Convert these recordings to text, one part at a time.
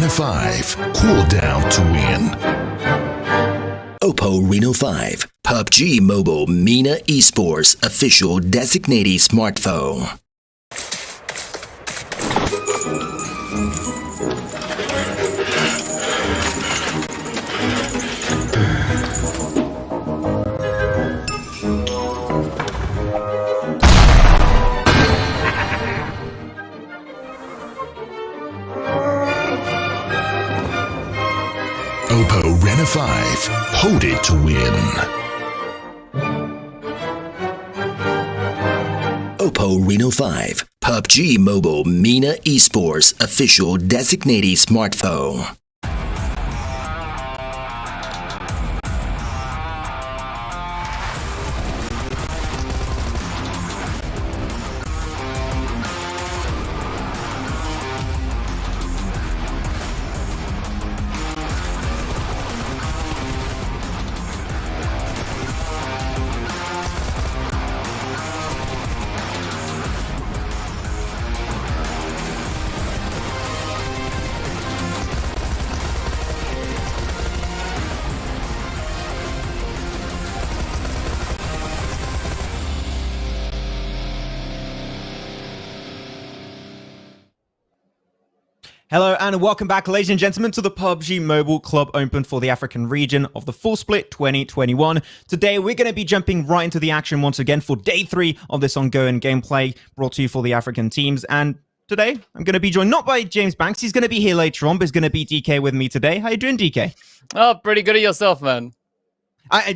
Reno 5. Cool down to win. Oppo Reno 5, PUBG Mobile MENA Esports official designated smartphone. Oppo Reno 5. Hold it to win. Oppo Reno 5, PUBG Mobile MENA Esports official designated smartphone. Hello and welcome back, ladies and gentlemen, to the PUBG Mobile Club Open for the African region of the Full Split 2021. Today, we're going to be jumping right into the action once again for day 3 of this ongoing gameplay brought to you for the African teams. And today, I'm going to be joined not by James Banks. He's going to be here later on, but it's going to be DK with me today. How you doing, DK? Oh, pretty good at yourself, man.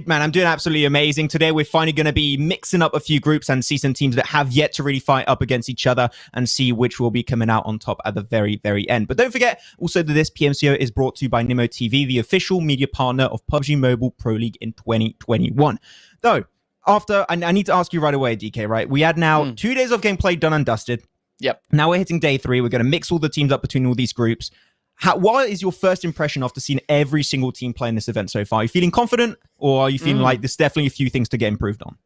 Man, I'm doing absolutely amazing. Today, we're finally going to be mixing up a few groups and see some teams that have yet to really fight up against each other and see which will be coming out on top at the very, very end. But don't forget also that this PMCO is brought to you by Nimo TV, the official media partner of PUBG Mobile Pro League in 2021. Though, I need to ask you right away, DK, right? We had now 2 days of gameplay done and dusted. Yep. Now we're hitting day 3. We're going to mix all the teams up between all these groups. What is your first impression after seeing every single team play in this event so far? Are you feeling confident, or are you feeling like there's definitely a few things to get improved on?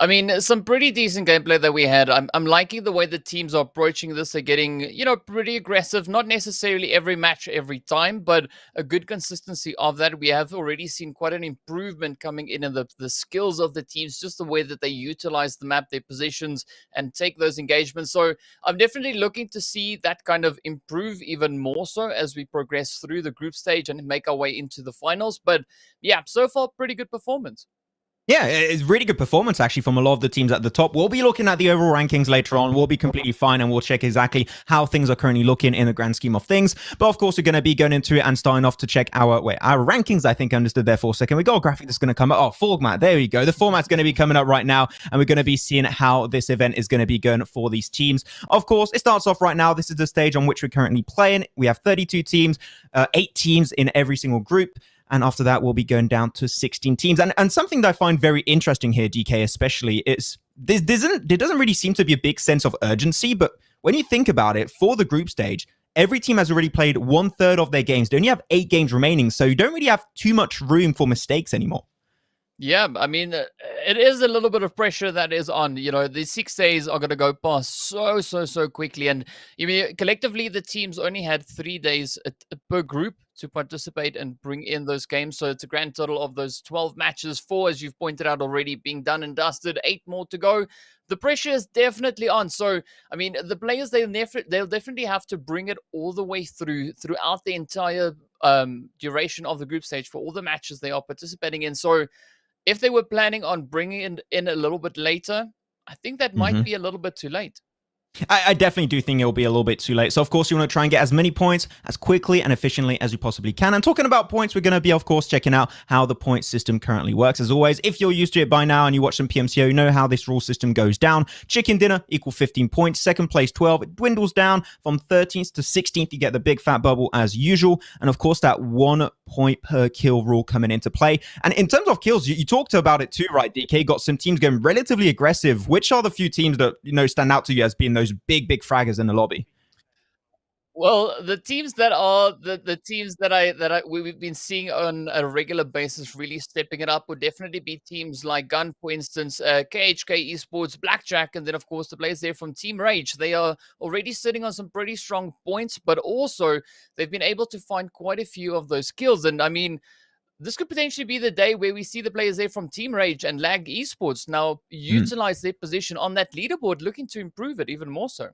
I mean, some pretty decent gameplay that we had. I'm liking the way the teams are approaching this. They're getting, pretty aggressive. Not necessarily every match, every time, but a good consistency of that. We have already seen quite an improvement coming in the skills of the teams, just the way that they utilize the map, their positions, and take those engagements. So I'm definitely looking to see that kind of improve even more so as we progress through the group stage and make our way into the finals. But yeah, so far, pretty good performance. Yeah, it's really good performance, actually, from a lot of the teams at the top. We'll be looking at the overall rankings later on. We'll be completely fine, and we'll check exactly how things are currently looking in the grand scheme of things. But, of course, we're going to be going into it and starting off to check our rankings. I think I understood there for a second. We got a graphic that's going to come up. Oh, format. There we go. The format's going to be coming up right now, and we're going to be seeing how this event is going to be going for these teams. Of course, it starts off right now. This is the stage on which we're currently playing. We have 32 teams, 8 teams in every single group. And after that, we'll be going down to 16 teams. And something that I find very interesting here, DK especially, is there doesn't really seem to be a big sense of urgency. But when you think about it, for the group stage, every team has already played 1/3 of their games. They only have 8 games remaining, so you don't really have too much room for mistakes anymore. Yeah, I mean, it is a little bit of pressure that is on. The 6 days are going to go past so quickly. And collectively, the teams only had 3 days per group to participate and bring in those games. So it's a grand total of those 12 matches, 4, as you've pointed out already, being done and dusted, 8 more to go. The pressure is definitely on. So, I mean, the players, they'll definitely have to bring it all the way throughout the entire duration of the group stage for all the matches they are participating in. So, if they were planning on bringing it in a little bit later, I think that might be a little bit too late. I definitely do think it'll be a little bit too late. So, of course, you want to try and get as many points as quickly and efficiently as you possibly can. And talking about points, we're going to be, of course, checking out how the point system currently works. As always, if you're used to it by now and you watch some PMCO, you know how this rule system goes down. Chicken dinner equal 15 points. Second place, 12. It dwindles down from 13th to 16th. You get the big fat bubble as usual. And, of course, that 1 point per kill rule coming into play. And in terms of kills, you talked about it too, right, DK? Got some teams going relatively aggressive. Which are the few teams that, stand out to you as being those big fraggers in the lobby? Well, the teams that are the teams that we've been seeing on a regular basis really stepping it up would definitely be teams like Gun, for instance, KHK Esports, Blackjack, and then of course the players there from Team Rage. They are already sitting on some pretty strong points, but also they've been able to find quite a few of those kills. And I mean, this could potentially be the day where we see the players there from Team Rage and Lag Esports now utilize their position on that leaderboard, looking to improve it even more so.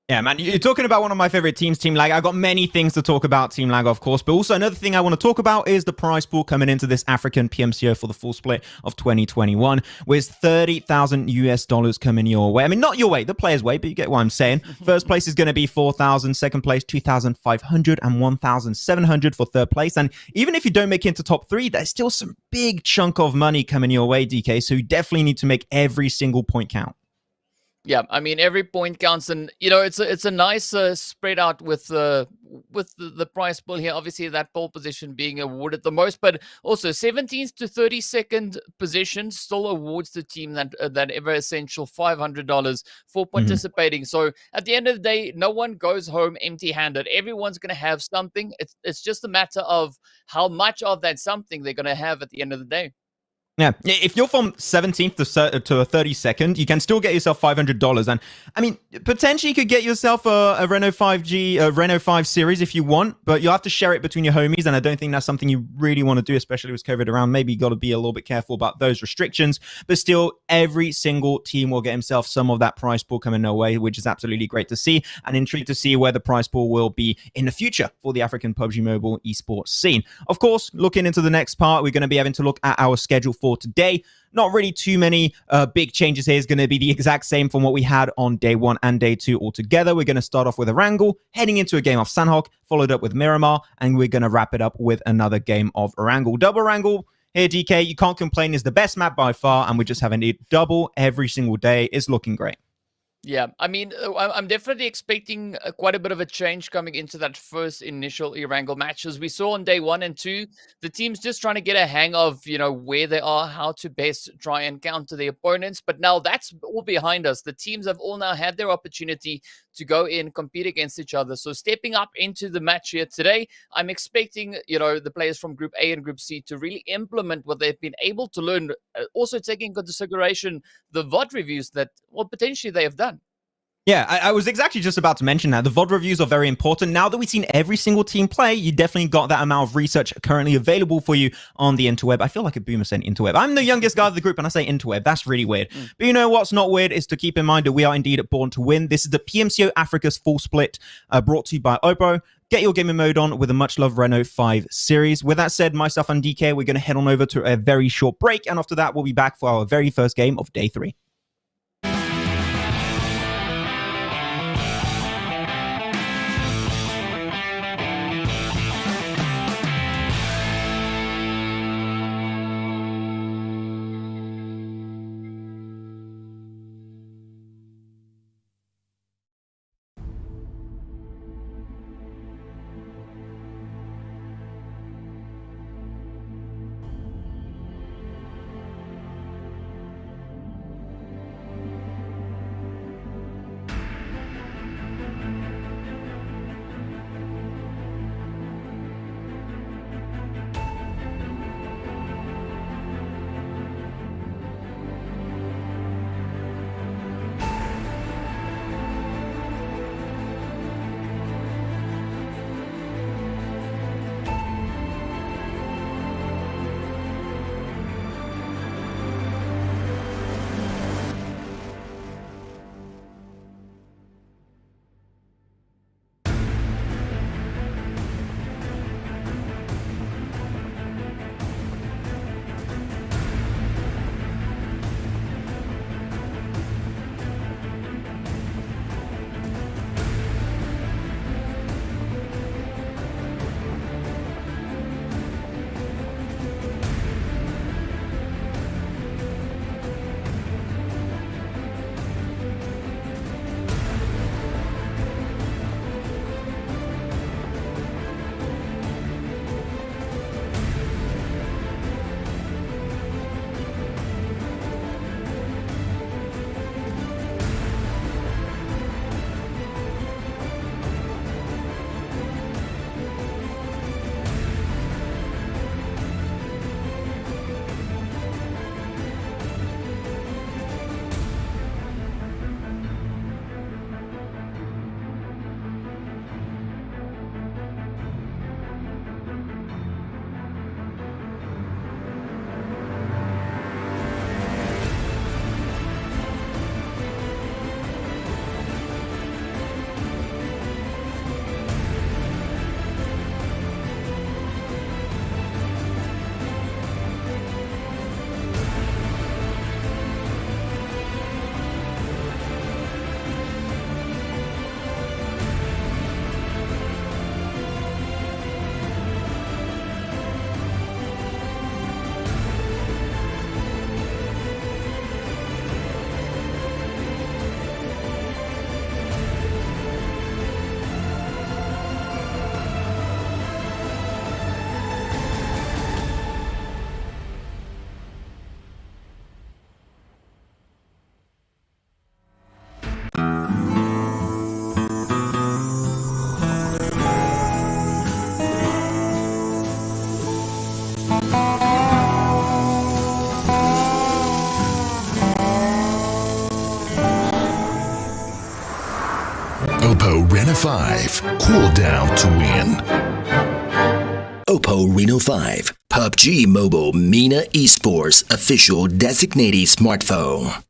Yeah, man, you're talking about one of my favorite teams, Team Lag. I've got many things to talk about Team Lag, of course, but also another thing I want to talk about is the prize pool coming into this African PMCO for the full split of 2021, with 30,000 US dollars coming your way. I mean, not your way, the player's way, but you get what I'm saying. First place is going to be 4,000, second place 2,500, and 1,700 for third place. And even if you don't make it into top three, there's still some big chunk of money coming your way, DK. So you definitely need to make every single point count. Yeah, I mean every point counts, and it's a nice spread out with the prize pool here. Obviously, that pole position being awarded the most, but also 17th to 32nd position still awards the team that ever essential $500 for participating. So at the end of the day, no one goes home empty-handed. Everyone's going to have something. It's just a matter of how much of that something they're going to have at the end of the day. Yeah, if you're from 17th to 32nd, you can still get yourself $500. And I mean, potentially you could get yourself a Renault 5G, a Renault 5 Series if you want, but you'll have to share it between your homies. And I don't think that's something you really want to do, especially with COVID around. Maybe you got to be a little bit careful about those restrictions. But still, every single team will get himself some of that prize pool coming their way, which is absolutely great to see. And intrigued to see where the prize pool will be in the future for the African PUBG Mobile esports scene. Of course, looking into the next part, we're going to be having to look at our schedule for today. Not really too many big changes here. It's going to be the exact same from what we had on day one and day two altogether. We're going to start off with Erangel, heading into a game of Sanhok, followed up with Miramar, and we're going to wrap it up with another game of Erangel. Double Erangel here, DK. You can't complain. Is the best map by far, and we're just having it double every single day. It's looking great. Yeah, I mean, I'm definitely expecting quite a bit of a change coming into that first initial Erangel matches. We saw on day 1 and 2, the teams just trying to get a hang of, where they are, how to best try and counter the opponents. But now that's all behind us. The teams have all now had their opportunity to go in, compete against each other. So stepping up into the match here today, I'm expecting, the players from Group A and Group C to really implement what they've been able to learn, also taking into consideration the VOD reviews that, well, potentially they have done. Yeah, I was exactly just about to mention that. The VOD reviews are very important. Now that we've seen every single team play, you definitely got that amount of research currently available for you on the interweb. I feel like a boomer saying interweb. I'm the youngest guy of the group and I say interweb. That's really weird. But you know what's not weird is to keep in mind that we are indeed born to win. This is the PMCO Africa's full split brought to you by Oppo. Get your gaming mode on with a much-loved Renault 5 series. With that said, myself and DK, we're going to head on over to a very short break. And after that, we'll be back for our very first game of day 3. Rena 5. Cool down to win. Oppo Reno 5, PUBG Mobile MENA Esports official designated smartphone.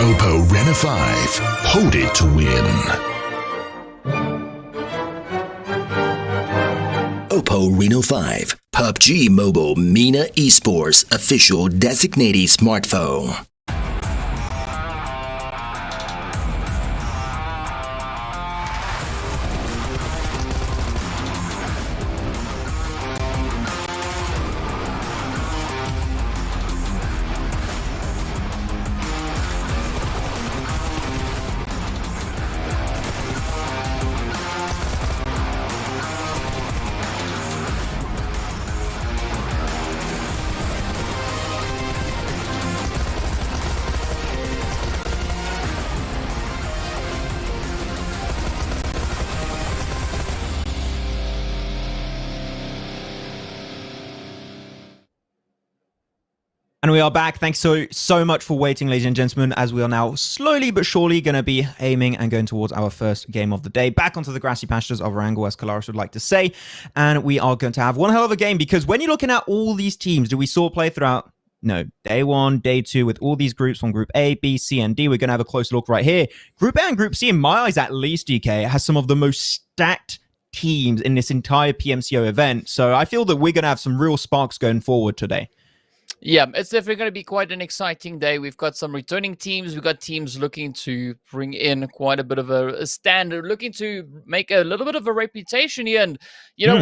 Oppo Rena 5. Hold it to win. Oppo Reno 5, PUBG Mobile MENA Esports official designated smartphone. And we are back. Thanks so much for waiting, ladies and gentlemen, as we are now slowly but surely going to be aiming and going towards our first game of the day. Back onto the grassy pastures of Erangel, as Kalaris would like to say. And we are going to have one hell of a game, because when you're looking at all these teams that we saw play throughout, day 1, day 2, with all these groups from Group A, B, C, and D, we're going to have a closer look right here. Group A and Group C, in my eyes at least, DK, has some of the most stacked teams in this entire PMCO event. So I feel that we're going to have some real sparks going forward today. Yeah, it's definitely going to be quite an exciting day. We've got some returning teams. We've got teams looking to bring in quite a bit of a standard, looking to make a little bit of a reputation here. And,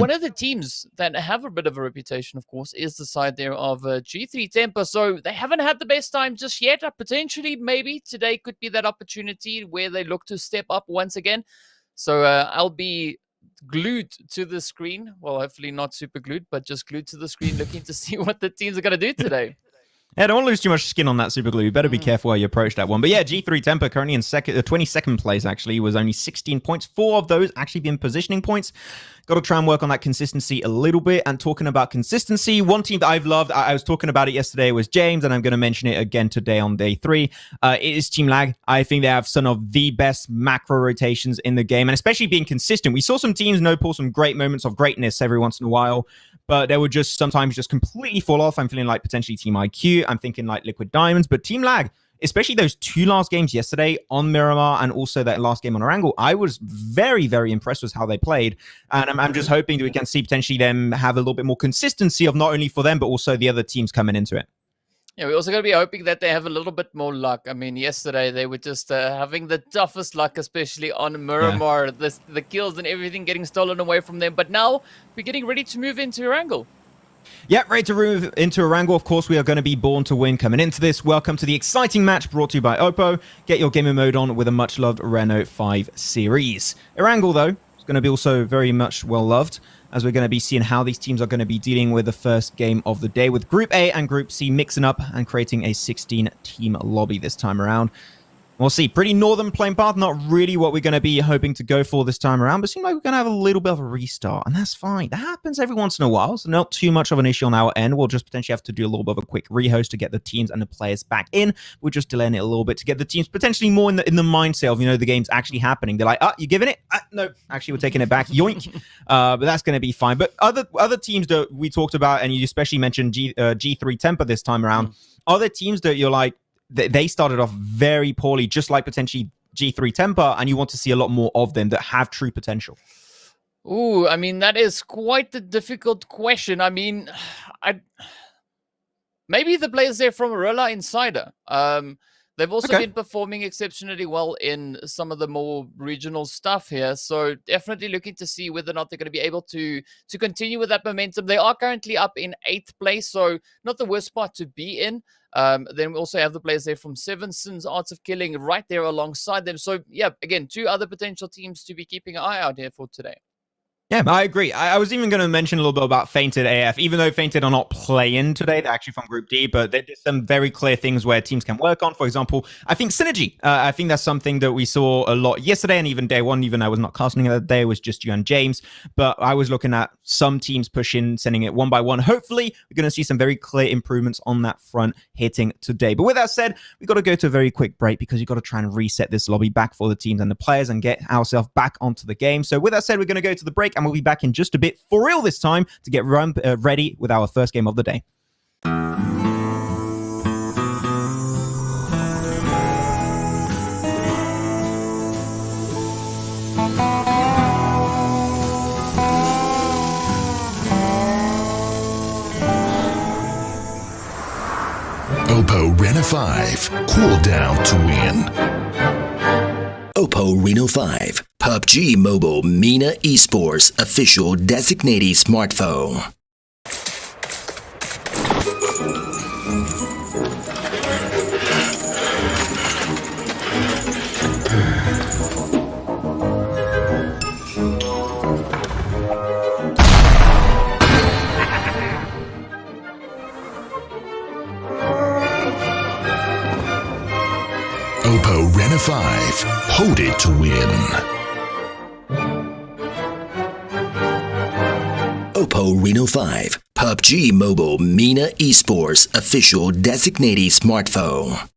one of the teams that have a bit of a reputation, of course, is the side there of G3 Temper. So they haven't had the best time just yet. Potentially, maybe today could be that opportunity where they look to step up once again. So I'll be glued to the screen. Well, hopefully not super glued, but just glued to the screen, looking to see what the teams are going to do today. Yeah, don't want to lose too much skin on that super glue. You better be careful how you approach that one. But yeah, G3 Temper currently in 22nd place, actually, was only 16 points. 4 of those actually being positioning points. Got to try and work on that consistency a little bit. And talking about consistency, one team that I've loved, I was talking about it yesterday, was James, and I'm going to mention it again today on day 3. It is Team Lag. I think they have some of the best macro rotations in the game, and especially being consistent. We saw some teams pull some great moments of greatness every once in a while, but they would just sometimes just completely fall off. I'm feeling like potentially Team IQ. I'm thinking like Liquid Diamonds, but Team Lag, especially those 2 last games yesterday on Miramar and also that last game on Erangel, I was very, very impressed with how they played. And I'm just hoping that we can see potentially them have a little bit more consistency of not only for them, but also the other teams coming into it. Yeah, we're also going to be hoping that they have a little bit more luck. I mean, yesterday they were just having the toughest luck, especially on Miramar. Yeah. The kills and everything getting stolen away from them. But now we're getting ready to move into Erangel. Yeah, ready to move into Erangel. Of course, we are going to be born to win coming into this. Welcome to the exciting match brought to you by Oppo. Get your gaming mode on with a much-loved Reno 5 series. Erangel, though, is going to be also very much well-loved, as we're going to be seeing how these teams are going to be dealing with the first game of the day, with Group A and Group C mixing up and creating a 16-team lobby this time around. We'll see. Pretty northern playing path. Not really what we're going to be hoping to go for this time around, but it seems like we're going to have a little bit of a restart, and that's fine. That happens every once in a while, so not too much of an issue on our end. We'll just potentially have to do a little bit of a quick rehost to get the teams and the players back in. We're just delaying it a little bit to get the teams potentially more in the mindset of, the game's actually happening. They're like, you giving it? No, actually, we're taking it back. Yoink. But that's going to be fine. But other teams that we talked about, and you especially mentioned G3 Temper this time around, other teams that you're like, they started off very poorly, just like potentially G3 Temper, and you want to see a lot more of them that have true potential. Ooh, I mean, that is quite the difficult question. I mean, maybe the players there from Arilla Insider. They've also been performing exceptionally well in some of the more regional stuff here. So definitely looking to see whether or not they're going to be able to continue with that momentum. They are currently up in 8th place, so not the worst spot to be in. Then we also have the players there from Seven Sins, Arts of Killing, right there alongside them. So yeah, again, 2 other potential teams to be keeping an eye out here for today. Yeah, I agree. I was even going to mention a little bit about Fainted AF, even though Fainted are not playing today. They're actually from Group D, but there's some very clear things where teams can work on. For example, I think Synergy. I think that's something that we saw a lot yesterday and even day one, even I was not casting it that day, it was just you and James. But I was looking at some teams pushing, sending it one by one. Hopefully, we're going to see some very clear improvements on that front hitting today. But with that said, we've got to go to a very quick break because you've got to try and reset this lobby back for the teams and the players and get ourselves back onto the game. So with that said, we're going to go to the break and we'll be back in just a bit for real this time to get ready with our first game of the day. Oppo Rena 5. Cool down to win. Oppo Reno 5, PUBG Mobile MENA Esports official designated smartphone. Oppo Rena 5. Hold it to win. Oppo Reno 5, PUBG Mobile MENA Esports official designated smartphone.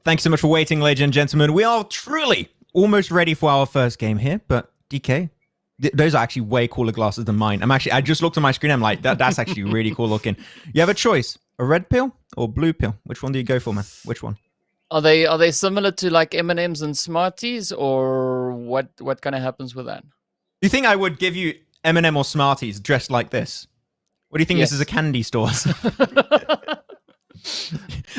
Thanks so much for waiting, ladies and gentlemen. We are truly almost ready for our first game here, but DK, those are actually way cooler glasses than mine. I just looked at my screen. I'm like, that's actually really cool looking. You have a choice: a red pill or blue pill. Which one do you go for, man? Which one? Are they similar to like M&Ms and Smarties, or what kind of happens with that? Do you think I would give you M&M or Smarties dressed like this? What do you think this is a candy store?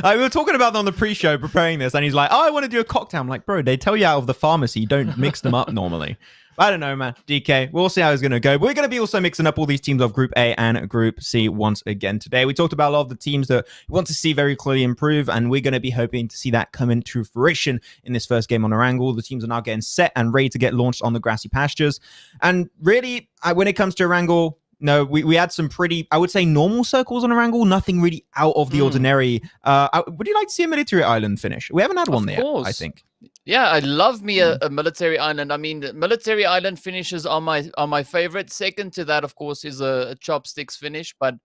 We were talking about that on the pre-show, preparing this, and he's like, I want to do a cocktail. I'm like, bro, they tell you out of the pharmacy, you don't mix them up normally. I don't know, man. DK, we'll see how it's going to go. But we're going to be also mixing up all these teams of Group A and Group C once again today. We talked about a lot of the teams that we want to see very clearly improve, and we're going to be hoping to see that come into fruition in this first game on Erangel. The teams are now getting set and ready to get launched on the grassy pastures. And really, when it comes to Erangel, no, we had some pretty, I would say, normal circles on Erangel. Nothing really out of the ordinary. Would you like to see a military island finish? We haven't had one there, I think. Yeah, I love me a military island. I mean, military island finishes are my favorite. Second to that, of course, is a chopsticks finish. But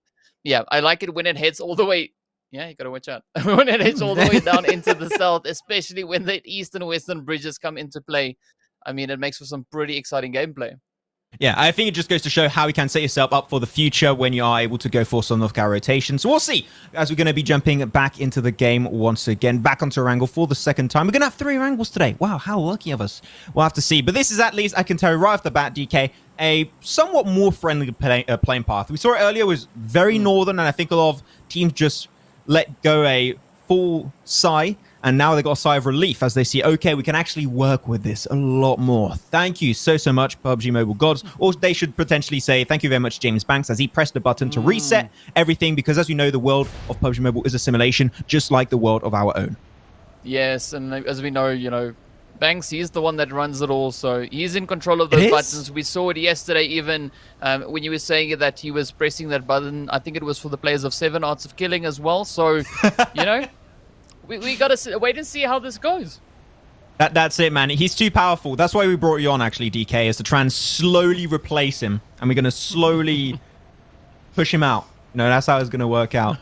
yeah, I like it when it heads all the way. Yeah, you got to watch out. When it heads all the way down into the south, especially when the east and western bridges come into play. I mean, it makes for some pretty exciting gameplay. Yeah, I think it just goes to show how you can set yourself up for the future when you are able to go for some Northgard rotation. So we'll see as we're going to be jumping back into the game once again, back onto Erangel for the second time. We're going to have 3 Erangels today. Wow, how lucky of us. We'll have to see. But this is at least, I can tell you right off the bat, DK, a somewhat more friendly playing path. We saw it earlier, it was very northern, and I think a lot of teams just let go a full sigh. And now they got a sigh of relief as they see, okay, we can actually work with this a lot more. Thank you so much, PUBG Mobile Gods. Or they should potentially say, thank you very much, James Banks, as he pressed the button to reset everything. Because as we know, the world of PUBG Mobile is a simulation, just like the world of our own. Yes, and as we know, Banks, he's the one that runs it all. So he's in control of those buttons. We saw it yesterday even when you were saying that he was pressing that button. I think it was for the players of 7 Arts of Killing as well. So, We got to wait and see how this goes. That's it, man. He's too powerful. That's why we brought you on, actually, DK, is to try and slowly replace him. And we're going to slowly push him out. That's how it's going to work out.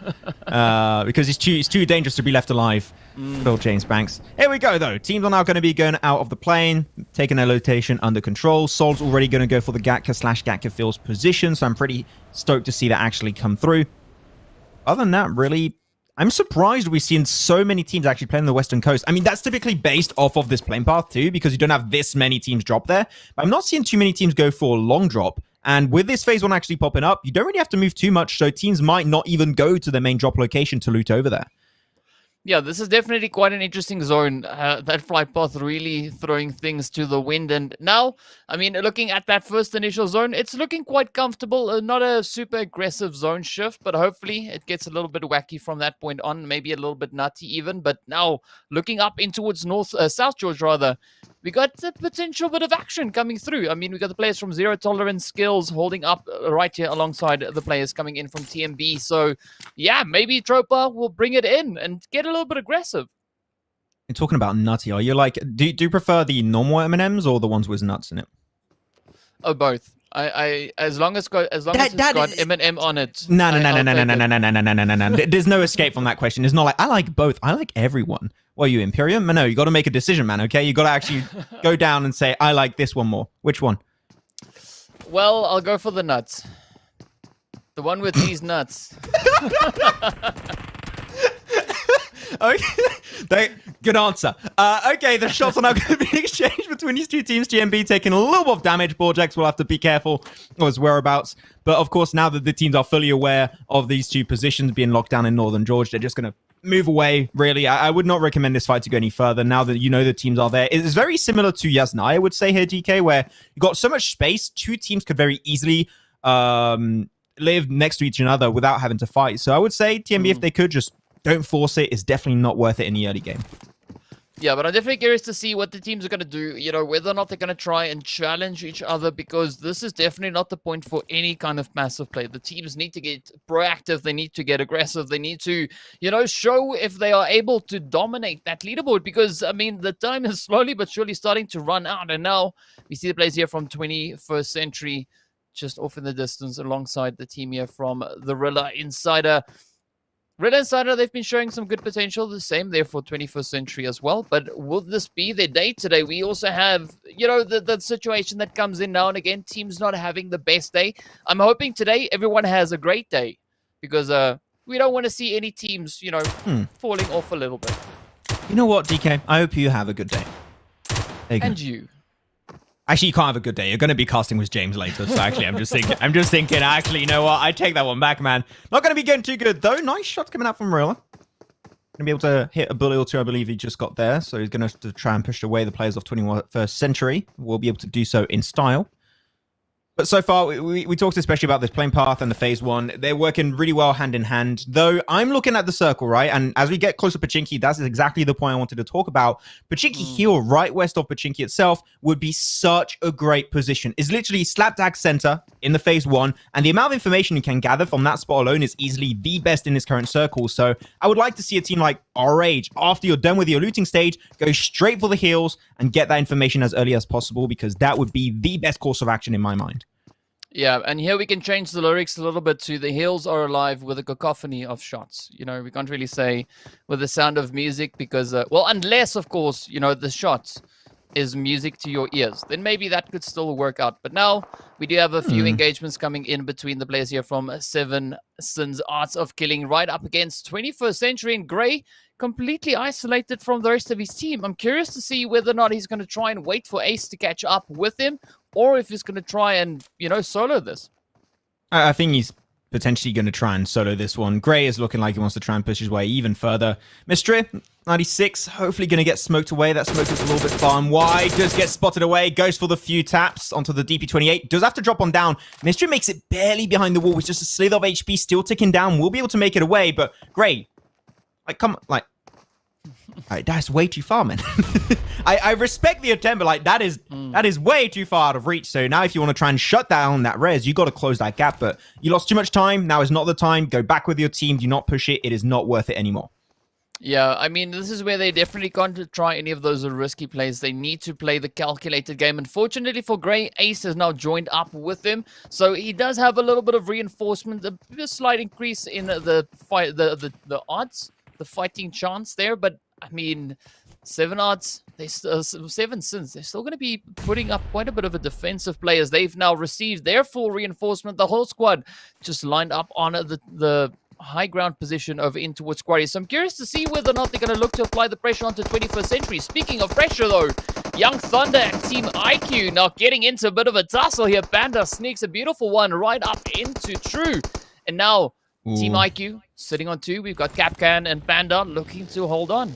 Because he's too dangerous to be left alive. Good old James Banks. Here we go, though. Teams are now going to be going out of the plane, taking their rotation under control. Sol's already going to go for the Gatka/Gatka Fields position, so I'm pretty stoked to see that actually come through. Other than that, really, I'm surprised we've seen so many teams actually playing on the Western Coast. I mean, that's typically based off of this plane path too, because you don't have this many teams drop there. But I'm not seeing too many teams go for a long drop. And with this phase 1 actually popping up, you don't really have to move too much, so teams might not even go to the main drop location to loot over there. Yeah, this is definitely quite an interesting zone. That flight path really throwing things to the wind. And now, I mean, looking at that first initial zone, it's looking quite comfortable. Not a super aggressive zone shift, but hopefully it gets a little bit wacky from that point on. Maybe a little bit nutty even. But now, looking up in towards South George, rather, we got the potential bit of action coming through. I mean, we got the players from Zero Tolerance Skills holding up right here alongside the players coming in from TMB. So, yeah, maybe Tropa will bring it in and get a little bit aggressive. You're talking about nutty. Are you like, do you prefer the normal M&Ms or the ones with nuts in it? Oh, both. I as long as it's got M&M on it. No. There's no escape from that question. It's not like I like both. I like everyone. What are you, Imperium? No, you got to make a decision, man. Okay, you got to actually go down and say I like this one more. Which one? Well, I'll go for the nuts. The one with these nuts. Okay, good answer. Okay, the shots are now going to be exchanged between these two teams. GMB taking a little bit of damage. Borjax will have to be careful of his whereabouts. But of course, now that the teams are fully aware of these two positions being locked down in Northern George, they're just going to move away, really. I would not recommend this fight to go any further now that you know the teams are there. It's very similar to Yasna, I would say here, DK, where you got so much space, two teams could very easily live next to each other without having to fight. So I would say TMB, if they could, just don't force it. It's definitely not worth it in the early game. Yeah, but I'm definitely curious to see what the teams are going to do, whether or not they're going to try and challenge each other, because this is definitely not the point for any kind of massive play. The teams need to get proactive. They need to get aggressive. They need to, show if they are able to dominate that leaderboard, because, I mean, the time is slowly but surely starting to run out. And now we see the players here from 21st Century just off in the distance alongside the team here from the Rilla Insider. Red Insider, they've been showing some good potential. The same there for 21st Century as well. But will this be their day today? We also have, the situation that comes in now and again. Teams not having the best day. I'm hoping today everyone has a great day because we don't want to see any teams, falling off a little bit. You know what, DK? I hope you have a good day. There you go. And you. Actually, you can't have a good day. You're going to be casting with James later. So actually, I'm just thinking, actually, you know what? I take that one back, man. Not going to be getting too good, though. Nice shots coming out from Marilla. Going to be able to hit a bullet or two, I believe he just got there. So he's going to have to try and push away the players of 21st Century. We'll be able to do so in style. But so far, we talked especially about this plane path and the phase one. They're working really well hand in hand. Though I'm looking at the circle, right? And as we get closer to Pachinki, that's exactly the point I wanted to talk about. Pachinki Hill, right west of Pachinki itself, would be such a great position. It's literally slap dab center in the phase one. And the amount of information you can gather from that spot alone is easily the best in this current circle. So I would like to see a team like RH, after you're done with your looting stage, go straight for the heals and get that information as early as possible, because that would be the best course of action in my mind. Yeah, and here we can change the lyrics a little bit to the hills are alive with a cacophony of shots. We can't really say with the sound of music because, unless, of course, the shots is music to your ears. Then maybe that could still work out. But now we do have a few engagements coming in between the players here from Seven Sins Arts of Killing right up against 21st Century and Grey, completely isolated from the rest of his team. I'm curious to see whether or not he's going to try and wait for Ace to catch up with him, or if he's going to try and, solo this. I think he's potentially going to try and solo this one. Grey is looking like he wants to try and push his way even further. Mystery, 96, hopefully going to get smoked away. That smoke is a little bit far and wide. Does get spotted away. Goes for the few taps onto the DP28. Does have to drop on down. Mystery makes it barely behind the wall. With just a slither of HP still ticking down. Will be able to make it away, but Grey, that's way too far, man. I respect the attempt, but that is way too far out of reach. So now if you want to try and shut down that res, you got to close that gap. But you lost too much time. Now is not the time. Go back with your team. Do not push it. It is not worth it anymore. Yeah, I mean, this is where they definitely can't try any of those risky plays. They need to play the calculated game. Unfortunately for Grey, Ace has now joined up with them. So he does have a little bit of reinforcement, a slight increase in the fight, the odds, the fighting chance there. But I mean, Seven Sins, they're still going to be putting up quite a bit of a defensive play as they've now received their full reinforcement. The whole squad just lined up on the high ground position over in towards Quarry. So I'm curious to see whether or not they're going to look to apply the pressure onto 21st Century. Speaking of pressure, though, Young Thunder and Team IQ now getting into a bit of a tussle here. Panda sneaks a beautiful one right up into True. And now Team IQ sitting on 2. We've got Capcan and Panda looking to hold on.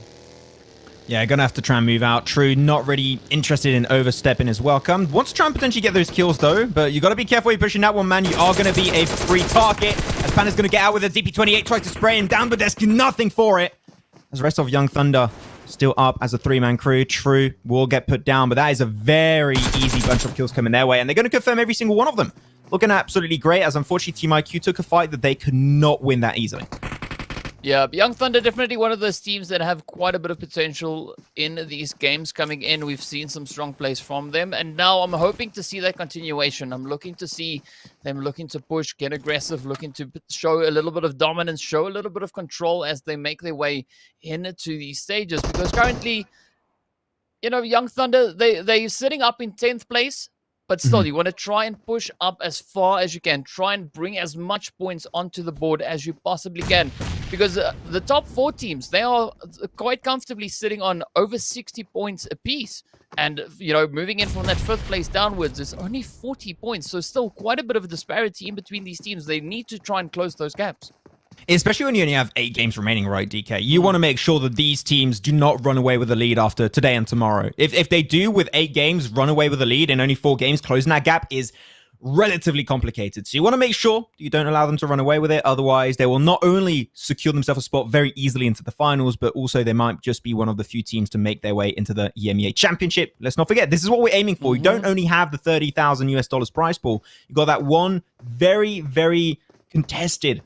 Yeah, gonna have to try and move out. True, not really interested in overstepping his welcome. Wants to try and potentially get those kills, though, but you got to be careful you're pushing that one, man. You are going to be a free target. As Panda's going to get out with a DP28, tries to spray him down, but there's nothing for it. As the rest of Young Thunder still up as a 3-man crew. True will get put down, but that is a very easy bunch of kills coming their way, and they're going to confirm every single one of them. Looking absolutely great, as unfortunately Team IQ took a fight that they could not win that easily. Yeah, Young Thunder definitely one of those teams that have quite a bit of potential in these games coming in. We've seen some strong plays from them, and now I'm hoping to see that continuation. I'm looking to see them looking to push, get aggressive, looking to show a little bit of dominance, show a little bit of control as they make their way into these stages. Because currently, Young Thunder, they're sitting up in 10th place. But still, you want to try and push up as far as you can. Try and bring as much points onto the board as you possibly can. Because the top 4 teams, they are quite comfortably sitting on over 60 points apiece. And, moving in from that 5th place downwards is only 40 points. So still quite a bit of a disparity in between these teams. They need to try and close those gaps. Especially when you only have 8 games remaining, right, DK? You want to make sure that these teams do not run away with the lead after today and tomorrow. If they do, with 8 games, run away with the lead and only 4 games, closing that gap is relatively complicated. So you want to make sure you don't allow them to run away with it. Otherwise, they will not only secure themselves a spot very easily into the finals, but also they might just be one of the few teams to make their way into the EMEA Championship. Let's not forget, this is what we're aiming for. You don't only have the $30,000 prize pool. You got that one very, very contested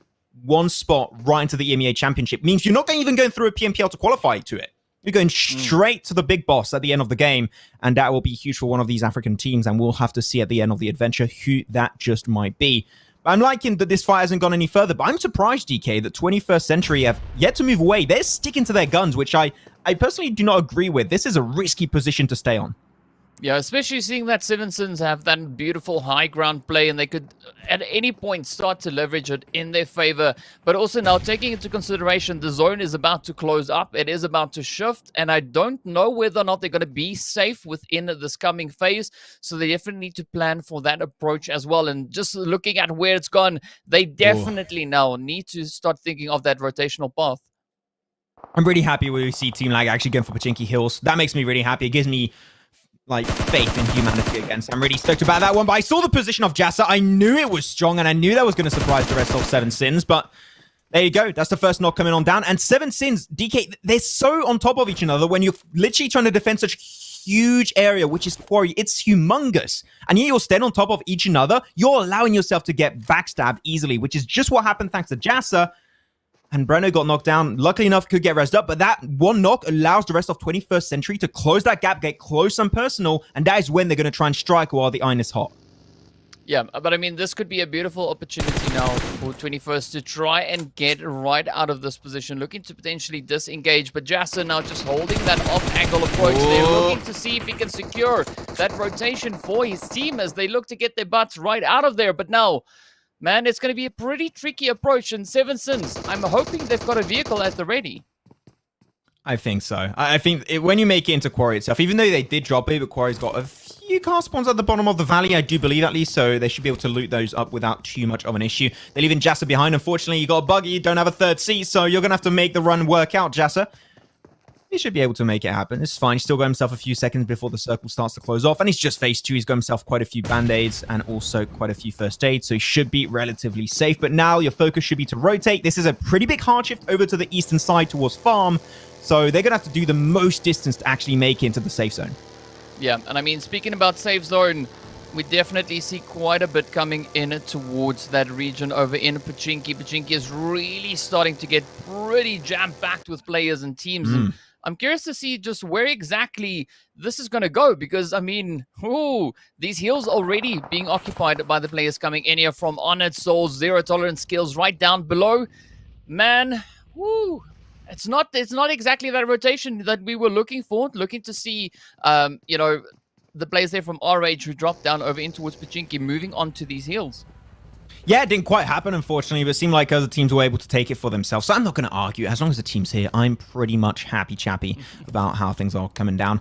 one spot right into the EMEA Championship. Means you're not even going through a PMPL to qualify to it. You're going straight to the big boss at the end of the game, and that will be huge for one of these African teams, and we'll have to see at the end of the adventure who that just might be. I'm liking that this fight hasn't gone any further, but I'm surprised, DK, that 21st Century have yet to move away. They're sticking to their guns, which I personally do not agree with. This is a risky position to stay on. Yeah, especially seeing that Seven Sins have that beautiful high ground play, and they could at any point start to leverage it in their favor. But also now taking into consideration the zone is about to close up, it is about to shift, and I don't know whether or not they're going to be safe within this coming phase. So they definitely need to plan for that approach as well. And just looking at where it's gone, they definitely now need to start thinking of that rotational path. I'm really happy when we see Team Lag actually going for Pachinki Hills. That makes me really happy. It gives me like faith in humanity again. So I'm really stoked about that one. But I saw the position of Jassa. I knew it was strong, and I knew that was going to surprise the rest of Seven Sins. But there you go. That's the first knock coming on down. And Seven Sins, DK, they're so on top of each other when you're literally trying to defend such huge area, which is Quarry. It's humongous. And yet you're staying on top of each another. You're allowing yourself to get backstabbed easily, which is just what happened thanks to Jassa. And Breno got knocked down. Luckily enough, could get rezzed up. But that one knock allows the rest of 21st Century to close that gap, get close and personal. And that is when they're going to try and strike while the iron is hot. Yeah, but I mean, this could be a beautiful opportunity now for 21st to try and get right out of this position, looking to potentially disengage. But Jassa now just holding that off-angle approach. They're looking to see if he can secure that rotation for his team as they look to get their butts right out of there. But now, man, it's going to be a pretty tricky approach. And Seven Sins, I'm hoping they've got a vehicle at the ready. I think so. I think when you make it into Quarry itself, even though they did drop it, but Quarry's got a few car spawns at the bottom of the valley, I do believe at least, so they should be able to loot those up without too much of an issue. They're leaving Jassa behind. Unfortunately, you got a buggy, you don't have a third seat, so you're going to have to make the run work out, Jassa. He should be able to make it happen. It's fine. He's still got himself a few seconds before the circle starts to close off. And he's just phase 2. He's got himself quite a few band-aids and also quite a few first aids. So he should be relatively safe. But now your focus should be to rotate. This is a pretty big hard shift over to the eastern side towards farm. So they're going to have to do the most distance to actually make it into the safe zone. Yeah, and I mean, speaking about safe zone, we definitely see quite a bit coming in towards that region over in Pachinki. Pachinki is really starting to get pretty jam-packed with players and teams. And I'm curious to see just where exactly this is going to go because, I mean, these hills already being occupied by the players coming in here from Honored Souls, Zero Tolerance skills right down below. Man, it's not exactly that rotation that we were looking for, looking to see, you know, the players there from RH who dropped down over in towards Pachinki moving on to these hills. Yeah, it didn't quite happen, unfortunately, but it seemed like other teams were able to take it for themselves. So I'm not going to argue. As long as the team's here, I'm pretty much happy-chappy about how things are coming down.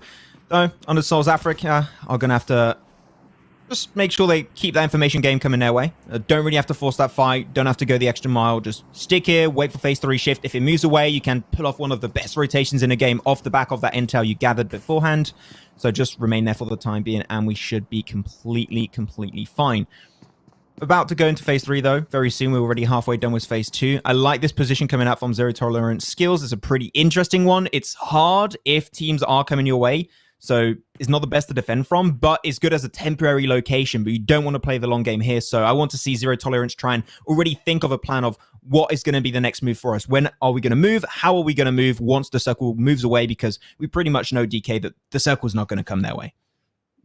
Though, under Souls Africa are going to have to just make sure they keep that information game coming their way. Don't really have to force that fight. Don't have to go the extra mile. Just stick here, wait for phase 3 shift. If it moves away, you can pull off one of the best rotations in the game off the back of that intel you gathered beforehand. So just remain there for the time being, and we should be completely fine. About to go into phase 3 though, very soon. We're already halfway done with phase 2. I like this position coming out from Zero Tolerance skills. It's a pretty interesting one. It's hard if teams are coming your way, so it's not the best to defend from, but it's good as a temporary location, but you don't want to play the long game here. So I want to see Zero Tolerance try and already think of a plan of what is going to be the next move for us. When are we going to move? How are we going to move once the circle moves away? Because we pretty much know, DK, that the circle is not going to come their way.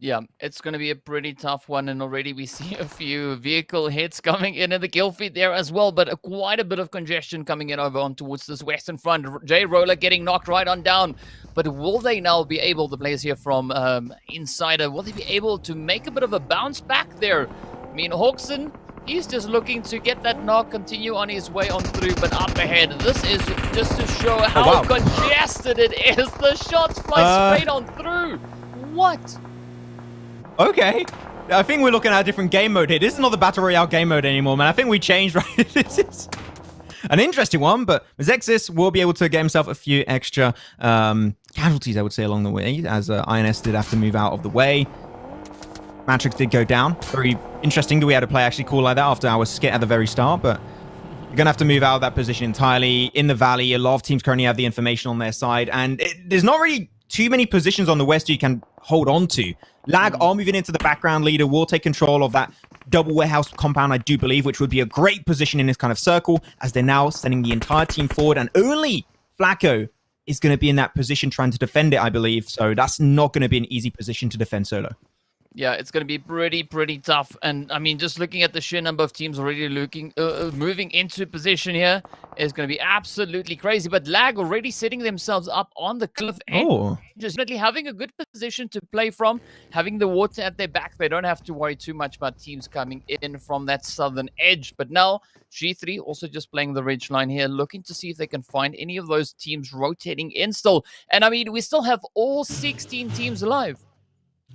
Yeah, it's going to be a pretty tough one, and already we see a few vehicle hits coming in the kill feed there as well, but quite a bit of congestion coming in over on towards this western front. J-Roller getting knocked right on down, but will they now be able, the players here from Insider, will they be able to make a bit of a bounce back there? I mean, Hawkson, he's just looking to get that knock, continue on his way on through, but up ahead, this is just to show how congested it is. The shots fly straight on through. What? Okay. I think we're looking at a different game mode here. This is not the Battle Royale game mode anymore, man. I think we changed, right? This is an interesting one, but Zexis will be able to get himself a few extra casualties, I would say, along the way, as INS did have to move out of the way. Matrix did go down. Very interesting that we had a play actually call like that after our skit at the very start, but you're going to have to move out of that position entirely. In the valley, a lot of teams currently have the information on their side, and there's not really too many positions on the west you can hold on to. Lag are moving into the background. Leader will take control of that double warehouse compound, I do believe, which would be a great position in this kind of circle, as they're now sending the entire team forward, and only Flacco is going to be in that position trying to defend it, I believe. So that's not going to be an easy position to defend solo. Yeah, it's going to be pretty tough. And I mean, just looking at the sheer number of teams already moving into position here is going to be absolutely crazy. But Lag already setting themselves up on the cliff edge. Oh. Just definitely having a good position to play from, having the water at their back. They don't have to worry too much about teams coming in from that southern edge. But now G3 also just playing the ridge line here, looking to see if they can find any of those teams rotating in still. And I mean, we still have all 16 teams alive.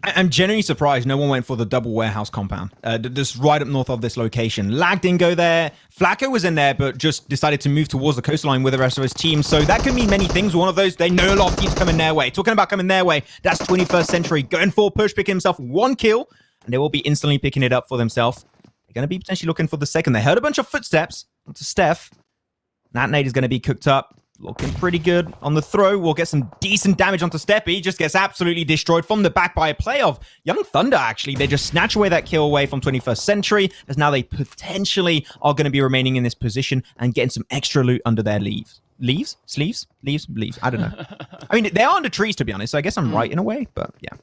I'm genuinely surprised no one went for the double warehouse compound. Just right up north of this location. Lag didn't go there. Flacco was in there, but just decided to move towards the coastline with the rest of his team. So that could mean many things. One of those, they know a lot of teams coming their way. Talking about coming their way, that's 21st Century. Going for push, picking himself 1 kill. And they will be instantly picking it up for themselves. They're going to be potentially looking for the second. They heard a bunch of footsteps onto Steph. That nade is going to be cooked up. Looking pretty good on the throw. We'll get some decent damage onto Steppy. He just gets absolutely destroyed from the back by a play of Young Thunder, actually. They just snatch away that kill away from 21st Century, as now they potentially are going to be remaining in this position and getting some extra loot under their leaves. Leaves? Sleeves? Leaves? I don't know. I mean, they are under trees, to be honest, so I guess I'm right in a way, but yeah.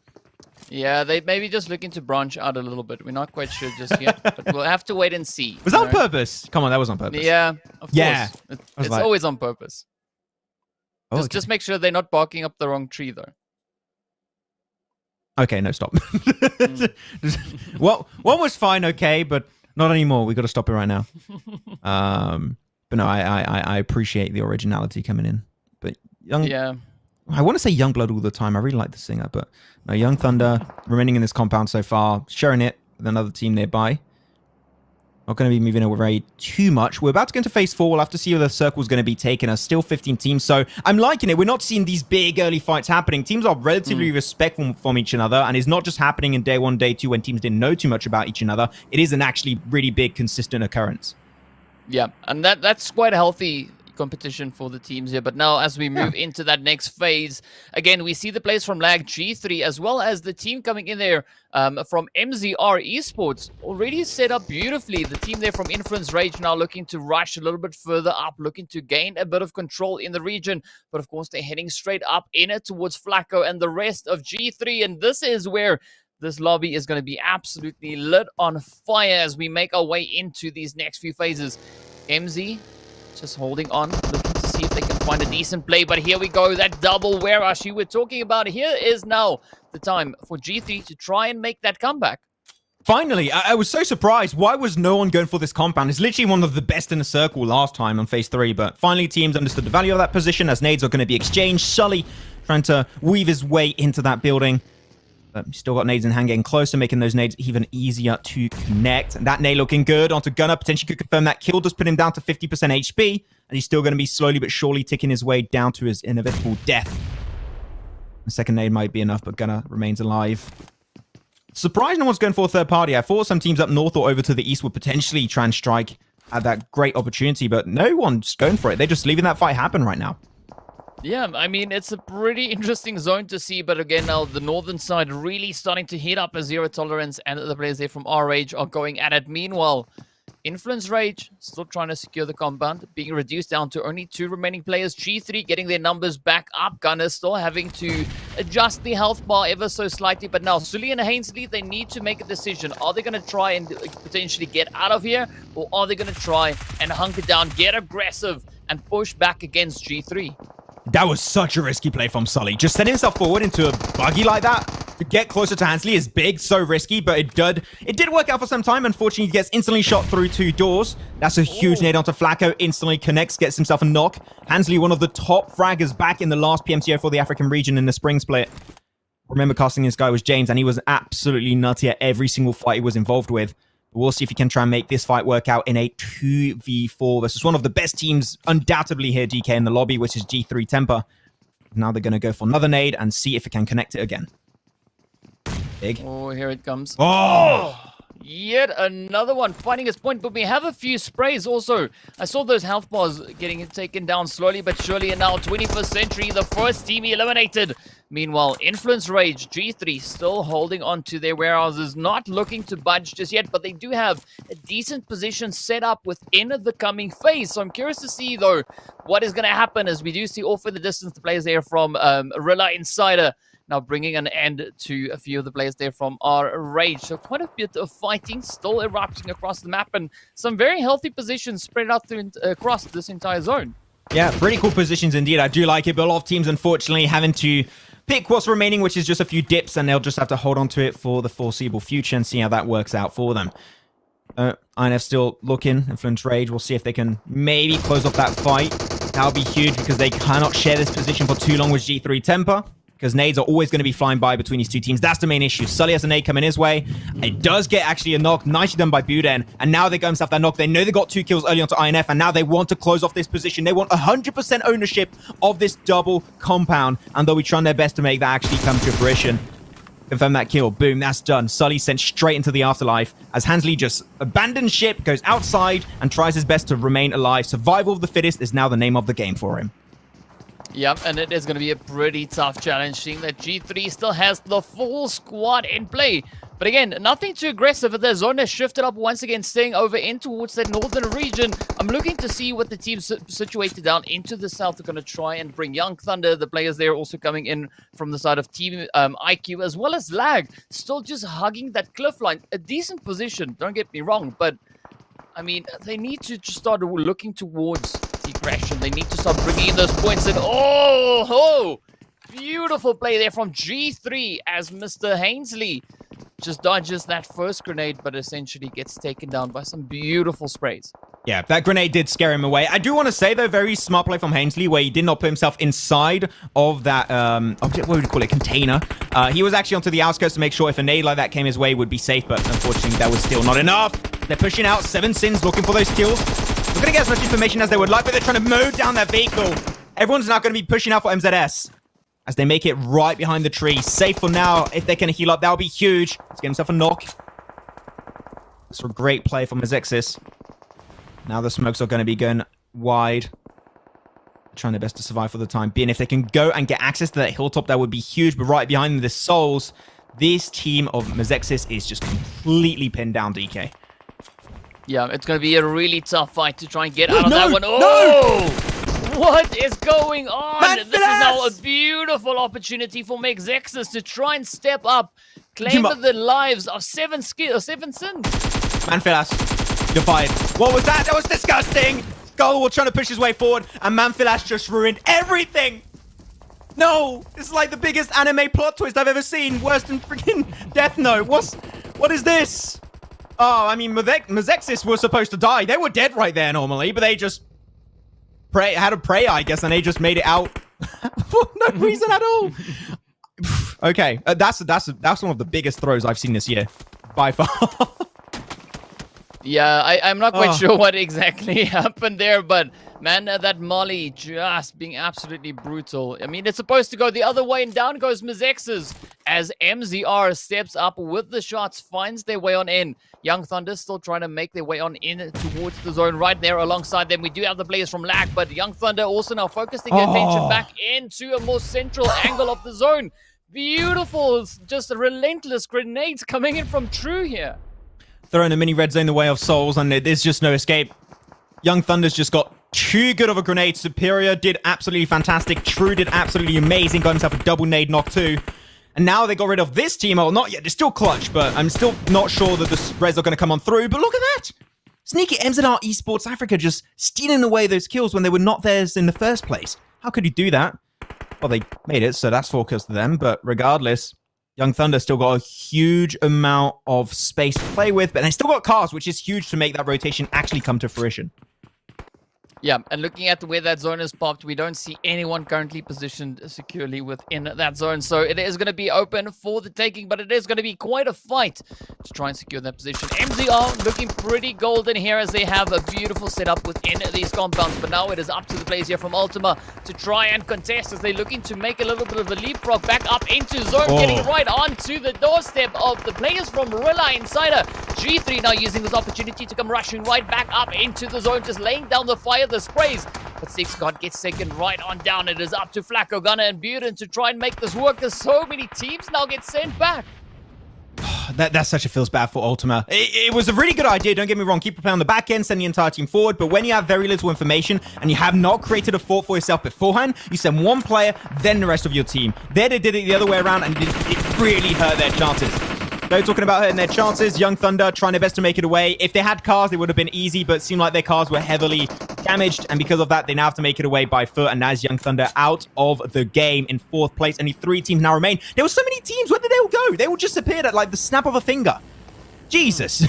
Yeah, they maybe just looking to branch out a little bit. We're not quite sure just yet, but we'll have to wait and see. Was that on purpose? Come on, that was on purpose. Yeah, of Yeah. course. It's always on purpose. Just make sure they're not barking up the wrong tree, though. Okay, no, stop. Well, one was fine, okay, but not anymore. We got to stop it right now. But no, I appreciate the originality coming in. But I want to say Youngblood all the time. I really like the singer, but no, Young Thunder remaining in this compound so far, sharing it with another team nearby. Not going to be moving away too much. We're about to go into phase 4. We'll have to see where the circle's going to be taken. There's still 15 teams, so I'm liking it. We're not seeing these big early fights happening. Teams are relatively respectful from each other, and it's not just happening in day 1, day 2 when teams didn't know too much about each other. It is an actually really big, consistent occurrence. Yeah, and that's quite a healthy competition for the teams here. But now as we move into that next phase, again, we see the players from Lag G3 as well as the team coming in there from MZR Esports already set up beautifully. The team there from Influence Rage now looking to rush a little bit further up, looking to gain a bit of control in the region. But of course, they're heading straight up in it towards Flacco and the rest of G3. And this is where this lobby is going to be absolutely lit on fire as we make our way into these next few phases. MZ just holding on, looking to see if they can find a decent play. But here we go, that double where rush you were talking about. Here is now the time for G3 to try and make that comeback. Finally, I was so surprised. Why was no one going for this compound? It's literally one of the best in the circle last time on phase 3, but finally teams understood the value of that position as nades are going to be exchanged. Sully trying to weave his way into that building. Still got nades in hand, getting closer, making those nades even easier to connect. And that nade looking good onto Gunner. Potentially could confirm that kill does put him down to 50% HP. And he's still going to be slowly but surely ticking his way down to his inevitable death. The second nade might be enough, but Gunner remains alive. Surprised no one's going for a third party. I thought some teams up north or over to the east would potentially try and strike at that great opportunity, but no one's going for it. They're just leaving that fight happen right now. Yeah, I mean, it's a pretty interesting zone to see, but again, now the northern side really starting to heat up as Zero Tolerance and the players there from R-Rage are going at it. Meanwhile, Influence Rage still trying to secure the compound, being reduced down to only 2 remaining players. G3 getting their numbers back up. Gunner still having to adjust the health bar ever so slightly, but now Sully and Hainsley, they need to make a decision. Are they going to try and potentially get out of here, or are they going to try and hunker down, get aggressive, and push back against G3? That was such a risky play from Sully. Just setting himself forward into a buggy like that to get closer to Hansley is big, so risky, but it did work out for some time. Unfortunately, he gets instantly shot through 2 doors. That's a huge nade onto Flacco. Instantly connects, gets himself a knock. Hansley, one of the top fraggers back in the last PMCO for the African region in the spring split. Remember casting this guy was James, and he was absolutely nutty at every single fight he was involved with. We'll see if he can try and make this fight work out in a 2v4 versus one of the best teams undoubtedly here, DK, in the lobby, which is G3 Temper. Now they're going to go for another nade and see if it can connect it again. Big. Oh, here it comes. Oh! Yet another one finding his point, but we have a few sprays also. I saw those health bars getting taken down slowly but surely, and now 21st Century, the first team eliminated. Meanwhile, Influence Rage, G3 still holding on to their warehouses, not looking to budge just yet, but they do have a decent position set up within the coming phase. So I'm curious to see, though, what is going to happen as we do see off in the distance the players there from Rilla Insider now bringing an end to a few of the players there from our Rage. So quite a bit of fighting still erupting across the map, and some very healthy positions spread out across this entire zone. Yeah, pretty cool positions indeed. I do like it, but a lot of teams, unfortunately, having to pick what's remaining, which is just a few dips, and they'll just have to hold on to it for the foreseeable future and see how that works out for them. INF still looking. Influence Rage. We'll see if they can maybe close off that fight. That'll be huge because they cannot share this position for too long with G3 Temper, because nades are always going to be flying by between these two teams. That's the main issue. Sully has a nade coming his way. It does get actually a knock. Nicely done by Buden. And now they go himself that knock. They know they got 2 kills early onto INF, and now they want to close off this position. They want 100% ownership of this double compound, and they'll be trying their best to make that actually come to fruition. Confirm that kill. Boom, that's done. Sully sent straight into the afterlife as Hansley just abandons ship, goes outside, and tries his best to remain alive. Survival of the fittest is now the name of the game for him. Yep, and it is going to be a pretty tough challenge, seeing that G3 still has the full squad in play. But again, nothing too aggressive. The zone has shifted up once again, staying over in towards that northern region. I'm looking to see what the teams situated down into the south are going to try and bring. Young Thunder, the players there also coming in from the side of Team IQ, as well as Lag, still just hugging that cliff line. A decent position, don't get me wrong, but I mean, they need to just start looking towards aggression. They need to start bringing in those points. And oh, beautiful play there from G3 as Mr. Hainsley just dodges that first grenade, but essentially gets taken down by some beautiful sprays. Yeah, that grenade did scare him away. I do want to say, though, very smart play from Hainsley, where he did not put himself inside of that, what would you call it, container. He was actually onto the outskirts to make sure if a nade like that came his way, would be safe, but unfortunately, that was still not enough. They're pushing out 7 Sins, looking for those kills. We're going to get as much information as they would like, but they're trying to mow down that vehicle. Everyone's now going to be pushing out for MZS as they make it right behind the tree. Safe for now. If they can heal up, that'll be huge. Let's get himself a knock. That's a great play from Azexis. Now the smokes are going to be going wide. Trying their best to survive for the time being. If they can go and get access to that hilltop, that would be huge. But right behind them, the Souls, this team of Mazexis is just completely pinned down, DK. Yeah, it's going to be a really tough fight to try and get out of that one. Oh! What is going on? This is now a beautiful opportunity for Mazexis to try and step up, claim the lives of 7 Sins. Manfilas, you're fired. What was that? That was disgusting. Skullwall trying to push his way forward, and Manfilas just ruined everything. No, this is like the biggest anime plot twist I've ever seen. Worse than freaking Death Note. What is this? Oh, I mean, Mazexis were supposed to die. They were dead right there normally, but they just had a prayer, I guess, and they just made it out for no reason at all. Okay, that's one of the biggest throws I've seen this year, by far. Yeah, I'm not quite sure what exactly happened there, but man, that Molly just being absolutely brutal. I mean, it's supposed to go the other way, and down goes Mazexis as MZR steps up with the shots, finds their way on in. Young Thunder still trying to make their way on in towards the zone right there alongside them. We do have the players from Lag, but Young Thunder also now focusing their attention back into a more central angle of the zone. Beautiful, just relentless grenades coming in from True here. Throwing a mini red zone the way of Souls, and there's just no escape. Young Thunder's just got too good of a grenade. Superior did absolutely fantastic. True did absolutely amazing. Got himself a double nade knock too. And now they got rid of this team. Oh, not yet. They're still clutch, but I'm still not sure that the res are going to come on through. But look at that. Sneaky MZR Esports Africa just stealing away those kills when they were not theirs in the first place. How could you do that? Well, they made it, so that's 4 kills to them. But regardless, Young Thunder still got a huge amount of space to play with, but they still got cars, which is huge to make that rotation actually come to fruition. Yeah, and looking at where that zone is popped, we don't see anyone currently positioned securely within that zone. So it is going to be open for the taking, but it is going to be quite a fight to try and secure that position. MZR looking pretty golden here as they have a beautiful setup within these compounds. But now it is up to the players here from Ultima to try and contest as they're looking to make a little bit of a leapfrog back up into zone, getting right onto the doorstep of the players from Rilla Insider. G3 now using this opportunity to come rushing right back up into the zone, just laying down the fire, the sprays. But Six God gets taken right on down. It is up to Flacco, Gunner, and Buden to try and make this work as so many teams now get sent back. That's such a feels bad for Ultima. It was a really good idea, don't get me wrong. Keep playing on the back end, send the entire team forward. But when you have very little information and you have not created a fort for yourself beforehand, you send one player, then the rest of your team. There they did it the other way around, and it really hurt their chances. Though talking about hurting their chances, Young Thunder trying their best to make it away. If they had cars, it would have been easy, but it seemed like their cars were heavily damaged, and because of that, they now have to make it away by foot, and as Young Thunder out of the game in 4th place. Only 3 teams now remain. There were so many teams. Where did they all go? They all just appeared at like the snap of a finger. Jesus.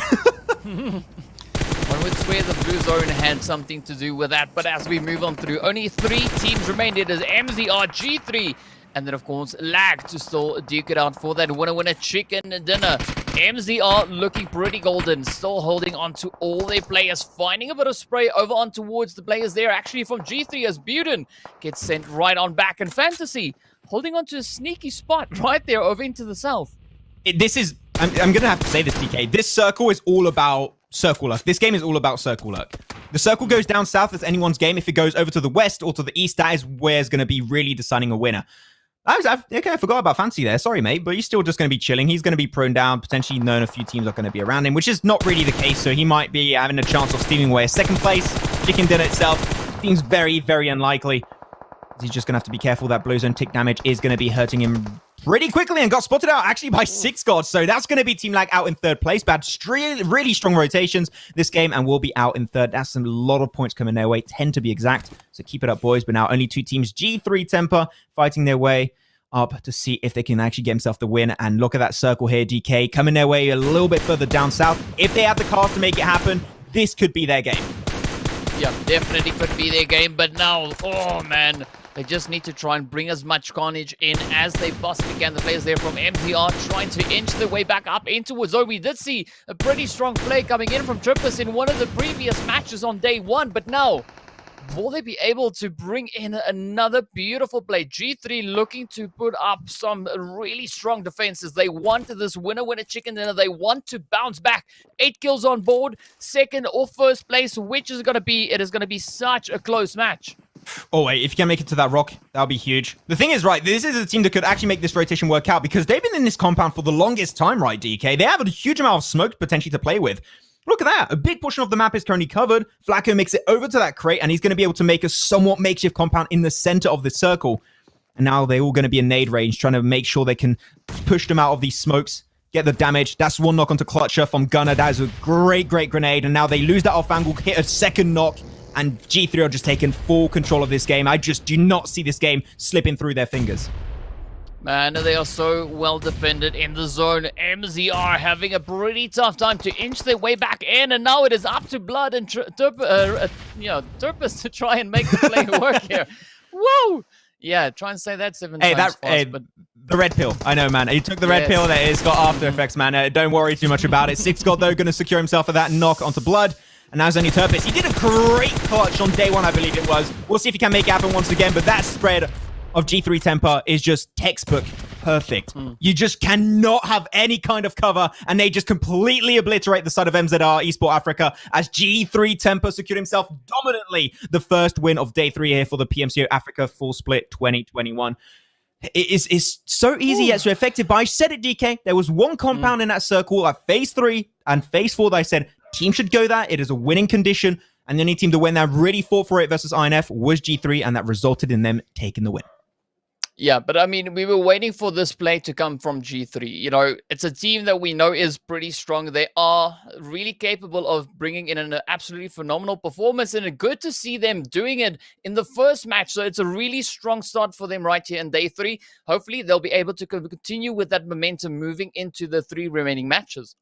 One would swear the Blue Zone had something to do with that, but as we move on through, only 3 teams remain. It is MZR, G3, and then, of course, Lag to still duke it out for that winner chicken dinner. MZR looking pretty golden, still holding on to all their players, finding a bit of spray over on towards the players there, actually from G3 as Buden gets sent right on back. And Fantasy holding on to a sneaky spot right there over into the south. I'm going to have to say this, DK. This circle is all about circle luck. This game is all about circle luck. The circle goes down south, it's anyone's game. If it goes over to the west or to the east, that is where it's going to be really deciding a winner. I forgot about Fancy there. Sorry, mate, but he's still just going to be chilling. He's going to be prone down, potentially known a few teams are going to be around him, which is not really the case. So he might be having a chance of stealing away a 2nd place. Chicken dinner itself seems very, very unlikely. He's just going to have to be careful. That Blue Zone tick damage is going to be hurting him pretty quickly, and got spotted out actually by 6 gods. So that's going to be Team Lag out in 3rd place. But really strong rotations this game, and will be out in 3rd. That's a lot of points coming their way, 10 to be exact. So keep it up, boys. But now only 2 teams, G3 Temper, fighting their way up to see if they can actually get himself the win. And look at that circle here, DK, coming their way a little bit further down south. If they have the cars to make it happen, this could be their game. Yeah, definitely could be their game. But now, oh man, they just need to try and bring as much carnage in as they possibly can. The players there from MZR trying to inch their way back up into a zone. We did see a pretty strong play coming in from Trippus in one of the previous matches on day 1. But now, will they be able to bring in another beautiful play? G3 looking to put up some really strong defenses. They want this winner chicken dinner. They want to bounce back. 8 kills on board, 2nd or 1st place, which is going to be, it is going to be such a close match. Oh, wait, if you can make it to that rock, that'll be huge. The thing is, right, this is a team that could actually make this rotation work out because they've been in this compound for the longest time, right, DK? They have a huge amount of smoke potentially to play with. Look at that. A big portion of the map is currently covered. Flacco makes it over to that crate, and he's going to be able to make a somewhat makeshift compound in the center of the circle. And now they're all going to be in nade range, trying to make sure they can push them out of these smokes, get the damage. That's 1 knock onto Clutcher from Gunner. That is a great grenade. And now they lose that off angle, hit a 2nd knock, and G3 are just taking full control of this game. I just do not see this game slipping through their fingers. Man, they are so well defended in the zone. MZR having a pretty tough time to inch their way back in, and now it is up to Blood and Turpus to try and make the play work here. Whoa! Yeah, try and say that 7 times fast, but the red pill. I know, man. He took the red pill. That it's got after effects, man. Don't worry too much about it. 6 God, though, going to secure himself with that knock onto Blood. And now it's only Turpus. He did a great clutch on day 1, I believe it was. We'll see if he can make it happen once again, but that spread of G3 Temper is just textbook perfect. You just cannot have any kind of cover, and they just completely obliterate the side of MZR Esport Africa as G3 Temper secured himself dominantly the 1st win of day 3 here for the PMCO Africa Full Split 2021. It's so easy yet so effective, but I said it, DK. There was 1 compound in that circle at phase 3 and phase 4 that I said team should go there. It is a winning condition, and the only team to win that really fought for it versus INF was G3, and that resulted in them taking the win. Yeah, but I mean, we were waiting for this play to come from G3. You know, it's a team that we know is pretty strong. They are really capable of bringing in an absolutely phenomenal performance, and it's good to see them doing it in the 1st match. So it's a really strong start for them right here in day 3. Hopefully, they'll be able to continue with that momentum moving into the 3 remaining matches.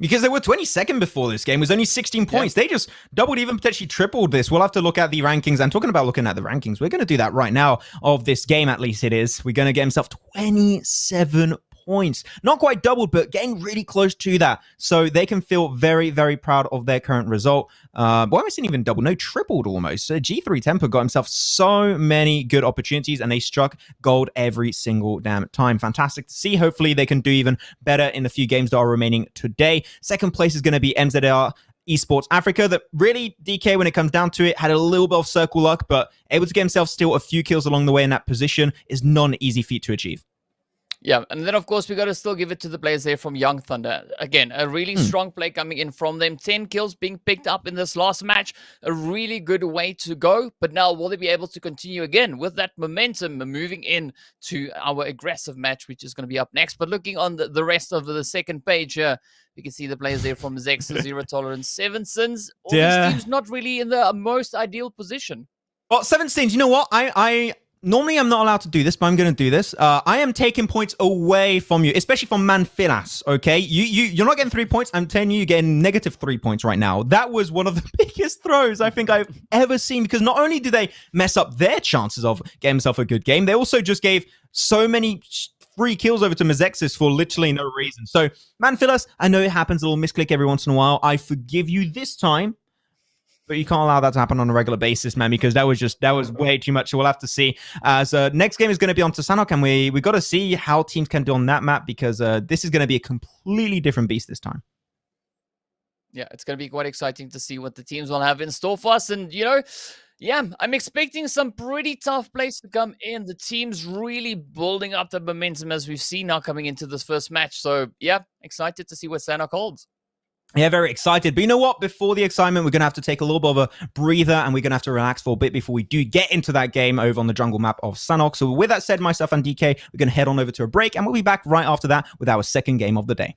Because they were 22nd before this game. It was only 16 points. Yeah. They just doubled, even potentially tripled this. We'll have to look at the rankings. And talking about looking at the rankings, we're going to do that right now of this game, at least it is. We're going to get himself 27 points. Not quite doubled, but getting really close to that. So they can feel very, very proud of their current result. Why am I saying even double? No, tripled almost. So G3 Temper got himself so many good opportunities, and they struck gold every single damn time. Fantastic to see. Hopefully they can do even better in the few games that are remaining today. 2nd place is going to be MZR Esports Africa, that really, DK, when it comes down to it, had a little bit of circle luck, but able to get himself still a few kills along the way in that position is not an easy feat to achieve. Yeah, and then of course we got to still give it to the players there from Young Thunder. Again, a really strong play coming in from them. 10 kills being picked up in this last match. A really good way to go. But now will they be able to continue again with that momentum moving in to our aggressive match, which is going to be up next. But looking on the rest of the second page here, you can see the players there from Zex, Zero Tolerance, Seven Sins. All these teams not really in the most ideal position. Well, Seven Sins, you know what? I normally I'm not allowed to do this, but I'm going to do this. I am taking points away from you, especially from Manfilas, okay? You're not getting 3 points. I'm telling you, you're getting negative 3 points right now. That was one of the biggest throws I think I've ever seen, because not only do they mess up their chances of getting themselves a good game, they also just gave so many free kills over to Mazexis for literally no reason. So, Manfilas, I know it happens, a little misclick every once in a while. I forgive you this time. But you can't allow that to happen on a regular basis, man, because that was way too much. So we'll have to see. So next game is going to be on to Sanhok, and we got to see how teams can do on that map, because this is going to be a completely different beast this time. Yeah, it's going to be quite exciting to see what the teams will have in store for us. And, you know, yeah, I'm expecting some pretty tough plays to come in. The team's really building up the momentum, as we've seen now coming into this first match. So, yeah, excited to see what Sanhok holds. Yeah, very excited. But you know what? Before the excitement, we're going to have to take a little bit of a breather, and we're going to have to relax for a bit before we do get into that game over on the jungle map of Sanhok. So with that said, myself and DK, we're going to head on over to a break, and we'll be back right after that with our second game of the day.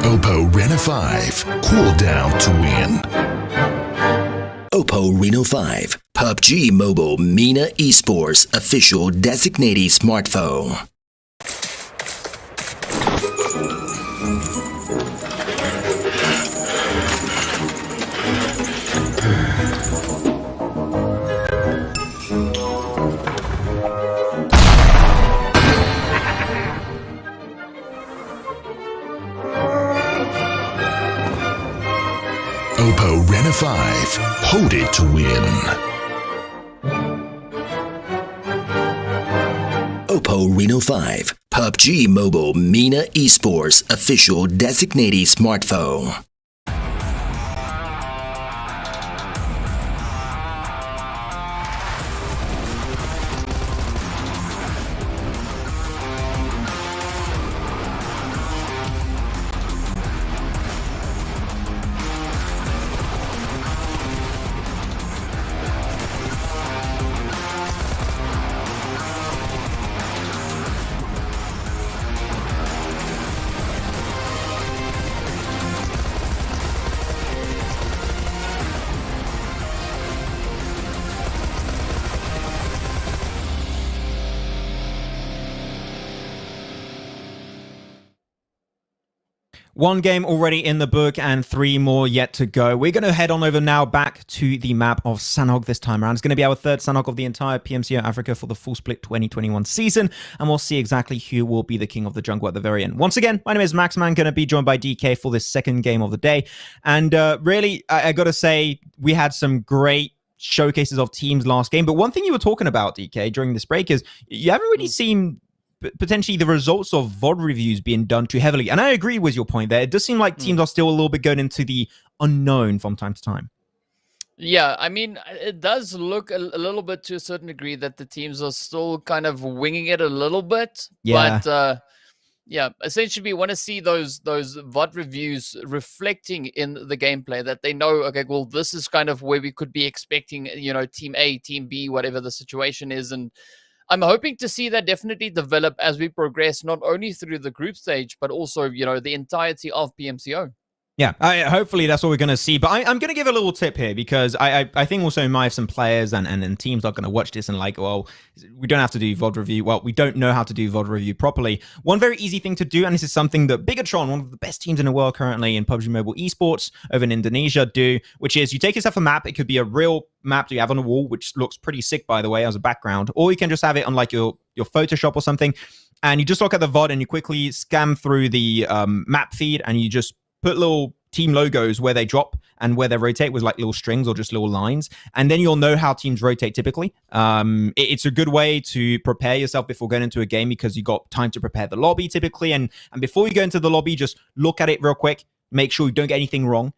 Oppo Reno 5. Cool down to win. Oppo Reno 5, PUBG Mobile MENA Esports official designated smartphone. Oppo Reno 5. Hold it to win. Oppo Reno 5, PUBG Mobile MENA Esports official designated smartphone. One game already in the book and 3 more yet to go. We're going to head on over now back to the map of Sanhok this time around. It's going to be our third Sanhok of the entire PMCO Africa for the full split 2021 season, and we'll see exactly who will be the king of the jungle at the very end. Once again, my name is Maxman, going to be joined by DK for this second game of the day. And really, I got to say, we had some great showcases of teams last game, but one thing you were talking about, DK, during this break is you haven't really seen potentially the results of VOD reviews being done too heavily. And I agree with your point there. It does seem like teams are still a little bit going into the unknown from time to time. Yeah, I mean, it does look a little bit to a certain degree that the teams are still kind of winging it a little bit. Yeah. But yeah, essentially we want to see those VOD reviews reflecting in the gameplay, that they know, okay, well, this is kind of where we could be expecting, you know, team A, team B, whatever the situation is. And I'm hoping to see that definitely develop as we progress, not only through the group stage, but also, you know, the entirety of PMCO. Yeah, hopefully that's what we're going to see. But I'm going to give a little tip here, because I think also we might have some players and teams are going to watch this and like, well, we don't have to do VOD review. Well, we don't know how to do VOD review properly. One very easy thing to do, and this is something that Bigatron, one of the best teams in the world currently in PUBG Mobile Esports over in Indonesia, do, which is you take yourself a map. It could be a real map that you have on a wall, which looks pretty sick, by the way, as a background, or you can just have it on like your Photoshop or something. and you just look at the VOD and you quickly scan through the map feed and you just put little team logos where they drop and where they rotate with like little strings or just little lines, and then you'll know how teams rotate typically. It's a good way to prepare yourself before going into a game because you got time to prepare the lobby typically, and before you go into the lobby, just look at it real quick, make sure you don't get anything wrong.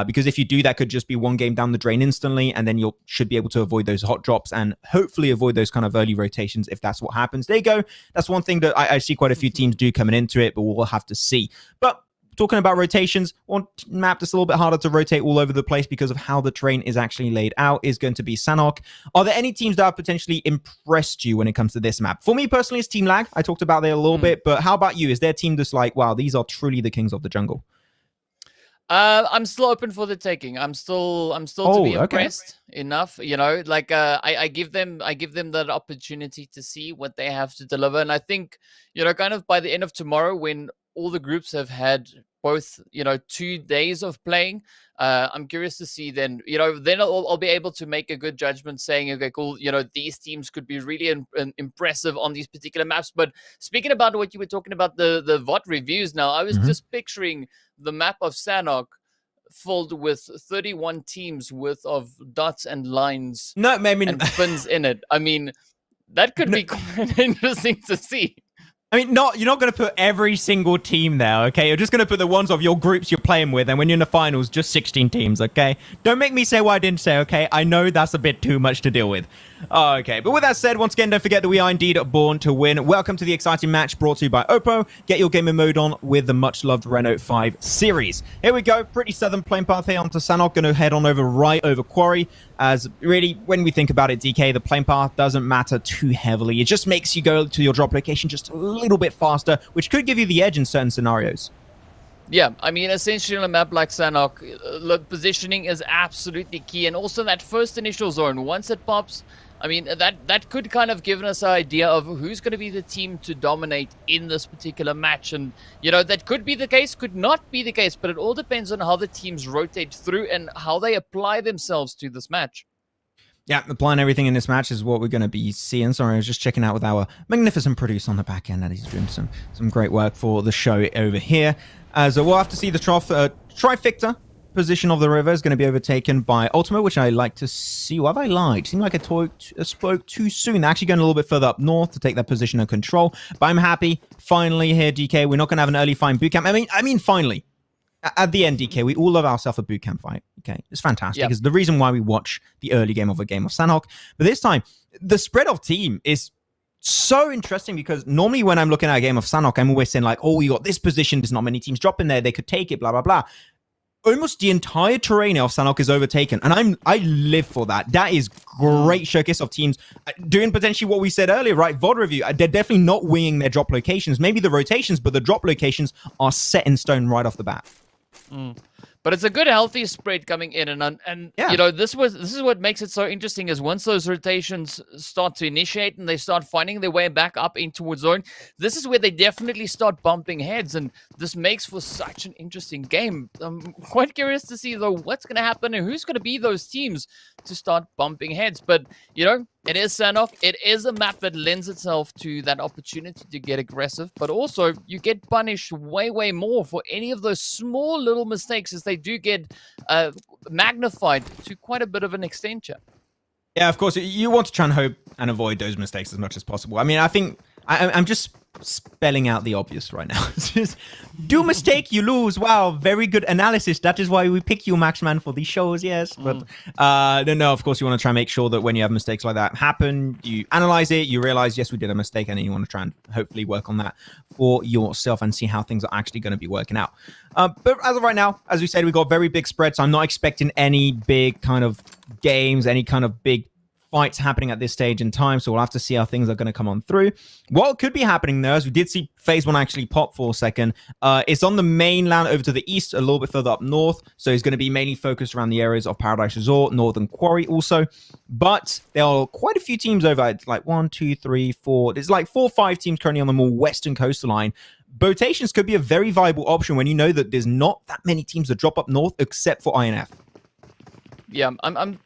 Because if you do, that could just be one game down the drain instantly, and then you should be able to avoid those hot drops and hopefully avoid those kind of early rotations if that's what happens. There you go. That's one thing that I see quite a few teams do coming into it, but we'll have to see. But talking about rotations, one map that's a little bit harder to rotate all over the place because of how the terrain is actually laid out is going to be Sanhok. Are there any teams that have potentially impressed you when it comes to this map? For me personally, it's Team Lag. I talked about that a little bit, but how about you? Is there a team that's like, wow, these are truly the kings of the jungle? I'm still open for the taking. I'm still to be impressed enough. You know, like I give them that opportunity to see what they have to deliver. And I think, you know, kind of by the end of tomorrow, when all the groups have had both, you know, 2 days of playing, I'm curious to see then, you know, then I'll be able to make a good judgment saying, okay, cool, you know, these teams could be really impressive on these particular maps. But speaking about what you were talking about, the VOD reviews now, I was just picturing the map of Sanhok filled with 31 teams worth of dots and lines and pins in it. I mean, that could be quite interesting to see. I mean, you're not going to put every single team there, okay? You're just going to put the ones of your groups you're playing with, and when you're in the finals, just 16 teams, okay? Don't make me say what I didn't say, okay? I know that's a bit too much to deal with. Okay, but with that said, once again, don't forget that we are indeed born to win. Welcome to the exciting match brought to you by Oppo. Get your gaming mode on with the much-loved Renault 5 series. Here we go, pretty southern plane path here onto Sanhok. Going to head on over right over Quarry, as really, when we think about it, DK, the plane path doesn't matter too heavily. It just makes you go to your drop location just a little bit faster, which could give you the edge in certain scenarios. Yeah, I mean, essentially on a map like Sanhok, positioning is absolutely key. And also that first initial zone, once it pops, I mean, that could kind of give us an idea of who's going to be the team to dominate in this particular match. And, you know, that could be the case, could not be the case, but it all depends on how the teams rotate through and how they apply themselves to this match. Yeah, applying everything in this match is what we're going to be seeing. Sorry, I was just checking out with our magnificent producer on the back end, and he's doing some great work for the show over here. As we'll have to see the trifecta position of the river is going to be overtaken by Ultima, which I like to see. What have I lied? Seemed like I spoke too soon. They're actually going a little bit further up north to take that position of control. But I'm happy. Finally here, DK. We're not going to have an early fight boot camp. I mean, finally. At the end, DK, we all love ourselves a boot camp fight. Okay, it's fantastic. Yep. It's the reason why we watch the early game of a game of Sanhok. But this time, the spread of team is so interesting because normally when I'm looking at a game of Sanhok, I'm always saying like, oh, you got this position. There's not many teams dropping there. They could take it, blah, blah, blah. Almost the entire terrain of Sanhok is overtaken. And I live for that. That is great showcase of teams doing potentially what we said earlier, right? VOD review. They're definitely not winging their drop locations. Maybe the rotations, but the drop locations are set in stone right off the bat. But it's a good, healthy spread coming in, and yeah. You know, this is what makes it so interesting is once those rotations start to initiate and they start finding their way back up in towards zone, this is where they definitely start bumping heads, and this makes for such an interesting game. I'm quite curious to see though what's going to happen and who's going to be those teams to start bumping heads. But you know, it is Sanhok. It is a map that lends itself to that opportunity to get aggressive, but also you get punished way, way more for any of those small little mistakes as they do get magnified to quite a bit of an extent. Yeah, of course. You want to try and hope and avoid those mistakes as much as possible. I mean, I think I'm just spelling out the obvious right now. Just do a mistake, you lose. Wow, very good analysis. That is why we pick you, Maxman, for these shows. Yes, but no, of course, you want to try and make sure that when you have mistakes like that happen, you analyze it, you realize, yes, we did a mistake, and then you want to try and hopefully work on that for yourself and see how things are actually going to be working out. But as of right now, as we said, we got very big spreads. So I'm not expecting any big kind of games, any kind of big fights happening at this stage in time, so we'll have to see how things are going to come on through. What could be happening though, as we did see phase 1 actually pop for a second, it's on the mainland over to the east, a little bit further up north, so it's going to be mainly focused around the areas of Paradise Resort, Northern Quarry also, but there are quite a few teams over, it's like 1, 2, 3, 4, there's like 4 or 5 teams currently on the more western coastal line. Botations could be a very viable option when you know that there's not that many teams that drop up north except for INF. Yeah, I'm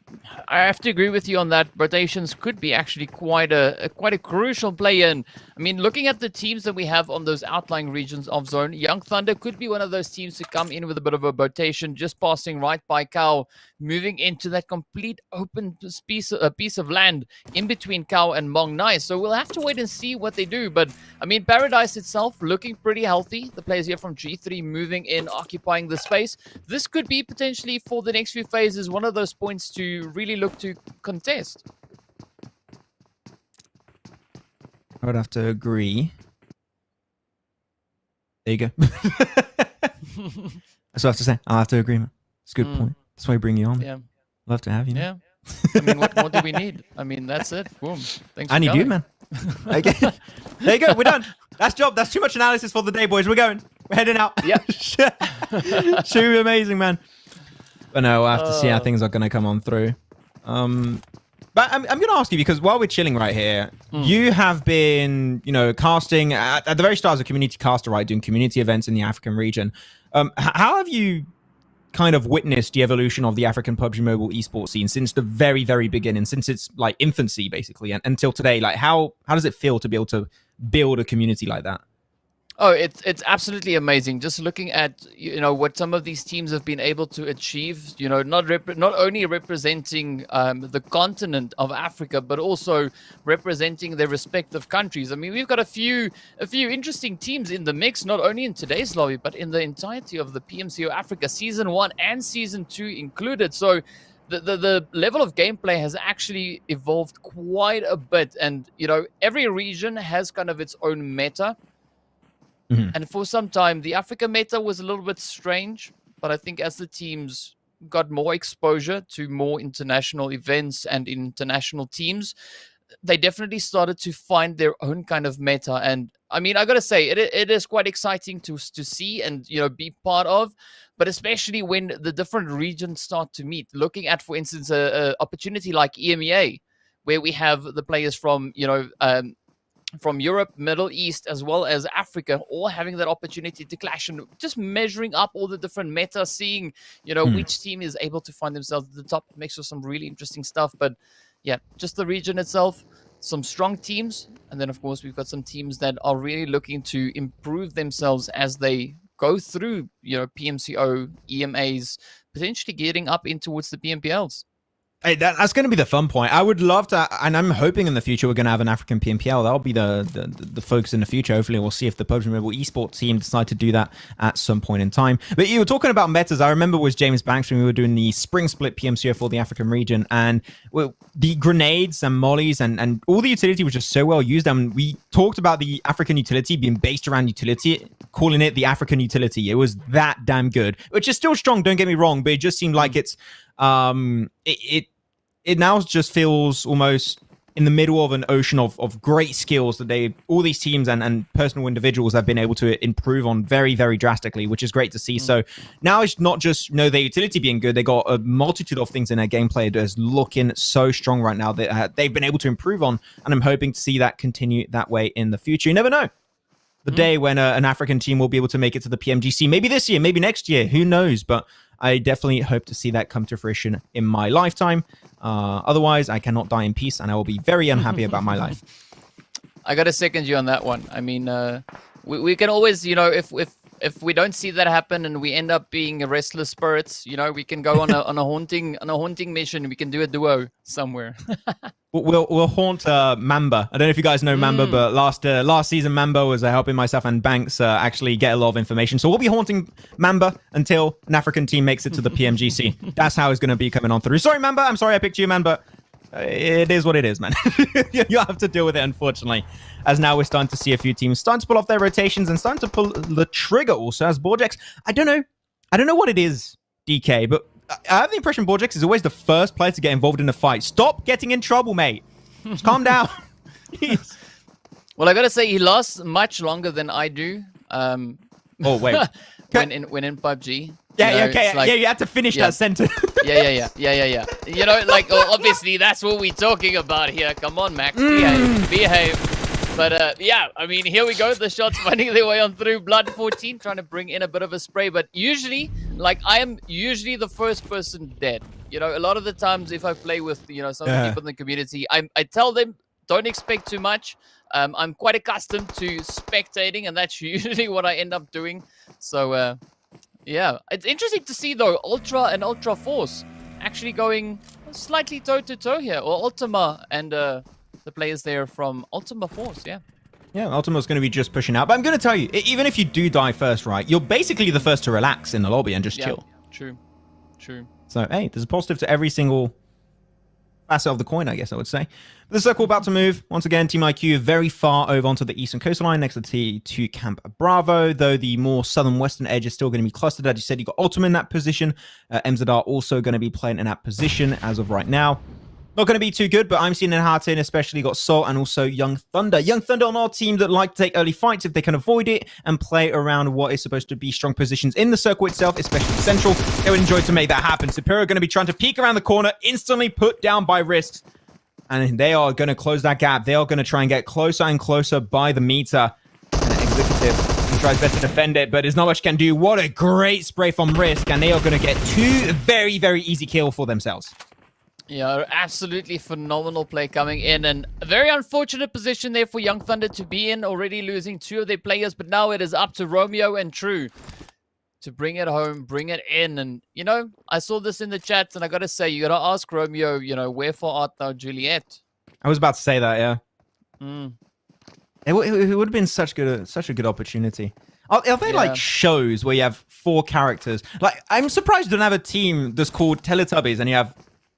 I have to agree with you on that. Rotations could be actually quite a crucial play in. I mean, looking at the teams that we have on those outlying regions of zone, Young Thunder could be one of those teams to come in with a bit of a rotation, just passing right by Cow, moving into that complete open piece of land in between Cow and Mong Nai. So we'll have to wait and see what they do. But I mean, Paradise itself looking pretty healthy. The players here from G3 moving in, occupying the space. This could be potentially for the next few phases one of those points to really look to contest. I would have to agree. There you go. That's what I have to say. I'll have to agree, man. It's a good point. That's why I bring you on. Yeah. Love to have you. Yeah. I mean, what more do we need? I mean, that's it. Boom. Thanks for I need you, coming. man. Okay. There you go. We're done. That's job. That's too much analysis for the day, boys. We're going. We're heading out. Yep. Too amazing, man. But no, we'll have to see how things are going to come on through. But I'm going to ask you, because while we're chilling right here, you have been, casting at the very start as a community caster, right? Doing community events in the African region. How have you kind of witnessed the evolution of the African PUBG Mobile esports scene since the very, very beginning, since its like infancy, basically, and until today? Like, how does it feel to be able to build a community like that? Oh, it's absolutely amazing. Just looking at what some of these teams have been able to achieve. Not only representing the continent of Africa, but also representing their respective countries. I mean, we've got a few interesting teams in the mix, not only in today's lobby, but in the entirety of the PMCO Africa Season 1 and Season 2 included. So the level of gameplay has actually evolved quite a bit, and every region has kind of its own meta. And for some time, the Africa meta was a little bit strange, but I think as the teams got more exposure to more international events and international teams, they definitely started to find their own kind of meta. And I mean, I got to say, it is quite exciting to see and, be part of, but especially when the different regions start to meet. Looking at, for instance, a opportunity like EMEA, where we have the players from, from Europe, Middle East, as well as Africa, all having that opportunity to clash and just measuring up all the different meta, seeing, which team is able to find themselves at the top. It makes for some really interesting stuff. But yeah, just the region itself, some strong teams. And then, of course, we've got some teams that are really looking to improve themselves as they go through, PMCO, EMAs, potentially getting up in towards the PMPLs. Hey, that's going to be the fun point. I would love to, and I'm hoping in the future we're going to have an African PMPL. That'll be the focus in the future. Hopefully, we'll see if the PUBG Mobile esports team decide to do that at some point in time. But you were talking about metas. I remember with James Banks when we were doing the spring split PMCO for the African region, and the grenades and mollies and all the utility was just so well used. And we talked about the African utility being based around utility, calling it the African utility. It was that damn good, which is still strong. Don't get me wrong, but it just seemed like it's it now just feels almost in the middle of an ocean of great skills that all these teams and personal individuals have been able to improve on very, very drastically, which is great to see. So now it's not just their utility being good. They got a multitude of things in their gameplay that is looking so strong right now that they've been able to improve on, and I'm hoping to see that continue that way in the future. You never know. The day when an African team will be able to make it to the PMGC, maybe this year, maybe next year, who knows? But I definitely hope to see that come to fruition in my lifetime. Otherwise, I cannot die in peace, and I will be very unhappy about my life. I got to second you on that one. I mean, we can always, if we don't see that happen and we end up being restless spirits, we can go on a haunting mission. We can do a duo somewhere. We'll haunt Mamba. I don't know if you guys know Mamba, but last season Mamba was helping myself and Banks actually get a lot of information. So we'll be haunting Mamba until an African team makes it to the PMGC. That's how it's going to be coming on through. Sorry, Mamba. I'm sorry I picked you, man, but it is what it is, man. You have to deal with it, unfortunately. As now we're starting to see a few teams starting to pull off their rotations and starting to pull the trigger also as Borjex. I don't know what it is, DK, but I have the impression Borjex is always the first player to get involved in a fight. Stop getting in trouble, mate. Just calm down. Jeez. Well, I gotta say he lasts much longer than I do. Oh wait. when in PUBG. Okay. You had to finish that sentence. Yeah. Obviously that's what we're talking about here. Come on, Max, behave. But yeah, I mean, here we go. The shots finding their way on through. Blood 14 trying to bring in a bit of a spray, but usually like, I am usually the first person dead. You know, a lot of the times if I play with, you know, some of the people in the community, I tell them, don't expect too much. I'm quite accustomed to spectating, and that's usually what I end up doing. So, yeah. It's interesting to see, though, Ultra and Ultra Force actually going slightly toe-to-toe here. Or Ultima and the players there from Ultima Force, yeah. Yeah, Ultima's going to be just pushing out. But I'm going to tell you, even if you do die first, right, you're basically the first to relax in the lobby and just chill. True. True. So, hey, there's a positive to every single facet of the coin, I guess I would say. But the circle about to move. Once again, Team IQ very far over onto the eastern coastline next to T2 Camp Bravo, though the more southern western edge is still going to be clustered. As you said, you got Ultima in that position. MZR also going to be playing in that position as of right now. Not going to be too good, but I'm seeing Hartin, especially got Sol and also Young Thunder. Young Thunder on our team that like to take early fights if they can avoid it and play around what is supposed to be strong positions in the circle itself, especially central. They would enjoy to make that happen. Superior are going to be trying to peek around the corner, instantly put down by Risks. And they are going to close that gap. They are going to try and get closer and closer by the meter. And Executive tries best to defend it, but there's not much can do. What a great spray from Risk, and they are going to get two very, very easy kills for themselves. Yeah, absolutely phenomenal play coming in, and a very unfortunate position there for Young Thunder to be in, already losing two of their players, but now it is up to Romeo and True to bring it home, bring it in. And, you know, I saw this in the chat, and I got to say, you got to ask Romeo, you know, wherefore art thou Juliet? I was about to say that, yeah. Mm. It would have been such a good opportunity. Are they like shows where you have 4 characters? Like, I'm surprised you don't have a team that's called Teletubbies and you have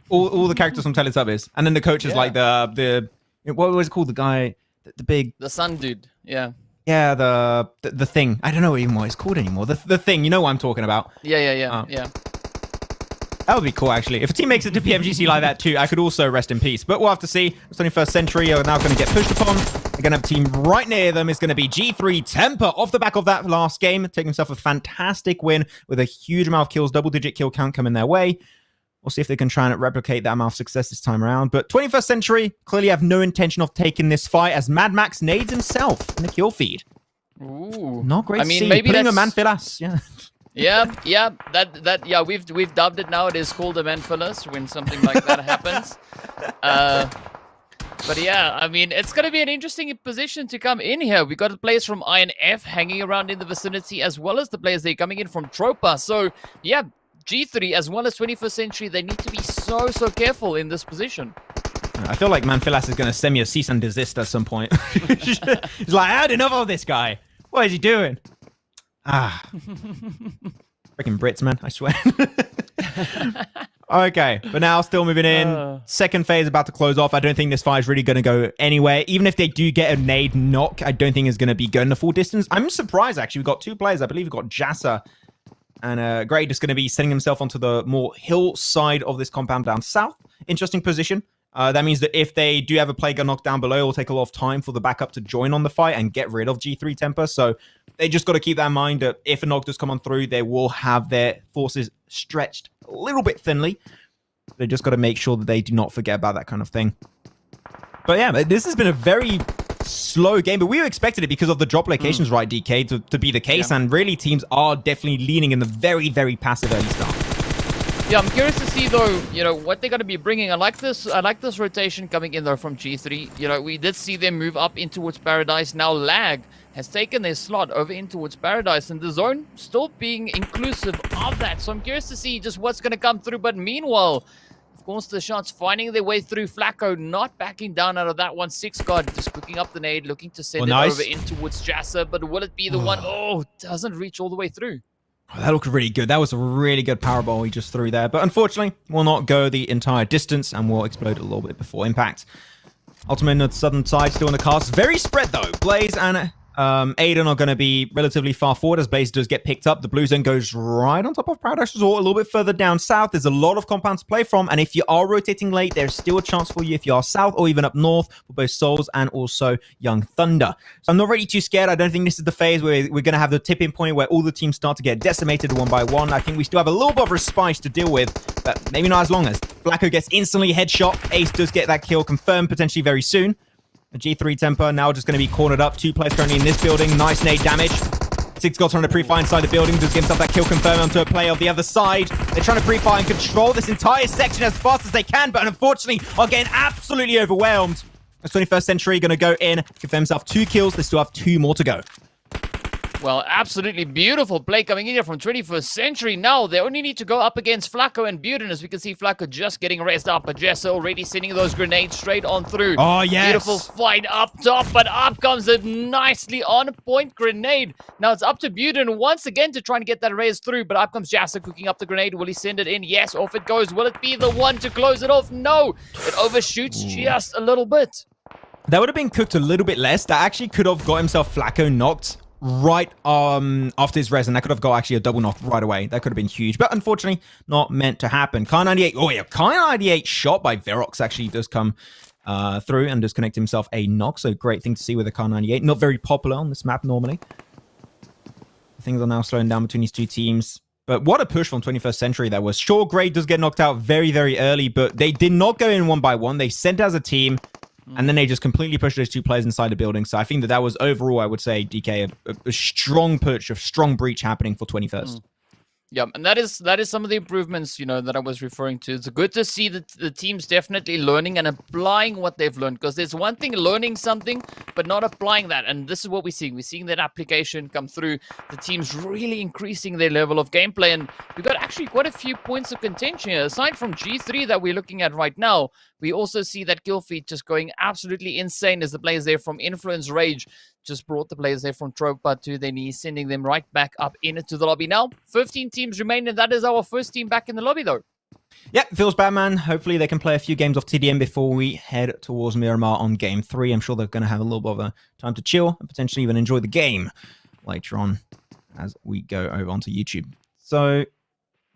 all the characters from Teletubbies, and then the coach is like the what was it called? The guy, the big, the sun dude. Yeah, the thing. I don't know even what it's called anymore. The thing. You know what I'm talking about? Yeah. That would be cool, actually. If a team makes it to PMGC like that too, I could also rest in peace. But we'll have to see. The 21st Century are now going to get pushed upon. They're going to have a team right near them. It's going to be G3 Temper off the back of that last game, taking himself a fantastic win with a huge amount of kills, double-digit kill count coming their way. We'll see if they can try and replicate that amount of success this time around. But 21st Century clearly have no intention of taking this fight as Mad Max nades himself in the kill feed. Ooh. Not great. I mean, to see. maybe Putting that's... a Manfilas. Yeah. We've dubbed it now. It is called a Manfilas when something like that happens. But yeah, I mean, it's going to be an interesting position to come in here. We got the players from INF hanging around in the vicinity, as well as the players they're coming in from Tropa. So yeah, G3 as well as 21st Century, they need to be so careful in this position. I feel like Manfilas is going to send me a cease and desist at some point. He's like, I had enough of this guy. What is he doing? Freaking Brits, man, I swear. Okay, but now still moving in. Second phase about to close off. I don't think this fight is really going to go anywhere. Even if they do get a nade knock, I don't think it's going to be going the full distance. I'm surprised, actually. We've got 2 players. I believe we've got Jassa and Gray just going to be sending himself onto the more hill side of this compound down south. Interesting position. That means that if they do have a player knocked down below, it will take a lot of time for the backup to join on the fight and get rid of G3 Temper. So they just got to keep that in mind that if a knock does come on through, they will have their forces stretched a little bit thinly. They just got to make sure that they do not forget about that kind of thing. But yeah, this has been a very slow game, but we expected it because of the drop locations, right, DK, to be the case. Yeah. And really, teams are definitely leaning in the very, very passive early start. Yeah, I'm curious to see, though, you know, what they're going to be bringing. I like this rotation coming in, though, from G3. You know, we did see them move up in towards Paradise. Now Lag has taken their slot over in towards Paradise, and the zone still being inclusive of that. So I'm curious to see just what's going to come through. But meanwhile, of course, the shots finding their way through. Flacco not backing down out of that one. 6 guard just cooking up the nade, looking to send it over in towards Jassa. But will it be the one? Oh, doesn't reach all the way through. Oh, that looked really good. That was a really good power ball he just threw there. But unfortunately, will not go the entire distance and will explode a little bit before impact. Ultimate on the southern side, still in the cast. Very spread, though. Blaze and Aiden are going to be relatively far forward as Blaze does get picked up. The blue zone goes right on top of Paradise Resort, a little bit further down south. There's a lot of compounds to play from, and if you are rotating late, there's still a chance for you if you are south or even up north for both Souls and also Young Thunder. So I'm not really too scared. I don't think this is the phase where we're going to have the tipping point where all the teams start to get decimated one by one. I think we still have a little bit of respite to deal with, but maybe not as long as. Flacco gets instantly headshot. Ace does get that kill confirmed potentially very soon. The G3 Temper now just going to be cornered up. 2 players currently in this building. Nice nade damage. Six got trying to pre-fire inside the building. Does give himself that kill confirm onto a player of the other side. They're trying to pre-fire and control this entire section as fast as they can, but unfortunately are getting absolutely overwhelmed. As 21st Century going to go in, give themselves 2 kills. They still have 2 more to go. Well, absolutely beautiful play coming in here from 21st Century. Now, they only need to go up against Flacco and Buden. As we can see, Flacco just getting raised up, but Jessa already sending those grenades straight on through. Oh, yes. Beautiful fight up top, but up comes a nicely on-point grenade. Now, it's up to Buden once again to try and get that raise through, but up comes Jessa cooking up the grenade. Will he send it in? Yes, off it goes. Will it be the one to close it off? No, it overshoots just a little bit. That would have been cooked a little bit less. That actually could have got himself Flacco knocked right after his res, and that could have got actually a double knock right away. That could have been huge, but unfortunately not meant to happen. Kar 98, oh yeah, Kar 98 shot by Verox actually does come through and does connect himself a knock, so great thing to see with the Kar 98. Not very popular on this map normally. Things are now slowing down between these two teams. But what a push from 21st Century that was. Sure, Grey does get knocked out very, very early, but they did not go in one by one. They sent as a team, and then they just completely pushed those 2 players inside the building. So I think that was overall, I would say, DK, a strong push, a strong breach happening for 21st. Yeah, and that is some of the improvements, that I was referring to. It's good to see that the team's definitely learning and applying what they've learned, because there's one thing learning something, but not applying that. And this is what we're seeing. We're seeing that application come through. The team's really increasing their level of gameplay, and we've got actually quite a few points of contention here. Aside from G3 that we're looking at right now, we also see that kill feed just going absolutely insane as the players there from Influence Rage just brought the players there from Tropa to their knees, sending them right back up into the lobby. Now, 15 teams remain, and that is our first team back in the lobby, though. Yeah, feels bad, man. Hopefully they can play a few games off TDM before we head towards Miramar on game 3. I'm sure they're going to have a little bit of a time to chill and potentially even enjoy the game later on as we go over onto YouTube. So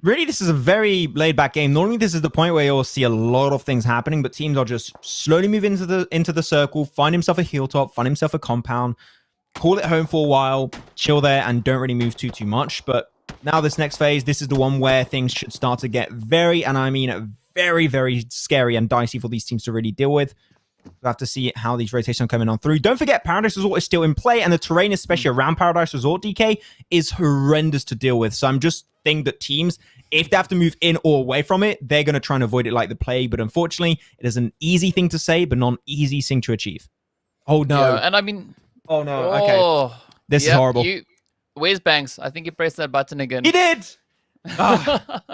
really, this is a very laid-back game. Normally, this is the point where you'll see a lot of things happening, but teams are just slowly moving into the circle, find himself a hilltop, find himself a compound, call it home for a while, chill there, and don't really move too much. But now this next phase, this is the one where things should start to get very, and I mean very, very scary and dicey for these teams to really deal with. We'll have to see how these rotations are coming on through. Don't forget, Paradise Resort is still in play, and the terrain, especially around Paradise Resort, DK, is horrendous to deal with. So I'm just thinking that teams, if they have to move in or away from it, they're going to try and avoid it like the plague. But unfortunately, it is an easy thing to say, but not an easy thing to achieve. Oh, no. Yeah, and I mean... Oh, no. Okay. This is horrible. Where's Banks? I think he pressed that button again. He did! But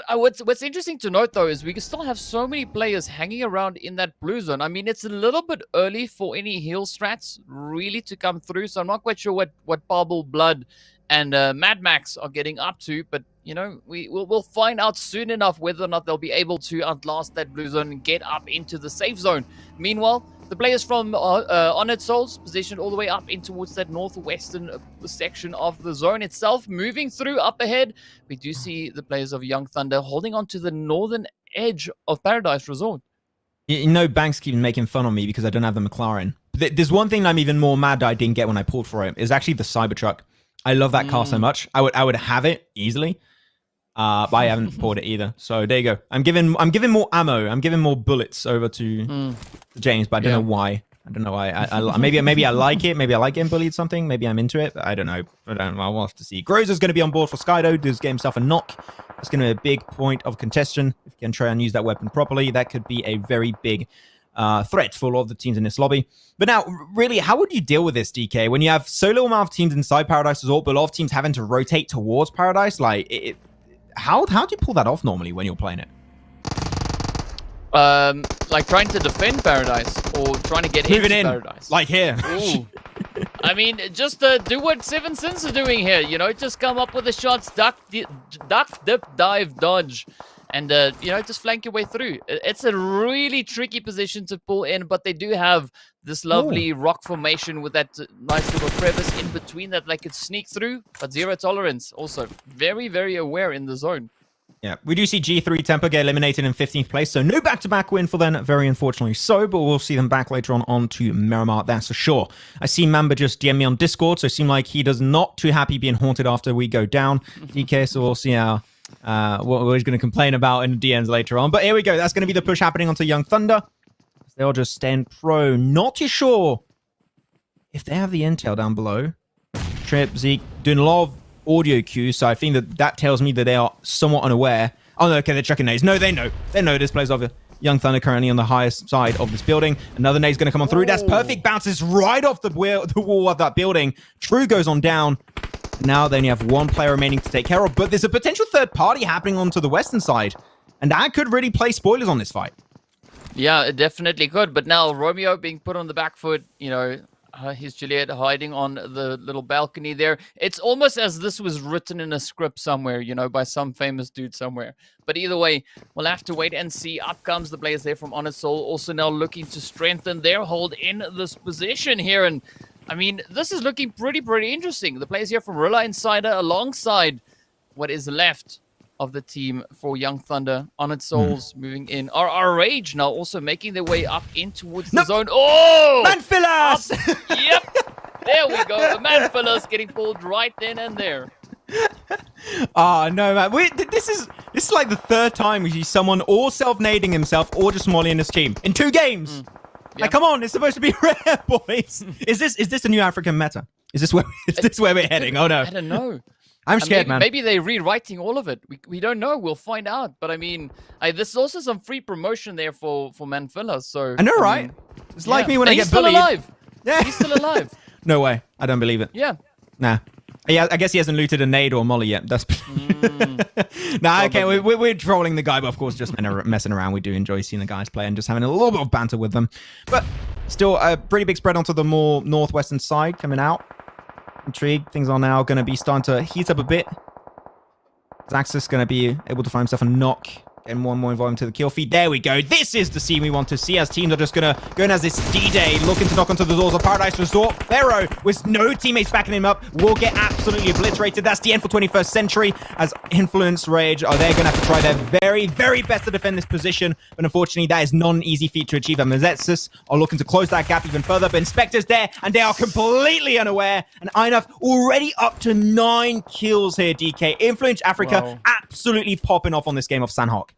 what's interesting to note, though, is we can still have so many players hanging around in that blue zone. I mean, it's a little bit early for any heal strats really to come through, so I'm not quite sure what Bubble Blood and Mad Max are getting up to, but we'll find out soon enough whether or not they'll be able to outlast that blue zone and get up into the safe zone. Meanwhile, the players from Honored Souls positioned all the way up in towards that northwestern section of the zone itself. Moving through up ahead, we do see the players of Young Thunder holding on to the northern edge of Paradise Resort. Banks keeps making fun of me because I don't have the McLaren. There's one thing I'm even more mad that I didn't get when I pulled for it. Is actually the Cybertruck. I love that car so much. I would have it easily. But I haven't poured it either. So there you go. I'm giving more ammo. I'm giving more bullets over to James, but I don't know why. I don't know why. I maybe I like it. Maybe I like getting bullied something. Maybe I'm into it. But I don't know. I'll have to see. Grozer's going to be on board for Skydo. Does get himself a knock. That's going to be a big point of contention. If you can try and use that weapon properly, that could be a very big threat for a lot of the teams in this lobby. But now, really, how would you deal with this, DK? When you have so little amount of teams inside Paradise Resort, but a lot of teams having to rotate towards Paradise, like how do you pull that off normally when you're playing it? Like trying to defend Paradise or trying to get into Paradise. Like here. Ooh. I mean, just do what Seven Sins are doing here. Just come up with the shots, duck, dip, dive, dodge, and just flank your way through. It's a really tricky position to pull in, but they do have this lovely rock formation with that nice little crevice in between that they could sneak through, but zero tolerance. Also, very, very aware in the zone. Yeah, we do see G3 Temper get eliminated in 15th place, so no back-to-back win for them, very unfortunately so, but we'll see them back later on to Miramar, that's for sure. I see Mamba just DM me on Discord, so it seems like he does not too happy being haunted after we go down, DK, so we'll see how what we're going to complain about in the DMs later on. But here we go, that's going to be the push happening onto Young Thunder. They'll just stand pro, not too sure if they have the intel down below. Trip, Zeke, doing a lot of audio cues, so I think that tells me that they are somewhat unaware. Oh, no, okay, they're checking nades. No, they know. They know this plays over. Young Thunder currently on the highest side of this building. Another nade's going to come on through. That's perfect. Bounces right off the wall of that building. True goes on down. Now they only have one player remaining to take care of, but there's a potential third party happening onto the western side, and that could really play spoilers on this fight. Yeah, it definitely could. But now Romeo being put on the back foot, you know, here's Juliet hiding on the little balcony there. It's almost as this was written in a script somewhere, you know, by some famous dude somewhere. But either way, we'll have to wait and see. Up comes the players there from Honest Soul, also now looking to strengthen their hold in this position here. And I mean, this is looking pretty interesting. The players here from Rilla Insider alongside what is left of the team for Young Thunder. Honored Souls moving in. RR Rage now also making their way up in towards the zone. Oh! Man fillers! Yep! There we go. The man fillers getting pulled right then and there. Oh, no, man. This is like the third time we see someone or self-nading himself or just mollying his team in 2 games. Yeah. Like, come on, it's supposed to be rare, boys. Is this a new African meta? Is this where we're heading? Oh, no. I don't know. I'm scared, man. Maybe they're rewriting all of it. We don't know. We'll find out. But I mean, this is also some free promotion there for Manfilla. So I know, right? It's like me when I he's get still bullied. alive. Yeah. He's still alive. No way. I don't believe it. Yeah. Nah. Yeah, I guess he hasn't looted a nade or a molly yet. That's nah, okay, we're trolling the guy, but of course just messing around. We do enjoy seeing the guys play and just having a little bit of banter with them. But still, a pretty big spread onto the more northwestern side coming out. Intrigued. Things are now going to be starting to heat up a bit. Zaxxas going to be able to find himself a knock. Getting more and more involved into the kill feed. There we go. This is the scene we want to see as teams are just going to go in as this D-Day, looking to knock onto the doors of Paradise Resort. Pharaoh, with no teammates backing him up, will get absolutely obliterated. That's the end for 21st Century, as Influence Rage are they're going to have to try their very, very best to defend this position. But unfortunately, that is not an easy feat to achieve. And Mazetsus are looking to close that gap even further. But Inspector's there, and they are completely unaware. And Einaf already up to 9 kills here, DK. Influence Africa absolutely popping off on this game of Sanhok.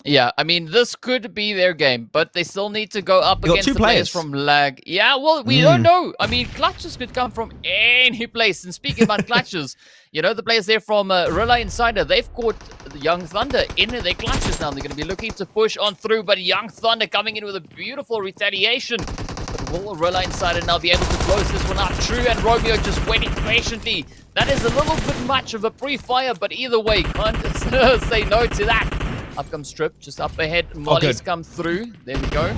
Yeah, I mean, this could be their game, but they still need to go up against the players from Lag. Yeah, well, we don't know. I mean, clutches could come from any place. And speaking about clutches, you know, the players there from Relay Insider, they've caught the Young Thunder in their clutches now. They're going to be looking to push on through, but Young Thunder coming in with a beautiful retaliation. But will Relay Insider now be able to close this one up? True and Romeo just waiting patiently. That is a little bit much of a pre-fire, but either way, can't say no to that. Up comes Strip, just up ahead. Molly's come through. There we go.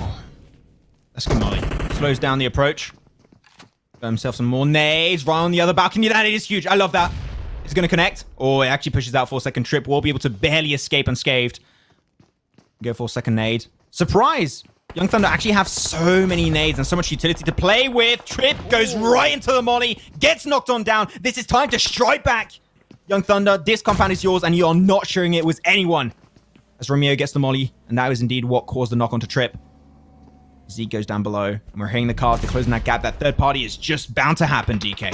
That's good, Molly. Slows down the approach. Got himself some more nades. Right on the other balcony. That is huge. I love that. It's going to connect. Oh, it actually pushes out for a second. Trip will be able to barely escape unscathed. Go for a second nade. Surprise! Young Thunder actually have so many nades and so much utility to play with. Trip goes right into the Molly. Gets knocked on down. This is time to strike back. Young Thunder, this compound is yours and you are not sharing it with anyone. As Romeo gets the Molly, and that is indeed what caused the knock onto Trip. Zeke goes down below, and we're hitting the card to closing that gap. That third party is just bound to happen, DK.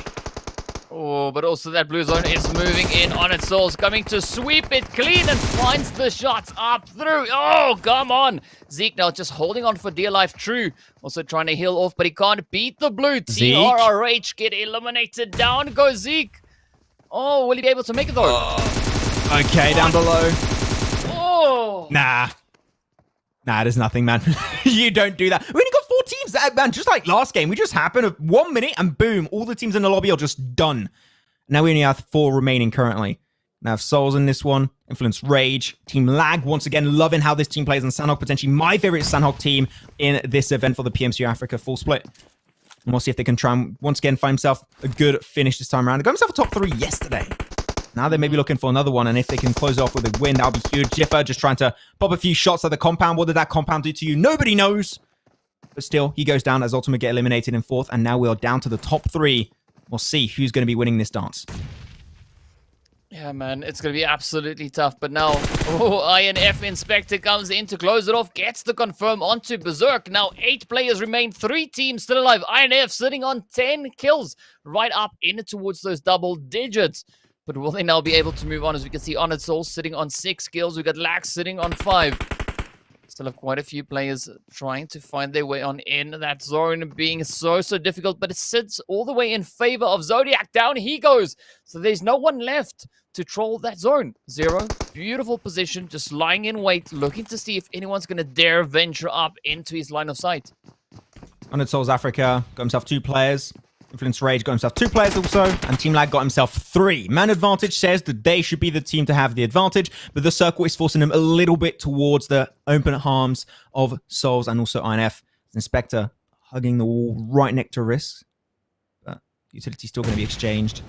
Oh, but also that blue zone is moving in on its souls, coming to sweep it clean and finds the shots up through. Oh, come on. Zeke now just holding on for dear life. True. Also trying to heal off, but he can't beat the blue team. RRH get eliminated. Down goes Zeke. Oh, will he be able to make it though? Okay, down below. Oh. Nah, there's nothing, man. You don't do that. We only got 4 teams, man. Just like last game, we just happened 1 minute and boom, all the teams in the lobby are just done. Now we only have 4 remaining currently. Now have Souls in this one, Influence Rage, Team Lag once again, loving how this team plays, and Sanhok potentially my favorite Sanhok team in this event for the PMCO Africa full split. And we'll see if they can try and once again find himself a good finish this time around. They got himself a top 3 yesterday. Now they may be looking for another one, and if they can close it off with a win, that'll be huge. Jiffer just trying to pop a few shots at the compound. What did that compound do to you? Nobody knows. But still, he goes down as Ultimate get eliminated in 4th, and now we're down to the top 3. We'll see who's going to be winning this dance. Yeah, man, it's going to be absolutely tough. But now, INF Inspector comes in to close it off, gets the confirm onto Berserk. Now 8 players remain, 3 teams still alive. INF sitting on 10 kills, right up in towards those double digits. But will they now be able to move on? As we can see, Honored Soul sitting on 6 kills. We got Lax sitting on 5. Still have quite a few players trying to find their way on in. That zone being so difficult, but it sits all the way in favor of Zodiac. Down he goes. So there's no one left to troll that zone. Zero, beautiful position, just lying in wait, looking to see if anyone's going to dare venture up into his line of sight. Untitled Souls Africa got himself 2 players. Influence Rage got himself 2 players also, and Team Lag got himself 3. Man Advantage says that they should be the team to have the advantage, but the circle is forcing them a little bit towards the open arms of Souls and also INF. Inspector hugging the wall right next to Risk, but utility's still going to be exchanged.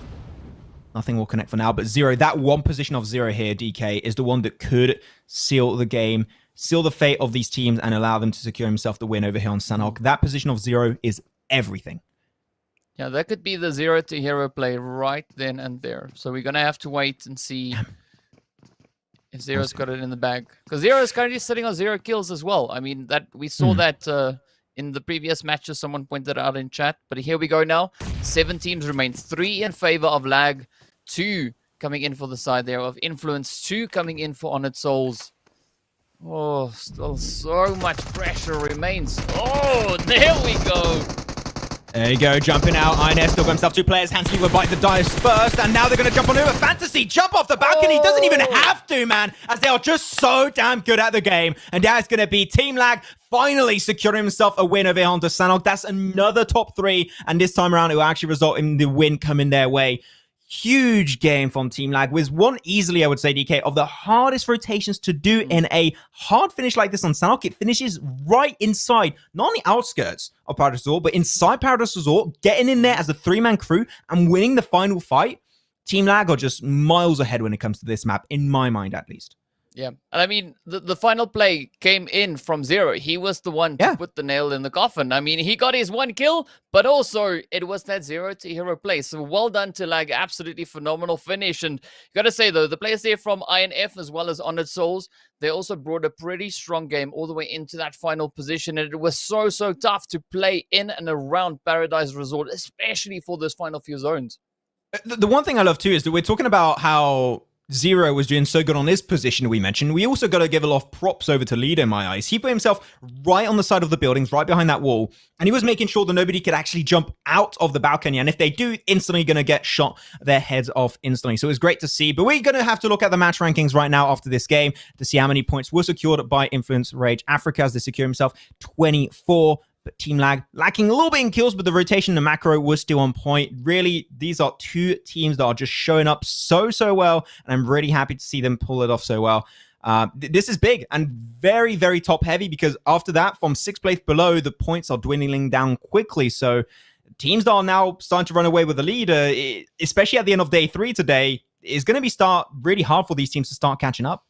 Nothing will connect for now, but Zero, that one position of Zero here, DK, is the one that could seal the game, seal the fate of these teams, and allow them to secure himself the win over here on Sanhok. That position of Zero is everything. Yeah, that could be the 0 to hero play right then and there. So we're going to have to wait and see if Zero's got it in the bag. Because Zero is currently sitting on 0 kills as well. I mean, that we saw that in the previous matches, someone pointed out in chat. But here we go now. 7 teams remain. 3 in favor of Lag. 2 coming in for the side there of Influence. 2 coming in for Honored Souls. Oh, still so much pressure remains. Oh, there we go. There you go, jumping out. INS still got himself 2 players. Hansley will bite the dice first, and now they're going to jump on Uber. Fantasy, jump off the balcony. He doesn't even have to, man, as they are just so damn good at the game. And that's going to be Team Lag finally securing himself a win over here onto Sanhok. That's another top 3, and this time around, it will actually result in the win coming their way. Huge game from Team Lag, with one easily, I would say, DK, of the hardest rotations to do in a hard finish like this on Sanhok. It finishes right inside, not on the outskirts of Paradise Resort, but inside Paradise Resort, getting in there as a 3-man crew and winning the final fight. Team Lag are just miles ahead when it comes to this map, in my mind at least. Yeah, and I mean, the final play came in from Zero. He was the one to put the nail in the coffin. I mean, he got his 1 kill, but also it was that 0 to hero play. So well done to Lag, absolutely phenomenal finish. And gotta say though, the players there from INF as well as Honored Souls, they also brought a pretty strong game all the way into that final position. And it was so tough to play in and around Paradise Resort, especially for those final few zones. The one thing I love too is that we're talking about how Zero was doing so good on his position we mentioned. We also got to give a lot of props over to Leader in my eyes. He put himself right on the side of the buildings, right behind that wall, and he was making sure that nobody could actually jump out of the balcony. And if they do, instantly going to get shot their heads off instantly. So it was great to see. But we're going to have to look at the match rankings right now after this game to see how many points were secured by Influence Rage Africa as they secure himself 24. But Team Lag lacking a little bit in kills, but the rotation and the macro was still on point. Really, these are 2 teams that are just showing up so well, and I'm really happy to see them pull it off so well. This is big and very top heavy, because after that, from 6th place below, the points are dwindling down quickly. So teams that are now starting to run away with the leader, especially at the end of day 3 today, is going to be really hard for these teams to start catching up.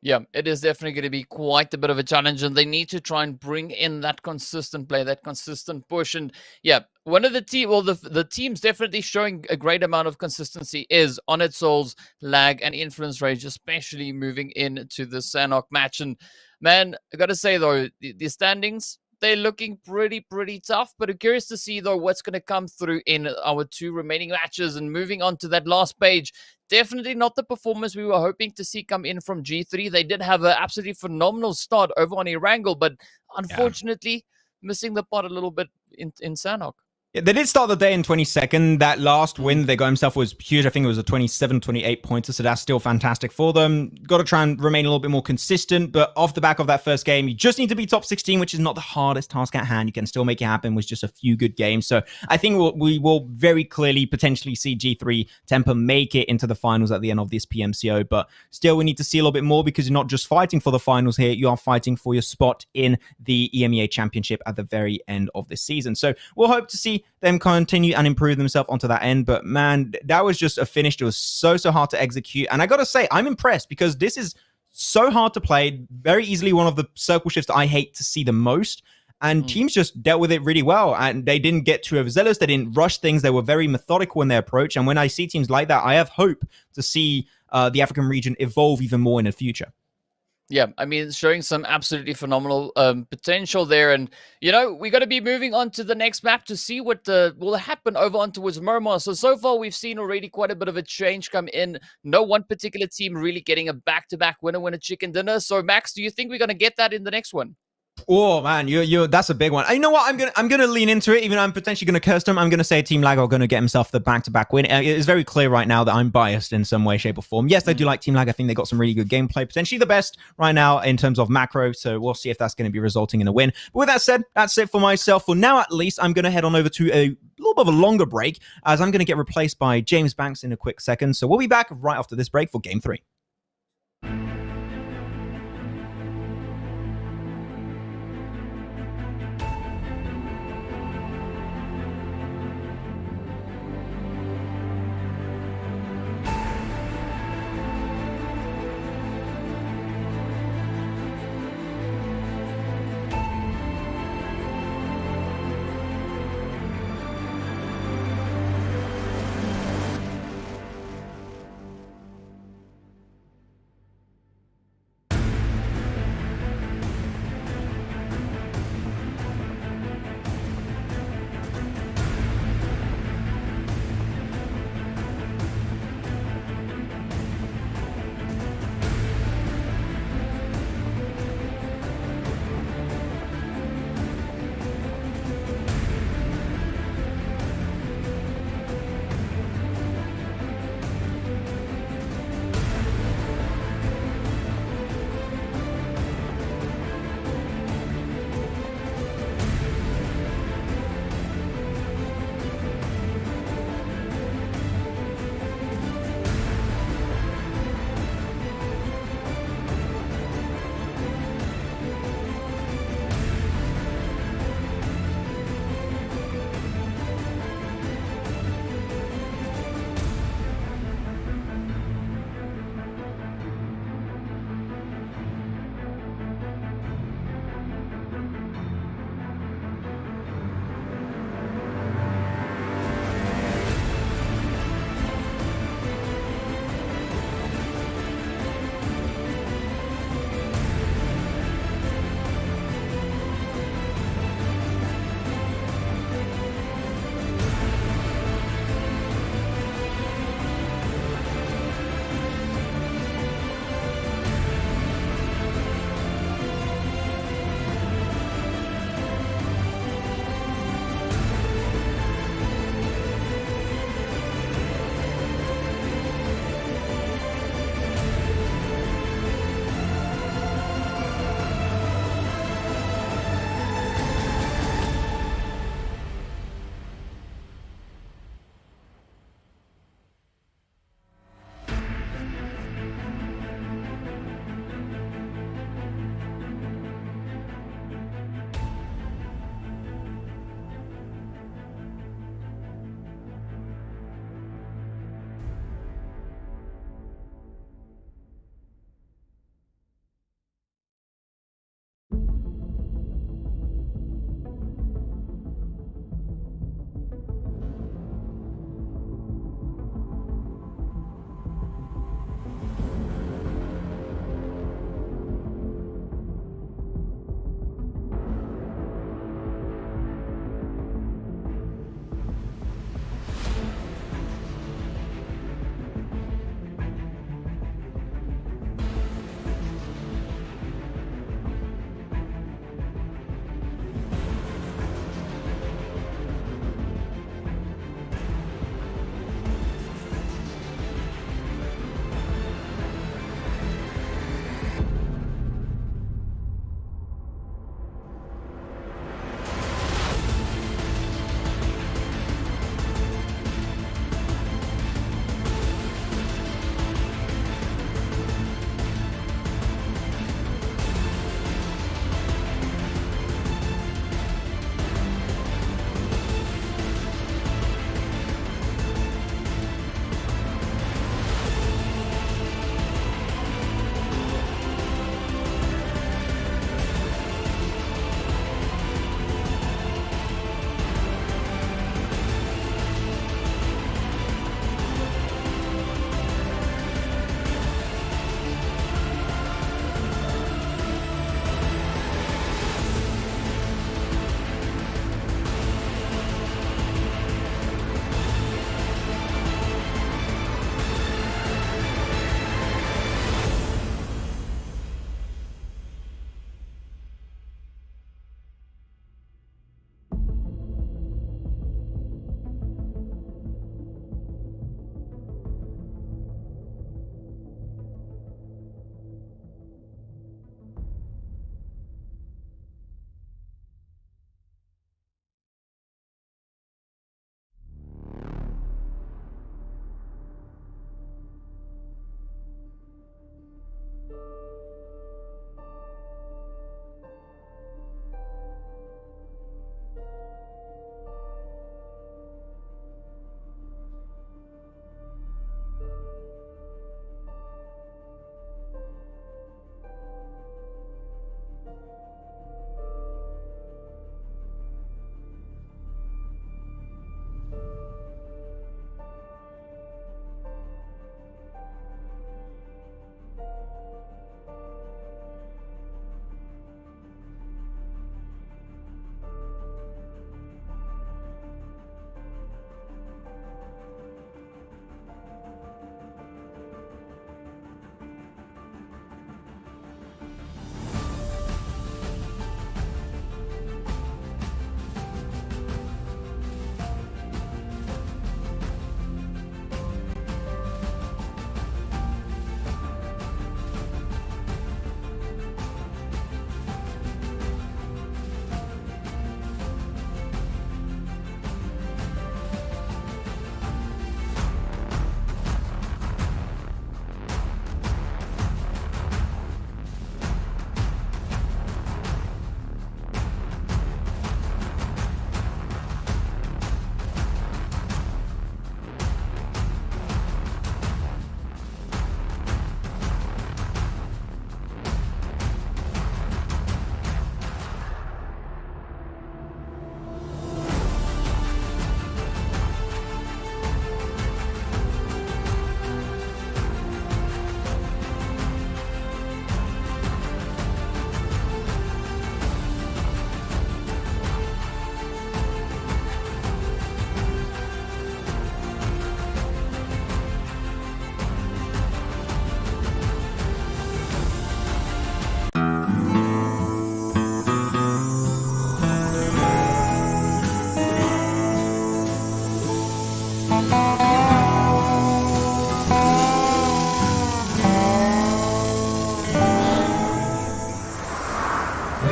Yeah, it is definitely going to be quite a bit of a challenge, and they need to try and bring in that consistent play, that consistent push. And yeah, one of the the teams definitely showing a great amount of consistency is Honored Souls, Lag, and Influence Rage, especially moving into the Sanhok match. And man, I got to say though, the standings, they're looking pretty tough, but I'm curious to see though what's going to come through in our 2 remaining matches. And moving on to that last page, definitely not the performance we were hoping to see come in from G3. They did have an absolutely phenomenal start over on Erangel, but unfortunately missing the pot a little bit in Sanhok. Yeah, they did start the day in 22nd. That last win they got himself was huge. I think it was a 27, 28 pointer, so that's still fantastic for them. Got to try and remain a little bit more consistent, but off the back of that first game, you just need to be top 16, which is not the hardest task at hand. You can still make it happen with just a few good games. So I think we will very clearly potentially see G3 Temper make it into the finals at the end of this PMCO, but still we need to see a little bit more, because you're not just fighting for the finals here, you are fighting for your spot in the EMEA Championship at the very end of this season. So we'll hope to see them continue and improve themselves onto that end. But man, that was just a finish that was so hard to execute. And I gotta say, I'm impressed, because this is so hard to play. Very easily one of the circle shifts that I hate to see the most. And teams just dealt with it really well. And they didn't get too overzealous. They didn't rush things. They were very methodical in their approach. And when I see teams like that, I have hope to see the African region evolve even more in the future. Yeah, I mean, showing some absolutely phenomenal potential there. And, we got to be moving on to the next map to see what will happen over on towards Miramar. So far, we've seen already quite a bit of a change come in. No one particular team really getting a back-to-back winner chicken dinner. So, Max, do you think we're going to get that in the next one? Oh man, you that's a big one. You know what? I'm gonna lean into it, even though I'm potentially gonna curse them. I'm gonna say Team Lag are gonna get himself the back-to-back win. It is very clear right now that I'm biased in some way, shape, or form. Yes, I do like Team Lag. I think they got some really good gameplay, potentially the best right now in terms of macro. So we'll see if that's gonna be resulting in a win. But with that said, that's it for myself. For now, at least, I'm gonna head on over to a little bit of a longer break, as I'm gonna get replaced by James Banks in a quick second. So we'll be back right after this break for Game 3.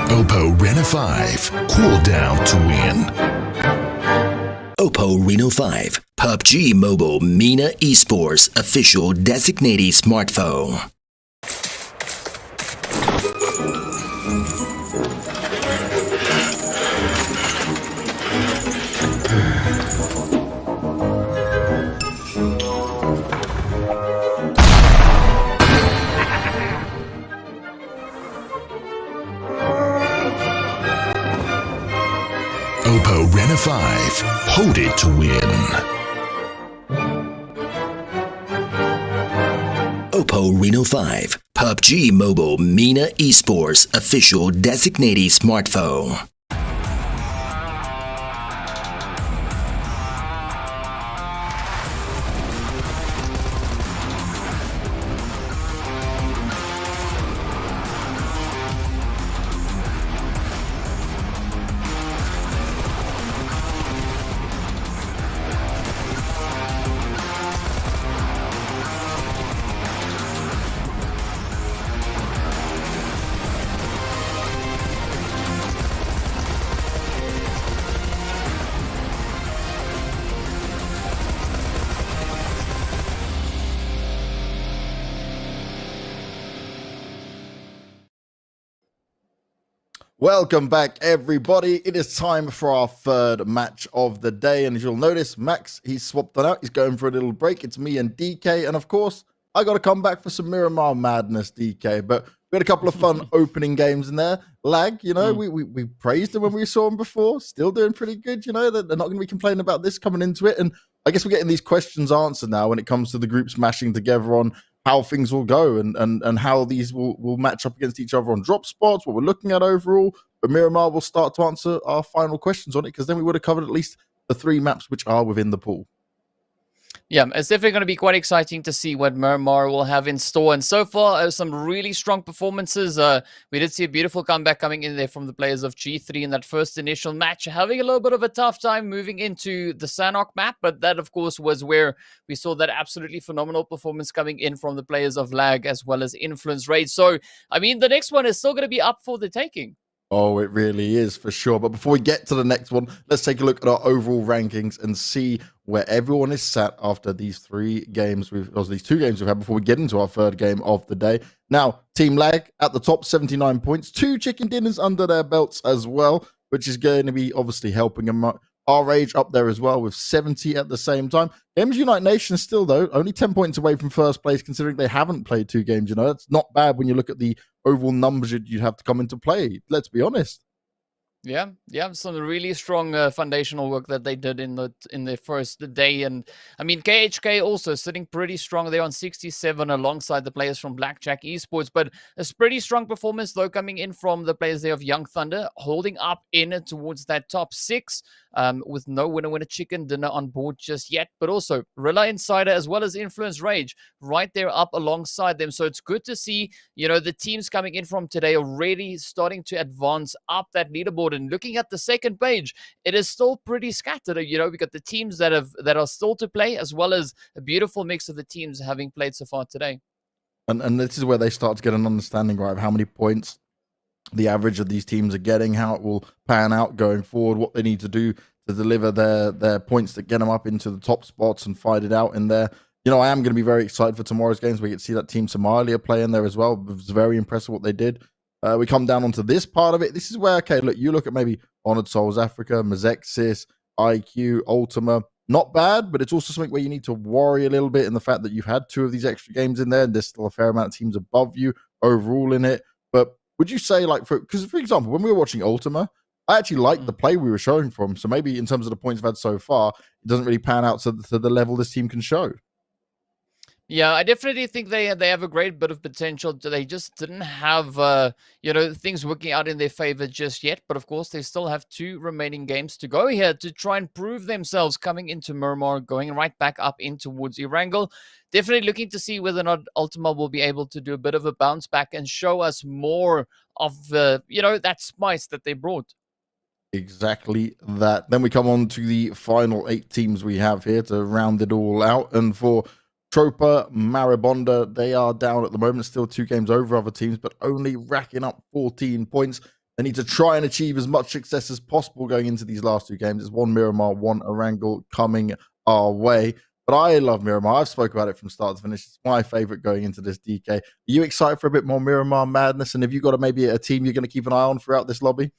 Oppo Rena 5. Cool down to win. Oppo Reno 5, PUBG Mobile MENA Esports official designated smartphone. Oppo Rena 5. Hold it to win. Oppo Reno 5, PUBG Mobile MENA Esports official designated smartphone. Welcome back, everybody. It is time for our third match of the day. And as you'll notice, Max, he's swapped on out. He's going for a little break. It's me and DK. And of course, I got to come back for some Miramar madness, DK. But we had a couple of fun opening games in there. Lag, you know, we praised them when we saw them before. Still doing pretty good, you know. They're not going to be complaining about this coming into it. And I guess we're getting these questions answered now when it comes to the groups mashing together on how things will go and how these will match up against each other on drop spots, what we're looking at overall. But Miramar will start to answer our final questions on it, because then we would have covered at least the 3 maps which are within the pool. Yeah, it's definitely going to be quite exciting to see what Miramar will have in store. And so far, some really strong performances. We did see a beautiful comeback coming in there from the players of G3 in that first initial match, having a little bit of a tough time moving into the Sanhok map. But that, of course, was where we saw that absolutely phenomenal performance coming in from the players of Lag as well as Influence Raid. So, I mean, the next one is still going to be up for the taking. Oh, it really is, for sure. But before we get to the next one, let's take a look at our overall rankings and see where everyone is sat after these 3 games these 2 games we've had before we get into our third game of the day. Now, Team Lag at the top, 79 points, 2 chicken dinners under their belts as well, which is going to be obviously helping them. Our Rage up there as well with 70 at the same time. Games Unite Nation still, though, only 10 points away from first place, considering they haven't played 2 games. You know, that's not bad when you look at the overall numbers you'd have to come into play. Let's be honest. Yeah, some really strong foundational work that they did in the first day. And I mean, KHK also sitting pretty strong there on 67 alongside the players from Blackjack Esports. But a pretty strong performance, though, coming in from the players there of Young Thunder, holding up in towards that top 6 with no winner chicken dinner on board just yet. But also Rilla Insider as well as Influence Rage right there up alongside them. So it's good to see, you know, the teams coming in from today already starting to advance up that leaderboard. And looking at the second page, it is still pretty scattered. You know, we got the teams that are still to play, as well as a beautiful mix of the teams having played so far today. And this is where they start to get an understanding, right, of how many points the average of these teams are getting, how it will pan out going forward, what they need to do to deliver their points that get them up into the top spots and fight it out in there. You know, I am going to be very excited for tomorrow's games. We get to see that Team Somalia play in there as well. It was very impressive what they did. We come down onto this part of it. This is where, okay, look, you look at maybe Honored Souls Africa, Mazexis, IQ, Ultima. Not bad, but it's also something where you need to worry a little bit in the fact that you've had 2 of these extra games in there, and there's still a fair amount of teams above you overall in it. But would you say, like, because for example, when we were watching Ultima, I actually liked the play we were showing from. So maybe in terms of the points I've had so far, it doesn't really pan out to the level this team can show. Yeah, I definitely think they have a great bit of potential. They just didn't have, you know, things working out in their favor just yet. But of course, they still have 2 remaining games to go here to try and prove themselves coming into Miramar, going right back up in towards Erangel. Definitely looking to see whether or not Ultima will be able to do a bit of a bounce back and show us more of, you know, that spice that they brought. Exactly that. Then we come on to the final 8 teams we have here to round it all out. And for Tropa, Maribonda, they are down at the moment, still 2 games over other teams, but only racking up 14 points. They need to try and achieve as much success as possible going into these last 2 games. It's 1 Miramar, 1 Erangel coming our way. But I love Miramar. I've spoken about it from start to finish. It's my favorite going into this DK. Are you excited for a bit more Miramar madness? And have you got maybe a team you're going to keep an eye on throughout this lobby?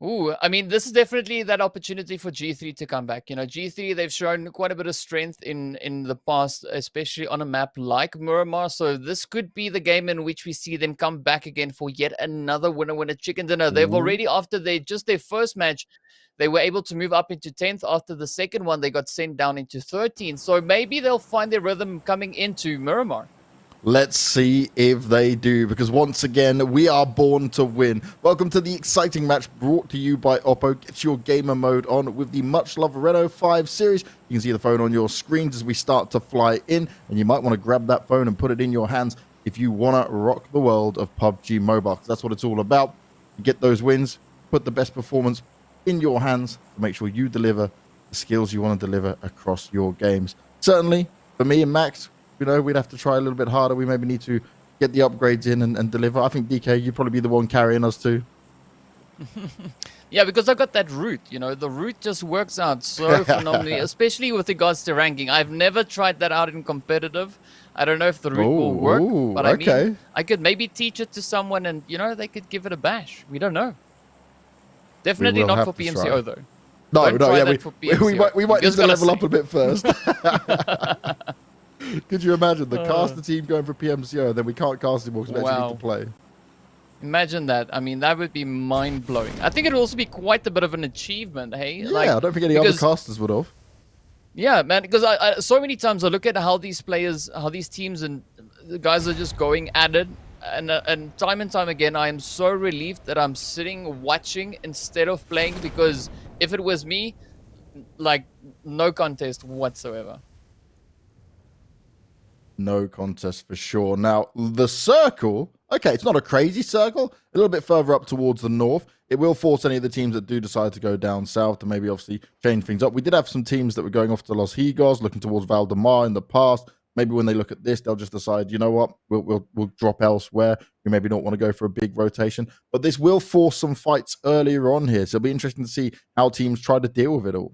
Ooh, I mean, this is definitely that opportunity for G3 to come back. You know, G3, they've shown quite a bit of strength in the past, especially on a map like Miramar. So this could be the game in which we see them come back again for yet another winner chicken dinner. They've already, after their first match, they were able to move up into 10th. After the second one, they got sent down into 13th. So maybe they'll find their rhythm coming into Miramar. Let's see if they do, because once again, we are born to win. Welcome to the exciting match brought to you by Oppo. Get your gamer mode on with the much-loved Renault 5 series. You can see the phone on your screens as we start to fly in, and you might want to grab that phone and put it in your hands if you want to rock the world of PUBG Mobile, because that's what it's all about. You get those wins, put the best performance in your hands to make sure you deliver the skills you want to deliver across your games. Certainly, for me and Max, you know, we'd have to try a little bit harder. We maybe need to get the upgrades in and deliver. I think, DK, you'd probably be the one carrying us too. Yeah, because I've got that route. You know, the route just works out so phenomenally, especially with regards to ranking. I've never tried that out in competitive. I don't know if the route will work, but I mean, I could maybe teach it to someone and, you know, they could give it a bash. We don't know. Definitely not for PMCO, though. No, yeah, we might need to level up a bit first. Could you imagine the caster team going for PMCO, then we can't cast anymore because we actually need to play? Imagine that. I mean, that would be mind-blowing. I think it would also be quite a bit of an achievement, hey? Yeah, like, I don't think any other casters would have. Yeah, man, because I so many times I look at how these players, how these teams and the guys are just going at it, and time again, I am so relieved that I'm sitting watching instead of playing, because if it was me, like, no contest whatsoever. No contest for sure. Now, the circle, okay, it's not a crazy circle, a little bit further up towards the north. It will force any of the teams that do decide to go down south to maybe obviously change things up. We did have some teams that were going off to Los Higos, looking towards Valdemar in the past. Maybe when they look at this, they'll just decide, you know what, we'll drop elsewhere. We maybe don't want to go for a big rotation. But this will force some fights earlier on here. So it'll be interesting to see how teams try to deal with it all.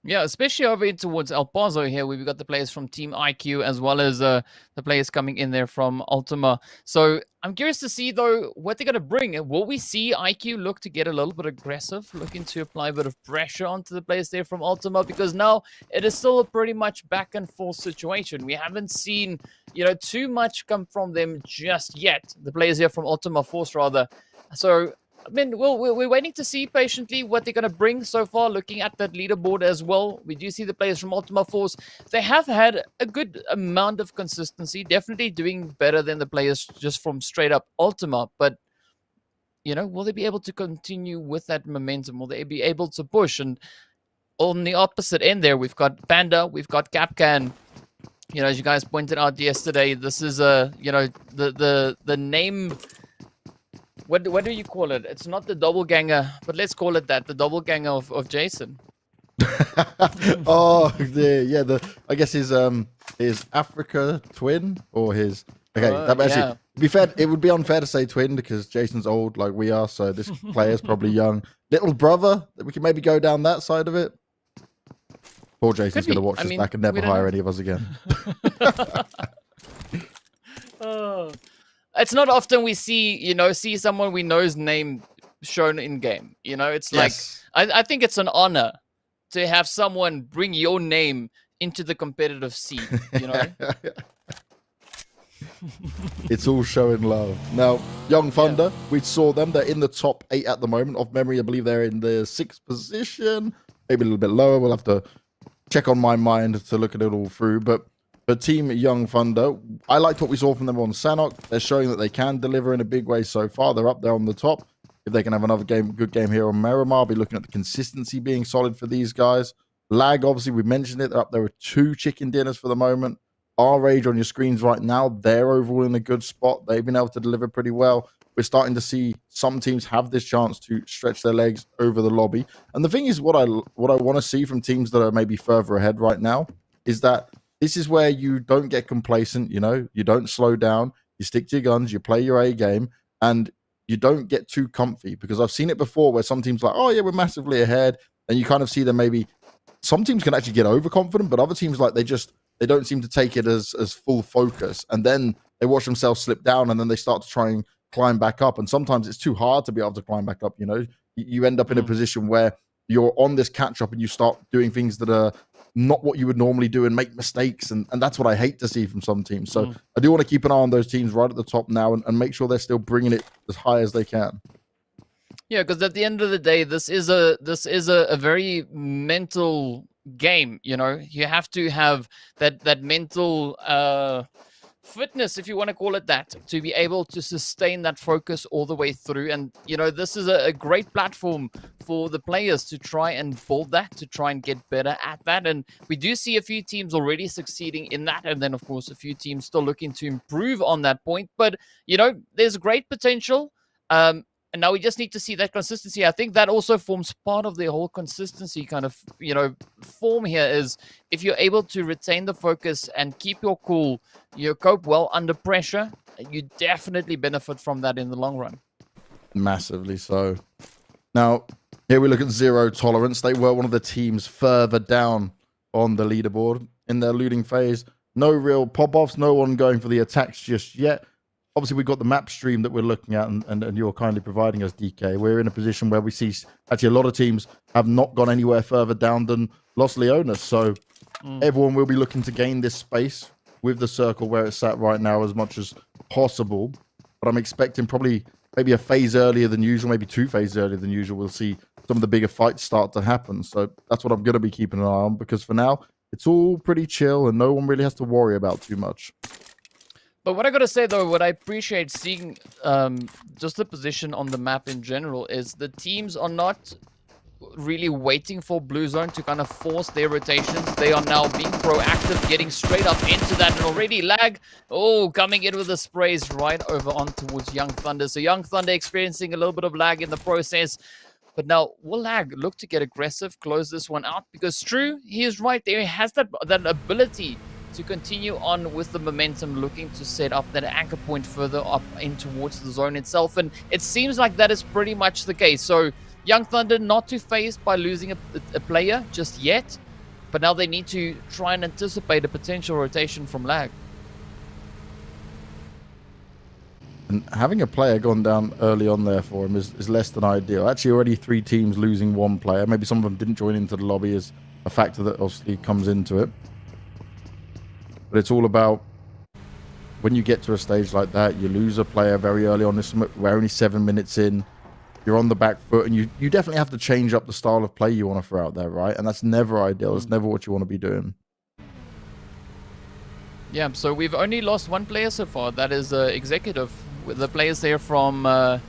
Yeah, especially over in towards El Paso here, we've got the players from Team IQ as well as the players coming in there from Ultima. So I'm curious to see, though, what they're going to bring. Will we see IQ look to get a little bit aggressive, looking to apply a bit of pressure onto the players there from Ultima? Because now it is still a pretty much back and forth situation. We haven't seen, you know, too much come from them just yet. The players here from Ultima Force, rather. So I mean, we're waiting to see patiently what they're going to bring so far, looking at that leaderboard as well. We do see the players from Ultima Force. They have had a good amount of consistency, definitely doing better than the players just from straight up Ultima. But, you know, will they be able to continue with that momentum? Will they be able to push? And on the opposite end there, we've got Panda, we've got Capcan. You know, as you guys pointed out yesterday, this is you know, the name. What do you call it? It's not the doppelganger, but let's call it that. The doppelganger of Jason. Oh, yeah. I guess his Africa twin or his. Okay, that actually, yeah. to be fair, it would be unfair to say twin because Jason's old like we are, so this player's probably young. Little brother, we can maybe go down that side of it. Poor Jason's going to watch this back and never hire any of us again. Oh. It's not often we see someone we know's name shown in game. You know, it's Yes. like, I think it's an honor to have someone bring your name into the competitive scene, you know? It's all showing love. Now, Young Thunder, we saw them. They're in the top 8 at the moment. Off memory, I believe they're in the 6th position. Maybe a little bit lower. We'll have to check on my mind to look at it all through. But for Team Young Thunder, I liked what we saw from them on Sanhok. They're showing that they can deliver in a big way so far. They're up there on the top. If they can have another good game here on Miramar, I'll be looking at the consistency being solid for these guys. Lag, obviously, we mentioned it. They're up there with 2 chicken dinners for the moment. R-Rage on your screens right now, they're overall in a good spot. They've been able to deliver pretty well. We're starting to see some teams have this chance to stretch their legs over the lobby. And the thing is, what I want to see from teams that are maybe further ahead right now is that this is where you don't get complacent, you know, you don't slow down, you stick to your guns, you play your A game, and you don't get too comfy, because I've seen it before where some teams are like, oh yeah, we're massively ahead, and you kind of see them maybe. Some teams can actually get overconfident, but other teams like they don't seem to take it as full focus, and then they watch themselves slip down, and then they start to try and climb back up. And sometimes it's too hard to be able to climb back up. You know, you end up in a position where you're on this catch up and you start doing things that are not what you would normally do and make mistakes. And that's what I hate to see from some teams. So I do want to keep an eye on those teams right at the top now and make sure they're still bringing it as high as they can. Yeah, because at the end of the day, this is a very mental game. You know, you have to have that mental fitness, if you want to call it that, to be able to sustain that focus all the way through. And you know, this is a great platform for the players to try and build that, to try and get better at that. And we do see a few teams already succeeding in that, and then of course a few teams still looking to improve on that point. But you know, there's great potential. And now we just need to see that consistency. I think that also forms part of the whole consistency kind of, you know, form here, is if you're able to retain the focus and keep your cool, you cope well under pressure, you definitely benefit from that in the long run. Massively so. Now, here we look at Zero Tolerance. They were one of the teams further down on the leaderboard in their looting phase. No real pop-offs, no one going for the attacks just yet. Obviously, we've got the map stream that we're looking at, and you're kindly providing us, DK. We're in a position where we see actually a lot of teams have not gone anywhere further down than Los Leones. So everyone will be looking to gain this space with the circle where it's at right now as much as possible. But I'm expecting probably maybe a phase earlier than usual, maybe 2 phases earlier than usual. We'll see some of the bigger fights start to happen. So that's what I'm going to be keeping an eye on, because for now, it's all pretty chill and no one really has to worry about too much. But what I gotta say though, what I appreciate seeing just the position on the map in general is the teams are not really waiting for Blue Zone to kind of force their rotations. They are now being proactive, getting straight up into that, and already Lag, coming in with the sprays right over on towards Young Thunder. So Young Thunder experiencing a little bit of lag in the process. But now, will Lag look to get aggressive, close this one out? Because True, he is right there. He has that ability to continue on with the momentum, looking to set up that anchor point further up in towards the zone itself. And it seems like that is pretty much the case. So Young Thunder not too phased by losing a player just yet, but now they need to try and anticipate a potential rotation from Lag. And having a player gone down early on there for him is less than ideal. Actually, already 3 teams losing 1 player. Maybe some of them didn't join into the lobby is a factor that obviously comes into it. But it's all about when you get to a stage like that, you lose a player very early on. We're only 7 minutes in. You're on the back foot, and you definitely have to change up the style of play you want to throw out there, right? And that's never ideal. It's never what you want to be doing. Yeah, so we've only lost 1 player so far. That is Executive. With the players there from RH,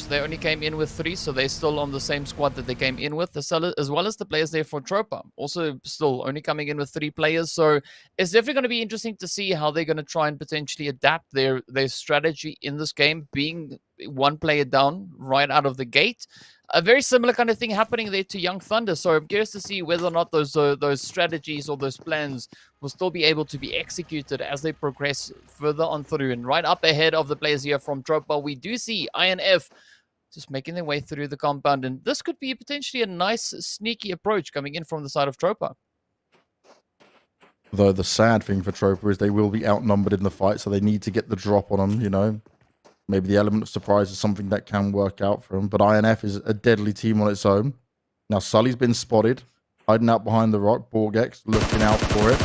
they only came in with 3, so they're still on the same squad that they came in with, as well as the players there for Tropa, also still only coming in with 3 players. So it's definitely going to be interesting to see how they're going to try and potentially adapt their strategy in this game, being 1 player down right out of the gate. A very similar kind of thing happening there to Young Thunder. So I'm curious to see whether or not those strategies or those plans will still be able to be executed as they progress further on through. And right up ahead of the players here from Tropa, we do see INF just making their way through the compound. And this could be potentially a nice, sneaky approach coming in from the side of Tropa. Though the sad thing for Tropa is they will be outnumbered in the fight, so they need to get the drop on them, you know. Maybe the element of surprise is something that can work out for him. But INF is a deadly team on its own. Now, Sully's been spotted. Hiding out behind the rock. Borgex looking out for it.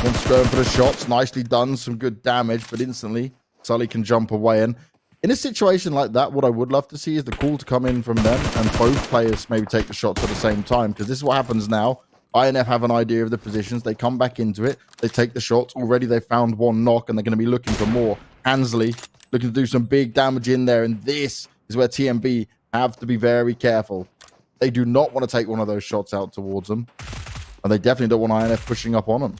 Wants to go in for the shots. Nicely done. Some good damage. But instantly, Sully can jump away. And in a situation like that, what I would love to see is the call to come in from them. And both players maybe take the shots at the same time. Because this is what happens now. INF have an idea of the positions. They come back into it. They take the shots. Already they found 1 knock. And they're going to be looking for more. Hansley looking to do some big damage in there, and this is where TMB have to be very careful. They do not want to take one of those shots out towards them, and they definitely don't want INF pushing up on them.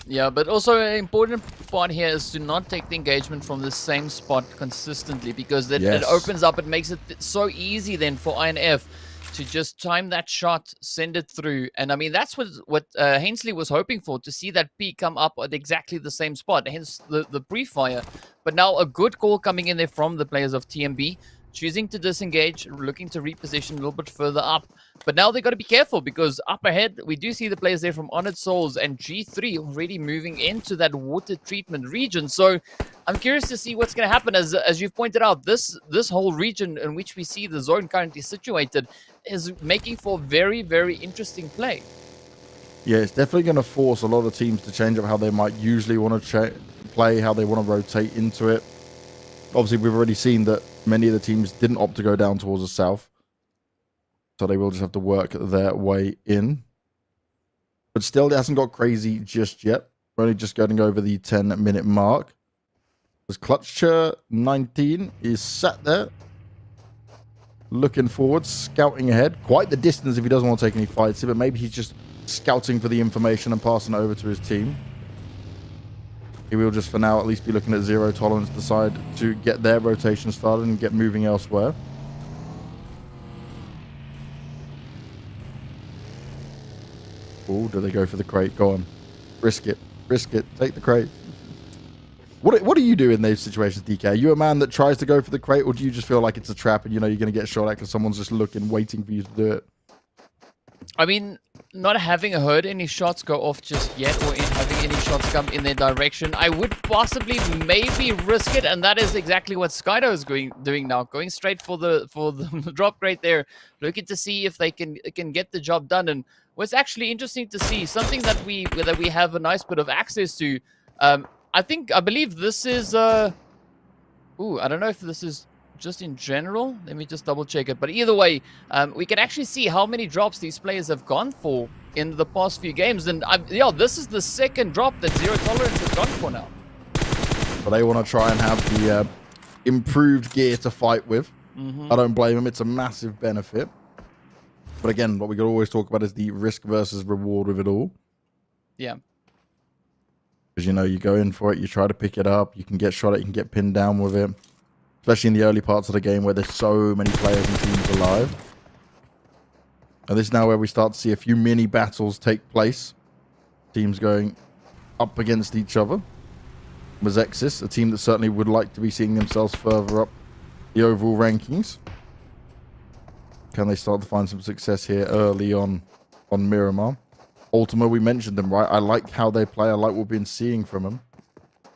Yeah, but also an important part here is to not take the engagement from the same spot consistently, because it opens up, it makes it so easy then for INF to just time that shot, send it through. And I mean, that's what Hensley was hoping for, to see that P come up at exactly the same spot, hence the pre-fire. But now a good call coming in there from the players of TMB, choosing to disengage, looking to reposition a little bit further up. But now they got to be careful because up ahead, we do see the players there from Honored Souls and G3 already moving into that water treatment region. So I'm curious to see what's going to happen. As you've pointed out, this whole region in which we see the zone currently situated is making for very, very interesting play. Yeah, it's definitely going to force a lot of teams to change up how they might usually want to play, how they want to rotate into it. Obviously, we've already seen that many of the teams didn't opt to go down towards the south. So they will just have to work their way in. But still, it hasn't got crazy just yet. We're only just getting over the 10-minute mark. As Clutcher 19 is sat there, looking forward, scouting ahead. Quite the distance if he doesn't want to take any fights, but maybe he's just scouting for the information and passing it over to his team. He will just, for now, at least be looking at Zero Tolerance, decide to get their rotation started and get moving elsewhere. Oh, do they go for the crate? Go on. Risk it. Risk it. Take the crate. What do you do in those situations, DK? Are you a man that tries to go for the crate, or do you just feel like it's a trap and you know you're going to get shot at because someone's just looking, waiting for you to do it? I mean, not having heard any shots go off just yet, or having any shots come in their direction, I would possibly maybe risk it, and that is exactly what Skydo is doing now, going straight for the drop crate there, looking to see if they can get the job done. And what's actually interesting to see, something that we have a nice bit of access to. I believe this is I don't know if this is just in general. Let me just double check it. But either way, we can actually see how many drops these players have gone for in the past few games. And yeah, this is the second drop that Zero Tolerance has gone for now. But they want to try and have the improved gear to fight with. I don't blame them. It's a massive benefit. But again, what we can always talk about is the risk versus reward of it all. Yeah. Because, you know, you go in for it, you try to pick it up, you can get shot at, you can get pinned down with it. Especially in the early parts of the game where there's so many players and teams alive. And this is now where we start to see a few mini battles take place. Teams going up against each other. Mazexis, a team that certainly would like to be seeing themselves further up the overall rankings. Can they start to find some success here early on Miramar? Ultima, we mentioned them, right? I like how they play. I like what we've been seeing from them.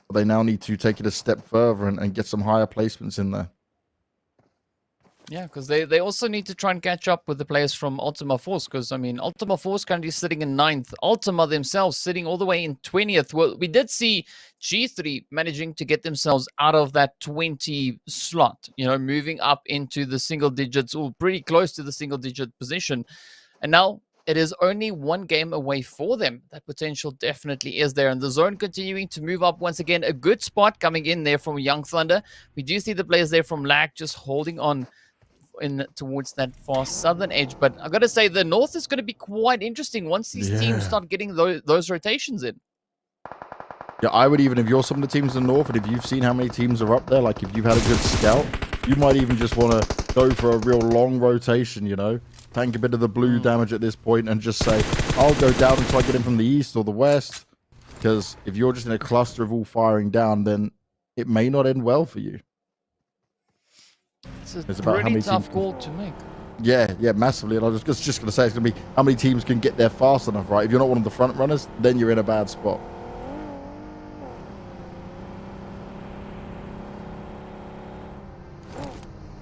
But they now need to take it a step further and get some higher placements in there. Yeah, because they also need to try and catch up with the players from Ultima Force. Because, I mean, Ultima Force currently sitting in 9th. Ultima themselves sitting all the way in 20th. Well, we did see G3 managing to get themselves out of that 20 slot. You know, moving up into the single digits, or pretty close to the single digit position. And now it is only one game away for them. That potential definitely is there. And the zone continuing to move up once again. A good spot coming in there from Young Thunder. We do see the players there from LAC just holding on in towards that far southern edge. But I've got to say, the north is going to be quite interesting once these teams start getting those rotations in. Yeah, I would even, if you're some of the teams in the north, and if you've seen how many teams are up there, like if you've had a good scout, you might even just want to go for a real long rotation, you know? Tank a bit of the blue damage at this point and just say, I'll go down until I get in from the east or the west. Because if you're just in a cluster of all firing down, then it may not end well for you. It's a pretty tough call to make. Yeah, massively. And I was just going to say, it's going to be how many teams can get there fast enough, right? If you're not one of the front runners, then you're in a bad spot.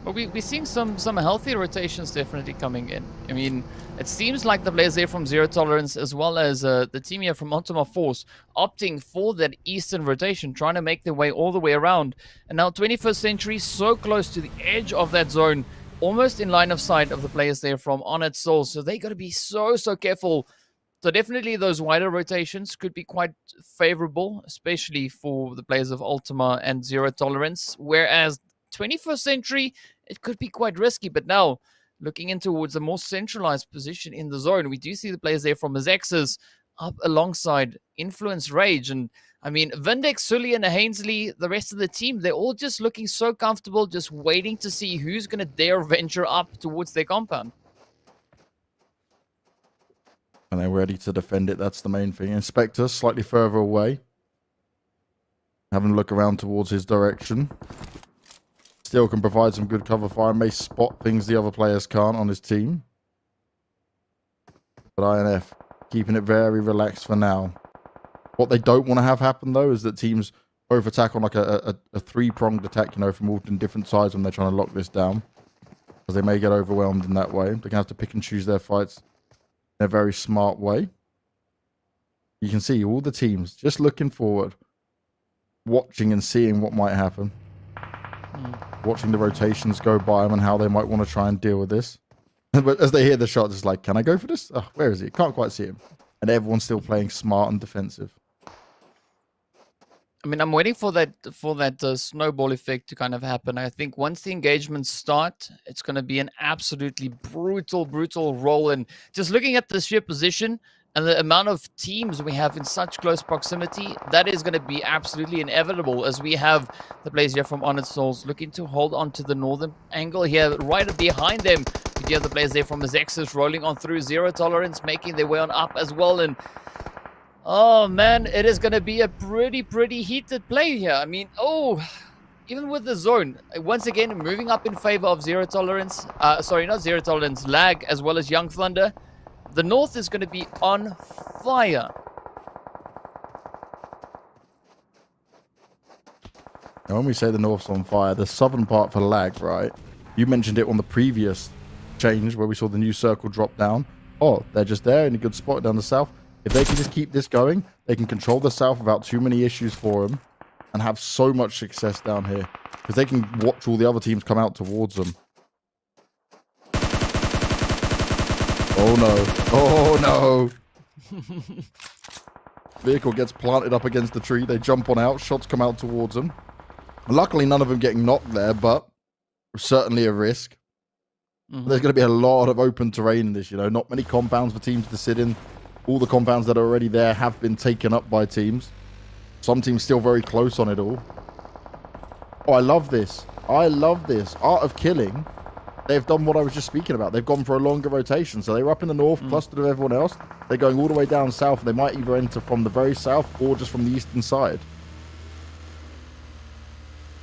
But we're seeing some healthy rotations definitely coming in. I mean, it seems like the players there from Zero Tolerance, as well as the team here from Ultima Force, opting for that eastern rotation, trying to make their way all the way around. And now 21st Century, so close to the edge of that zone, almost in line of sight of the players there from Honored Souls. So they got to be so careful. So definitely those wider rotations could be quite favorable, especially for the players of Ultima and Zero Tolerance. Whereas 21st Century, it could be quite risky. But now, looking in towards a more centralized position in the zone, we do see the players there from Azexis up alongside Influence Rage. And I mean, Vindex, Sully, and Hainsley, the rest of the team, they're all just looking so comfortable, just waiting to see who's going to dare venture up towards their compound. And they're ready to defend it. That's the main thing. Inspector slightly further away. Having a look around towards his direction. Still can provide some good cover fire. May spot things the other players can't on his team. But INF keeping it very relaxed for now. What they don't want to have happen, though, is that teams both attack on like a three-pronged attack, you know, from all different sides when they're trying to lock this down. Because they may get overwhelmed in that way. They're going to have to pick and choose their fights in a very smart way. You can see all the teams just looking forward, watching and seeing what might happen. Watching the rotations go by them and how they might want to try and deal with this. But as they hear the shot, it's like, can I go for this? Oh, where is he? Can't quite see him. And everyone's still playing smart and defensive. I mean, I'm waiting for that snowball effect to kind of happen. I think once the engagements start, it's going to be an absolutely brutal roll. And just looking at the sheer position and the amount of teams we have in such close proximity, that is going to be absolutely inevitable, as we have the players here from Honored Souls looking to hold on to the northern angle here. Right behind them, you hear the players there from the Zexus rolling on through. Zero Tolerance making their way on up as well. And oh man, it is going to be a pretty heated play here. I mean, even with the zone, once again, moving up in favor of Zero Tolerance. Sorry, not Zero Tolerance, Lag, as well as Young Thunder. The north is going to be on fire. Now, when we say the north's on fire, the southern part for Lag, right? You mentioned it on the previous change where we saw the new circle drop down. Oh, they're just there in a good spot down the south. If they can just keep this going, they can control the south without too many issues for them and have so much success down here because they can watch all the other teams come out towards them. Oh no. Vehicle gets planted up against the tree. They jump on out. Shots come out towards them. Luckily, none of them getting knocked there, but certainly a risk. There's going to be a lot of open terrain in this, you know. Not many compounds for teams to sit in. All the compounds that are already there have been taken up by teams. Some teams still very close on it all. Oh, I love this. Art of Killing. They've done what I was just speaking about. They've gone for a longer rotation. So they were up in the north, clustered with everyone else. They're going all the way down south. They might either enter from the very south or just from the eastern side.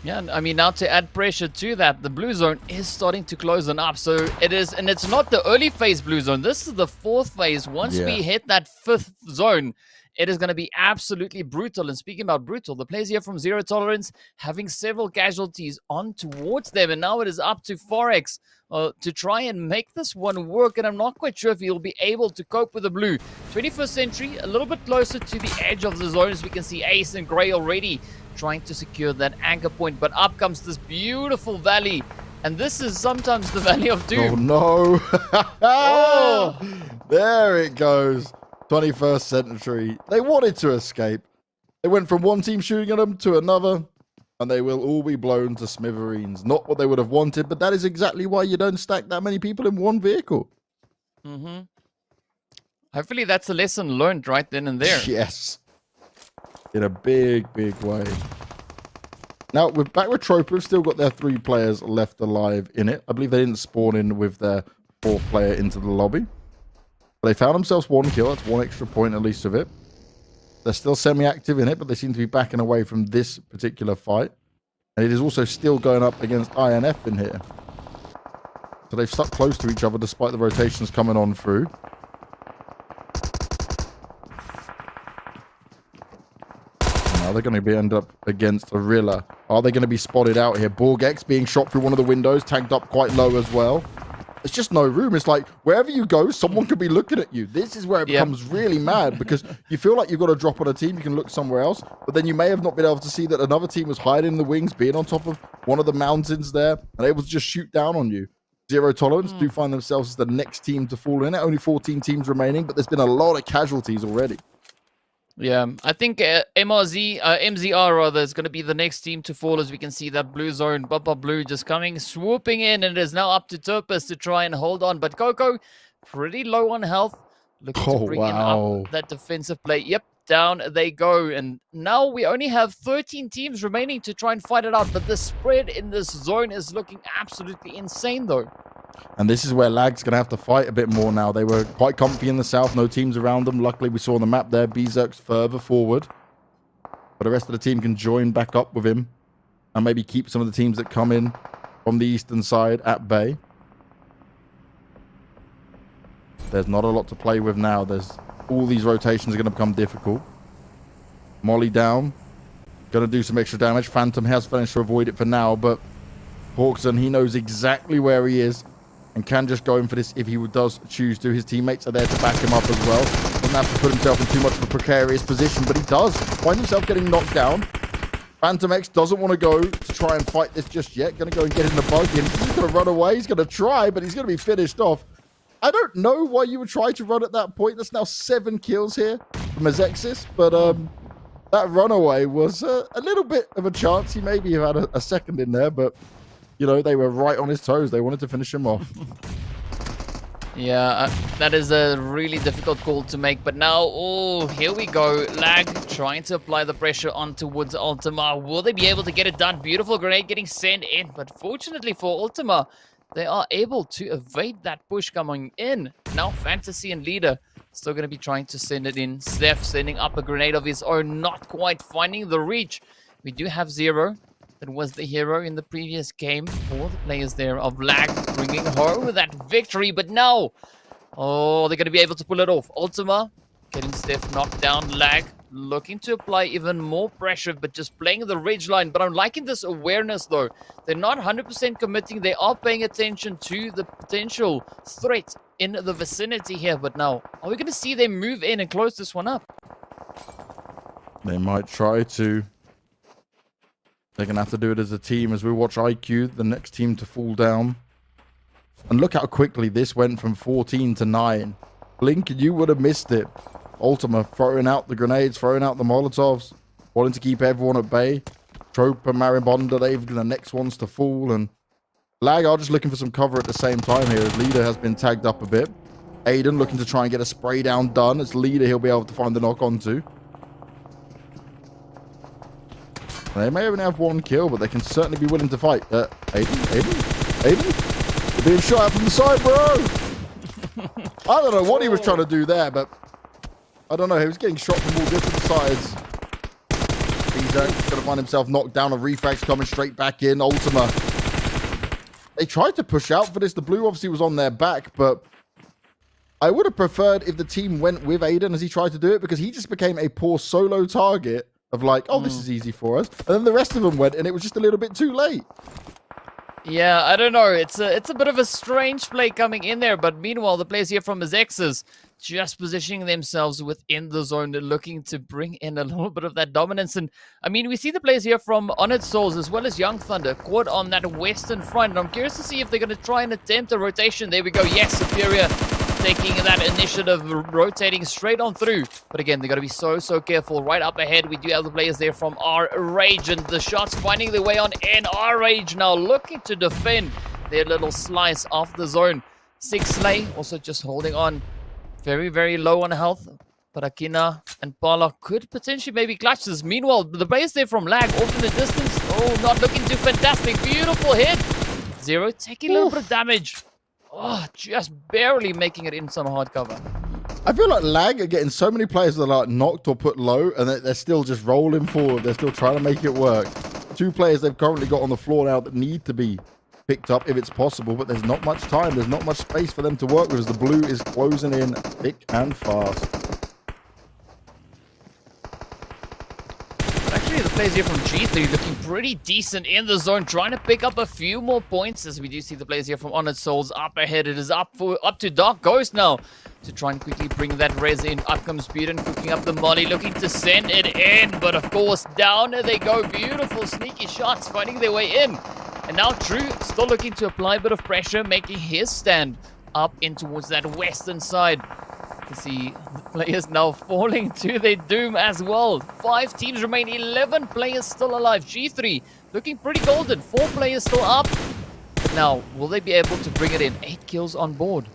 Yeah, I mean, now to add pressure to that, the blue zone is starting to close on up. So it is, and it's not the early phase blue zone. This is the fourth phase. Once we hit that fifth zone, it is going to be absolutely brutal. And speaking about brutal, the players here from Zero Tolerance having several casualties on towards them. And now it is up to Forex to try and make this one work. And I'm not quite sure if he'll be able to cope with the blue. 21st Century, a little bit closer to the edge of the zone, as we can see Ace and Gray already trying to secure that anchor point. But up comes this beautiful valley. And this is sometimes the Valley of Doom. Oh, no. There it goes. 21st Century. They wanted to escape. They went from one team shooting at them to another, and they will all be blown to smithereens. Not what they would have wanted, but that is exactly why you don't stack that many people in one vehicle. Hopefully that's a lesson learned right then and there. Yes. In a big way. Now, we're back with Tropa. We've still got their 3 players left alive in it. I believe they didn't spawn in with their 4th player into the lobby. They found themselves 1 kill. That's 1 extra point at least of it. They're still semi-active in it, but they seem to be backing away from this particular fight. And it is also still going up against INF in here. So they've stuck close to each other despite the rotations coming on through. Now they're going to end up against Arilla. Are they going to be spotted out here? Borgex being shot through one of the windows, tagged up quite low as well. There's just no room. It's like wherever you go, someone could be looking at you. This is where it becomes really mad because you feel like you've got to drop on a team. You can look somewhere else, but then you may have not been able to see that another team was hiding in the wings, being on top of one of the mountains there, and able to just shoot down on you. Zero Tolerance do find themselves as the next team to fall in it. Only 14 teams remaining, but there's been a lot of casualties already. Yeah, I think MZR rather is going to be the next team to fall, as we can see that blue zone, Baba Blue just swooping in, and it is now up to Turpus to try and hold on. But Coco, pretty low on health, looking to bring in up that defensive play. Yep, down they go. And now we only have 13 teams remaining to try and fight it out, but the spread in this zone is looking absolutely insane though. And this is where Lag's going to have to fight a bit more now. They were quite comfy in the south, no teams around them. Luckily, we saw on the map there, Berserk's further forward. but the rest of the team can join back up with him and maybe keep some of the teams that come in from the eastern side at bay. There's not a lot to play with now. There's all these rotations are going to become difficult. Molly down. Going to do some extra damage. Phantom has managed to avoid it for now, but Hawkson, he knows exactly where he is and can just go in for this if he does choose to. His teammates are there to back him up as well. Doesn't have to put himself in too much of a precarious position, but he does find himself getting knocked down. Phantom X doesn't want to go to try and fight this just yet. Going to go and get in the bug in. He's going to run away. He's going to try, but he's going to be finished off. I don't know why you would try to run at that point. That's now 7 kills here from Azexis, but that runaway was a little bit of a chance. He maybe had a second in there, but, you know, they were right on his toes. They wanted to finish him off. Yeah, that is a really difficult call to make. But now, oh, here we go. Lag trying to apply the pressure on towards Ultima. Will they be able to get it done? Beautiful grenade getting sent in. But fortunately for Ultima, they are able to evade that push coming in. Now, Fantasy and Leader still going to be trying to send it in. Steph sending up a grenade of his own, not quite finding the reach. We do have Zero. That was the hero in the previous game for the players there of Lag, bringing home that victory. But now, oh, they're going to be able to pull it off. Ultima getting Steph knocked down. Lag looking to apply even more pressure, but just playing the ridge line. But I'm liking this awareness, though. They're not 100% committing. They are paying attention to the potential threat in the vicinity here. But now, are we going to see them move in and close this one up? They might try to. They're going to have to do it as a team as we watch IQ, the next team to fall down. And look how quickly this went from 14 to 9. Blink, you would have missed it. Ultima throwing out the grenades, throwing out the Molotovs, wanting to keep everyone at bay. Trope and Maribonda, they've been the next ones to fall. And Lag are just looking for some cover at the same time here as Leader has been tagged up a bit. Aiden looking to try and get a spray down done. As Leader, he'll be able to find the knock onto. They may only have 1 kill, but they can certainly be willing to fight. Aiden? You're being shot out from the side, bro! I don't know what he was trying to do there, but I don't know. He was getting shot from all different sides. He's going to find himself knocked down. A refrag's coming straight back in. Ultima. They tried to push out for this. The blue obviously was on their back, but I would have preferred if the team went with Aiden as he tried to do it, because he just became a poor solo target of like, oh, this is easy for us. And then the rest of them went, and it was just a little bit too late. Yeah, I don't know. It's a bit of a strange play coming in there, but meanwhile, the players here from Azexis just positioning themselves within the zone, looking to bring in a little bit of that dominance. And I mean, we see the players here from Honored Souls as well as Young Thunder caught on that western front. And I'm curious to see if they're going to try and attempt a rotation. There we go. Yes, Superior taking that initiative, rotating straight on through. But again, they got to be so careful. Right up ahead, we do have the players there from R-Rage, and the shots finding their way on in. R-Rage now looking to defend their little slice of the zone. Six Slay also just holding on. Very low on health. But Akina and Pala could potentially maybe clutch this. Meanwhile, the players there from Lag off in the distance. Oh, not looking too fantastic. Beautiful hit. Zero taking a little bit of damage. Oh, just barely making it in some hard cover. I feel like Lag are getting so many players that are like knocked or put low, and they're still just rolling forward. They're still trying to make it work. 2 players they've currently got on the floor now that need to be picked up if it's possible, but there's not much time. There's not much space for them to work with as the blue is closing in thick and fast. Actually, the players here from G3 looking pretty decent in the zone, trying to pick up a few more points as we do see the players here from Honored Souls up ahead. It is up to Dark Ghost now to try and quickly bring that res in. Up comes Speedon, cooking up the molly, looking to send it in, but of course, down they go. Beautiful sneaky shots finding their way in. And now True still looking to apply a bit of pressure, making his stand up in towards that western side. To see the players now falling to their doom as well. 5 teams remain, 11 players still alive. G3 looking pretty golden, 4 players still up. But now, will they be able to bring it in? 8 kills on board.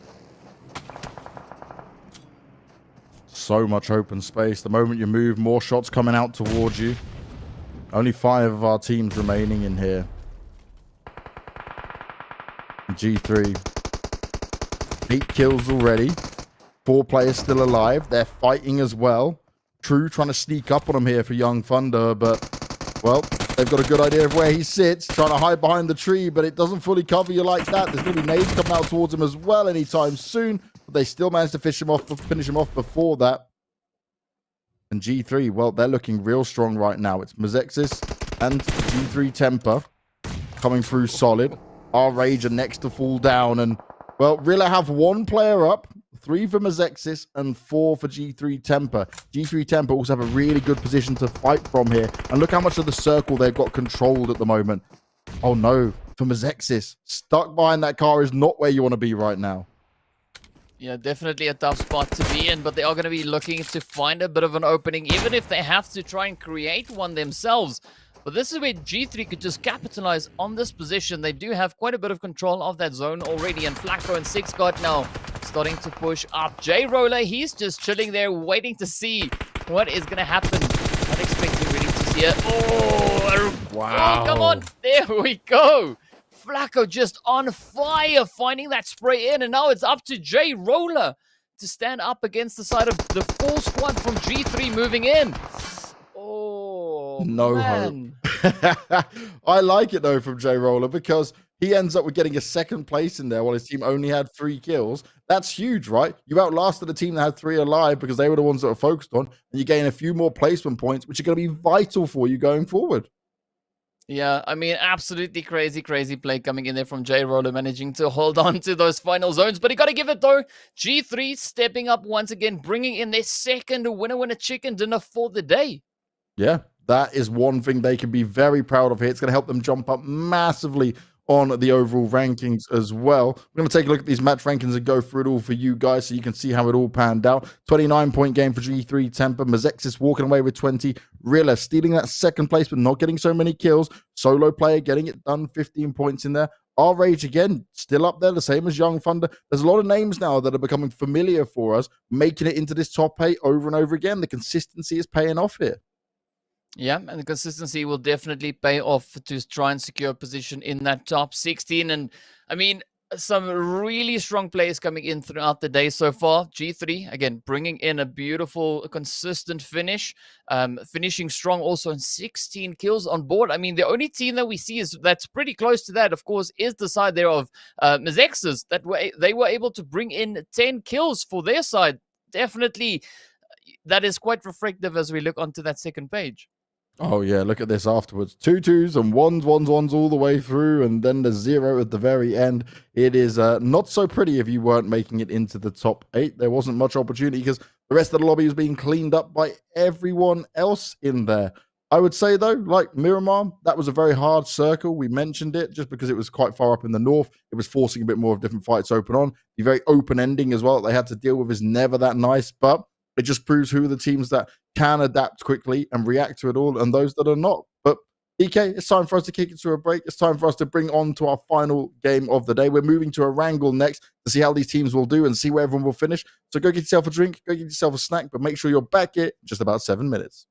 So much open space. The moment you move, more shots coming out towards you. Only 5 of our teams remaining in here. G3. 8 kills already. 4 players still alive. They're fighting as well. True trying to sneak up on him here for Young Thunder, but, well, they've got a good idea of where he sits, trying to hide behind the tree, but it doesn't fully cover you like that. There's going to be nades coming out towards him as well anytime soon, but they still managed to finish him off before that. And G3, well, they're looking real strong right now. It's Mazexis and G3 Temper coming through solid. Our Rage are next to fall down, and, well, Rilla have one player up. 3 for Mazexis and 4 for G3 Temper. G3 Temper also have a really good position to fight from here. And look how much of the circle they've got controlled at the moment. Oh no, for Mazexis. Stuck behind that car is not where you want to be right now. Yeah, definitely a tough spot to be in, but they are going to be looking to find a bit of an opening, even if they have to try and create one themselves. But this is where G3 could just capitalize on this position. They do have quite a bit of control of that zone already, and Flacco and Six God now starting to push up. J-Roller, he's just chilling there, waiting to see what is going to happen. Not expecting really to see it. Oh, wow. Oh, come on. There we go. Flacco just on fire, finding that spray in, and now it's up to J-Roller to stand up against the side of the full squad from G3 moving in. Oh, no man. hope. I like it, though, from J-Roller, because he ends up with getting a second place in there while his team only had 3 kills. That's huge, right? You outlasted a team that had 3 alive because they were the ones that were focused on, and you gain a few more placement points, which are going to be vital for you going forward. Yeah, I mean, absolutely crazy play coming in there from J-Roller, managing to hold on to those final zones. But you got to give it, though. G3 stepping up once again, bringing in their second winner chicken dinner for the day. Yeah, that is one thing they can be very proud of here. It's going to help them jump up massively on the overall rankings as well. We're going to take a look at these match rankings and go through it all for you guys so you can see how it all panned out. 29-point game for G3 Temper. Mazexis walking away with 20. Rilla stealing that second place but not getting so many kills. Solo player getting it done, 15 points in there. Our Rage, again, still up there, the same as Young Thunder. There's a lot of names now that are becoming familiar for us, making it into this top 8 over and over again. The consistency is paying off here. Yeah, and the consistency will definitely pay off to try and secure a position in that top 16. And I mean, some really strong players coming in throughout the day so far. G3, again, bringing in a beautiful, consistent finish, finishing strong also in 16 kills on board. I mean, the only team that we see that's pretty close to that, of course, is the side there of Mazexis, that they were able to bring in 10 kills for their side. Definitely, that is quite reflective as we look onto that second page. Oh, yeah, look at this afterwards. 2 2s and 1s all the way through, and then the 0 at the very end. It is not so pretty if you weren't making it into the top 8. There wasn't much opportunity because the rest of the lobby was being cleaned up by everyone else in there. I would say, though, like Miramar, that was a very hard circle. We mentioned it just because it was quite far up in the north. It was forcing a bit more of different fights open on. The very open ending as well that they had to deal with is never that nice, but it just proves who are the teams that can adapt quickly and react to it all and those that are not. But EK, it's time for us to kick it to a break. It's time for us to bring on to our final game of the day. We're moving to Erangel next to see how these teams will do and see where everyone will finish. So go get yourself a drink, go get yourself a snack, but make sure you're back here in just about 7 minutes.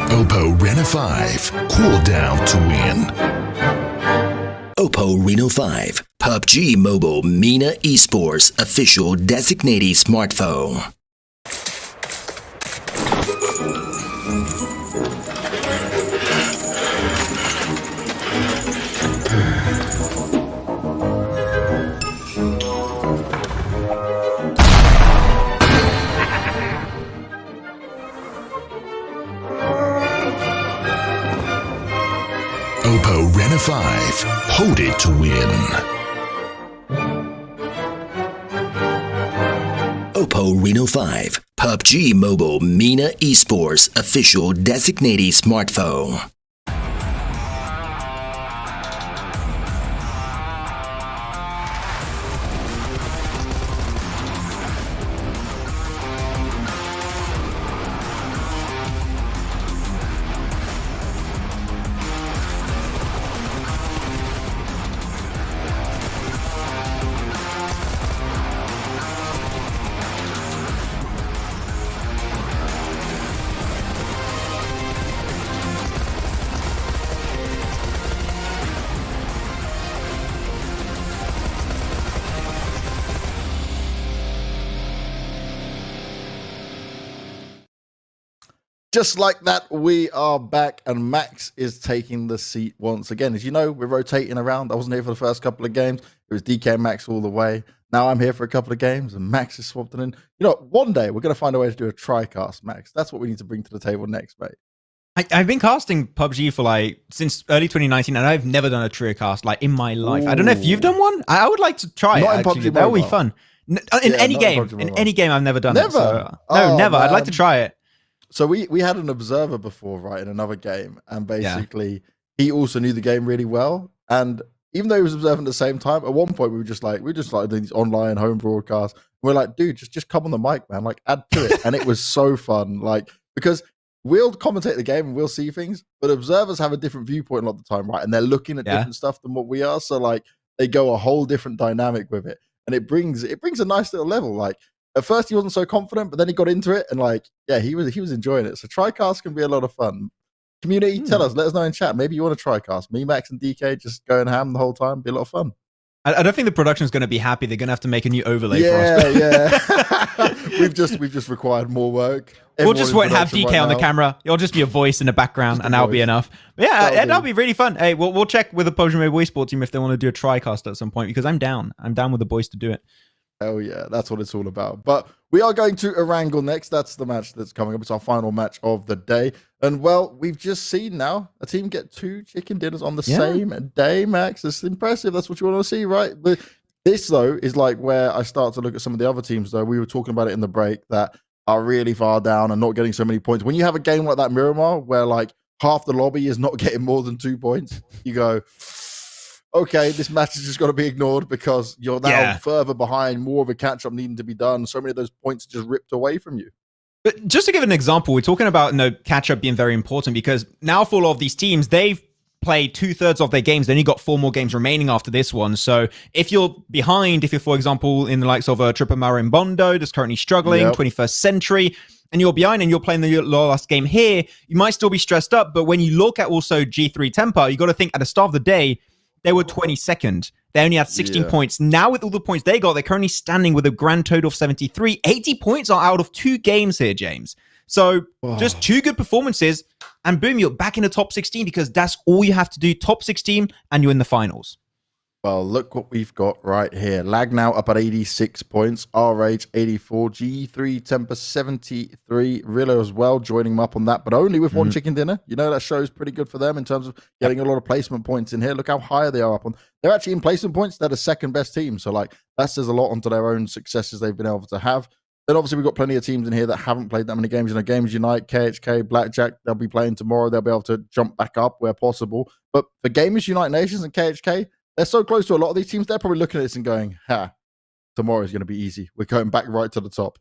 Oppo Rena 5. Cool down to win. Oppo Reno 5, PUBG Mobile MENA Esports official designated smartphone. Oppo Rena 5. Hold it to win. Oppo Reno 5, PUBG Mobile MENA Esports official designated smartphone. Just like that, we are back, and Max is taking the seat once again. As you know, we're rotating around. I wasn't here for the first couple of games. It was DK and Max all the way. Now I'm here for a couple of games, and Max is swapped in. You know, one day we're going to find a way to do a tri-cast, Max. That's what we need to bring to the table next, mate. I've been casting PUBG for since early 2019, and I've never done a trio cast in my life. Ooh. I don't know if you've done one. I would like to try Not it. in PUBG Actually, that would be Mobile. fun. In any game, I've never done it. So, no, never. Man. I'd like to try it. So we had an observer before, right, in another game, and basically he also knew the game really well. And even though he was observing at the same time, at one point we were just doing these online home broadcasts. We're like, dude, just come on the mic, man, add to it. And it was so fun, because we'll commentate the game and we'll see things, but observers have a different viewpoint a lot of the time, right? And they're looking at different stuff than what we are. So they go a whole different dynamic with it, and it brings a nice little level. At first he wasn't so confident, but then he got into it, and he was enjoying it. So TriCast can be a lot of fun. Community, tell us, let us know in chat. Maybe you want to TriCast. Me, Max, and DK just going ham the whole time. Be a lot of fun. I don't think the production's going to be happy. They're going to have to make a new overlay for us. Yeah. we've just required more work. We'll just won't have DK on the camera. It'll just be a voice in the background, and that'll be enough. But yeah, that'll be really fun. Hey, we'll check with the PUBG Mobile Esports team if they want to do a TriCast at some point, because I'm down. I'm down with the boys to do it. Hell yeah, that's what it's all about. But we are going to Erangel next. That's the match that's coming up. It's our final match of the day. And well, we've just seen now a team get 2 chicken dinners on the same day, Max. It's impressive. That's what you want to see, right? But this, though, is where I start to look at some of the other teams, though. We were talking about it in the break, that are really far down and not getting so many points. When you have a game like that Miramar, where half the lobby is not getting more than 2 points, you go, okay, this match is just got to be ignored because you're now further behind, more of a catch-up needing to be done. So many of those points are just ripped away from you. But just to give an example, we're talking about catch-up being very important, because now for all of these teams, they've played 2/3 of their games. They only got 4 more games remaining after this one. So if you're behind, if you're, for example, in the likes of Triple Mario Bondo, that's currently struggling, 21st Century, and you're behind and you're playing the last game here, you might still be stressed up. But when you look at also G3 Temper, you got to think at the start of the day, they were 22nd. They only had 16 points. Now with all the points they got, they're currently standing with a grand total of 73. 80 points are out of 2 games here, James. So just 2 good performances, and boom, you're back in the top 16, because that's all you have to do. Top 16, and you're in the finals. Well, look what we've got right here. Lag now up at 86 points. RH 84. G3 Temper 73. Rillo as well, joining them up on that, but only with 1 chicken dinner. You know, that shows pretty good for them in terms of getting a lot of placement points in here. Look how high they are up on. They're actually in placement points. They're the 2nd best team. So, that says a lot onto their own successes they've been able to have. Then, obviously, we've got plenty of teams in here that haven't played that many games. Games Unite, KHK, Blackjack, they'll be playing tomorrow. They'll be able to jump back up where possible. But for Gamers Unite Nations and KHK, they're so close to a lot of these teams, they're probably looking at this and going, tomorrow's going to be easy. We're going back right to the top.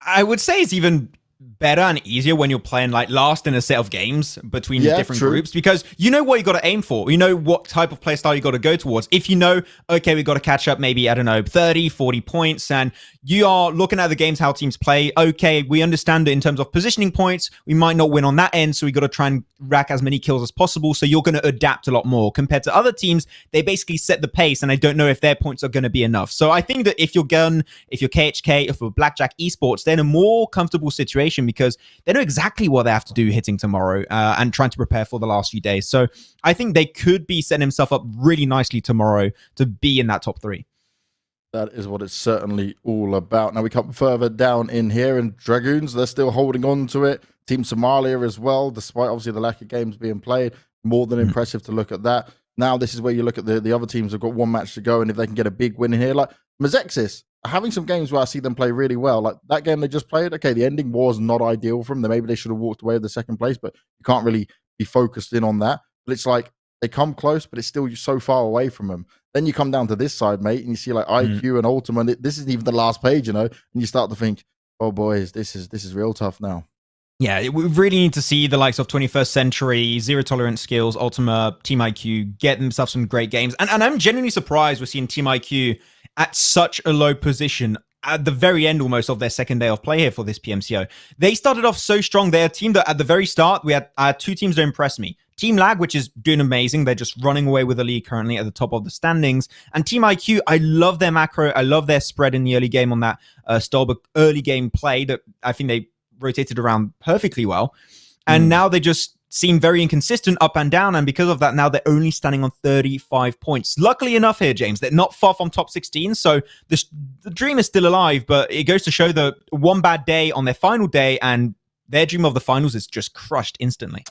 I would say it's even better and easier when you're playing like last in a set of games between different true. groups, because you know what you got to aim for. You know what type of play style you got to go towards. If you know, okay, we got to catch up maybe, I don't know, 30, 40 points, and you are looking at the games, how teams play. Okay, we understand that in terms of positioning points, we might not win on that end, so we got to try and rack as many kills as possible. So you're going to adapt a lot more compared to other teams. They basically set the pace, and I don't know if their points are going to be enough. So I think that if you're Gun, if you're KHK, if you're Blackjack Esports, they're in a more comfortable situation because they know exactly what they have to do hitting tomorrow and trying to prepare for the last few days. So I think they could be setting themselves up really nicely tomorrow to be in that top 3. That is what it's certainly all about. Now we come further down in here, and Dragoons, they're still holding on to it. Team Somalia as well, despite obviously the lack of games being played. More than impressive to look at that. Now this is where you look at the other teams have got one match to go, and if they can get a big win in here, like Mazexis, having some games where I see them play really well. Like that game they just played, okay, the ending was not ideal for them. Maybe they should have walked away with the second place, but you can't really be focused in on that. But it's like they come close, but it's still so far away from them. Then you come down to this side, mate, and you see like IQ and Ultima, and this isn't even the last page, and you start to think, oh boys, this is real tough now. Yeah, we really need to see the likes of 21st Century, Zero Tolerance Skills, Ultima, Team IQ get themselves some great games. And I'm genuinely surprised we're seeing Team IQ at such a low position at the very end almost of their second day of play here for this PMCO. They started off so strong. They're a team that at the very start, we had 2 teams that impressed me. Team Lag, which is doing amazing. They're just running away with the league currently at the top of the standings. And Team IQ, I love their macro. I love their spread in the early game on that Stolberg early game play that I think they rotated around perfectly well. And now they just seem very inconsistent up and down. And because of that, now they're only standing on 35 points. Luckily enough here, James, they're not far from top 16. So the dream is still alive, but it goes to show that one bad day on their final day and their dream of the finals is just crushed instantly.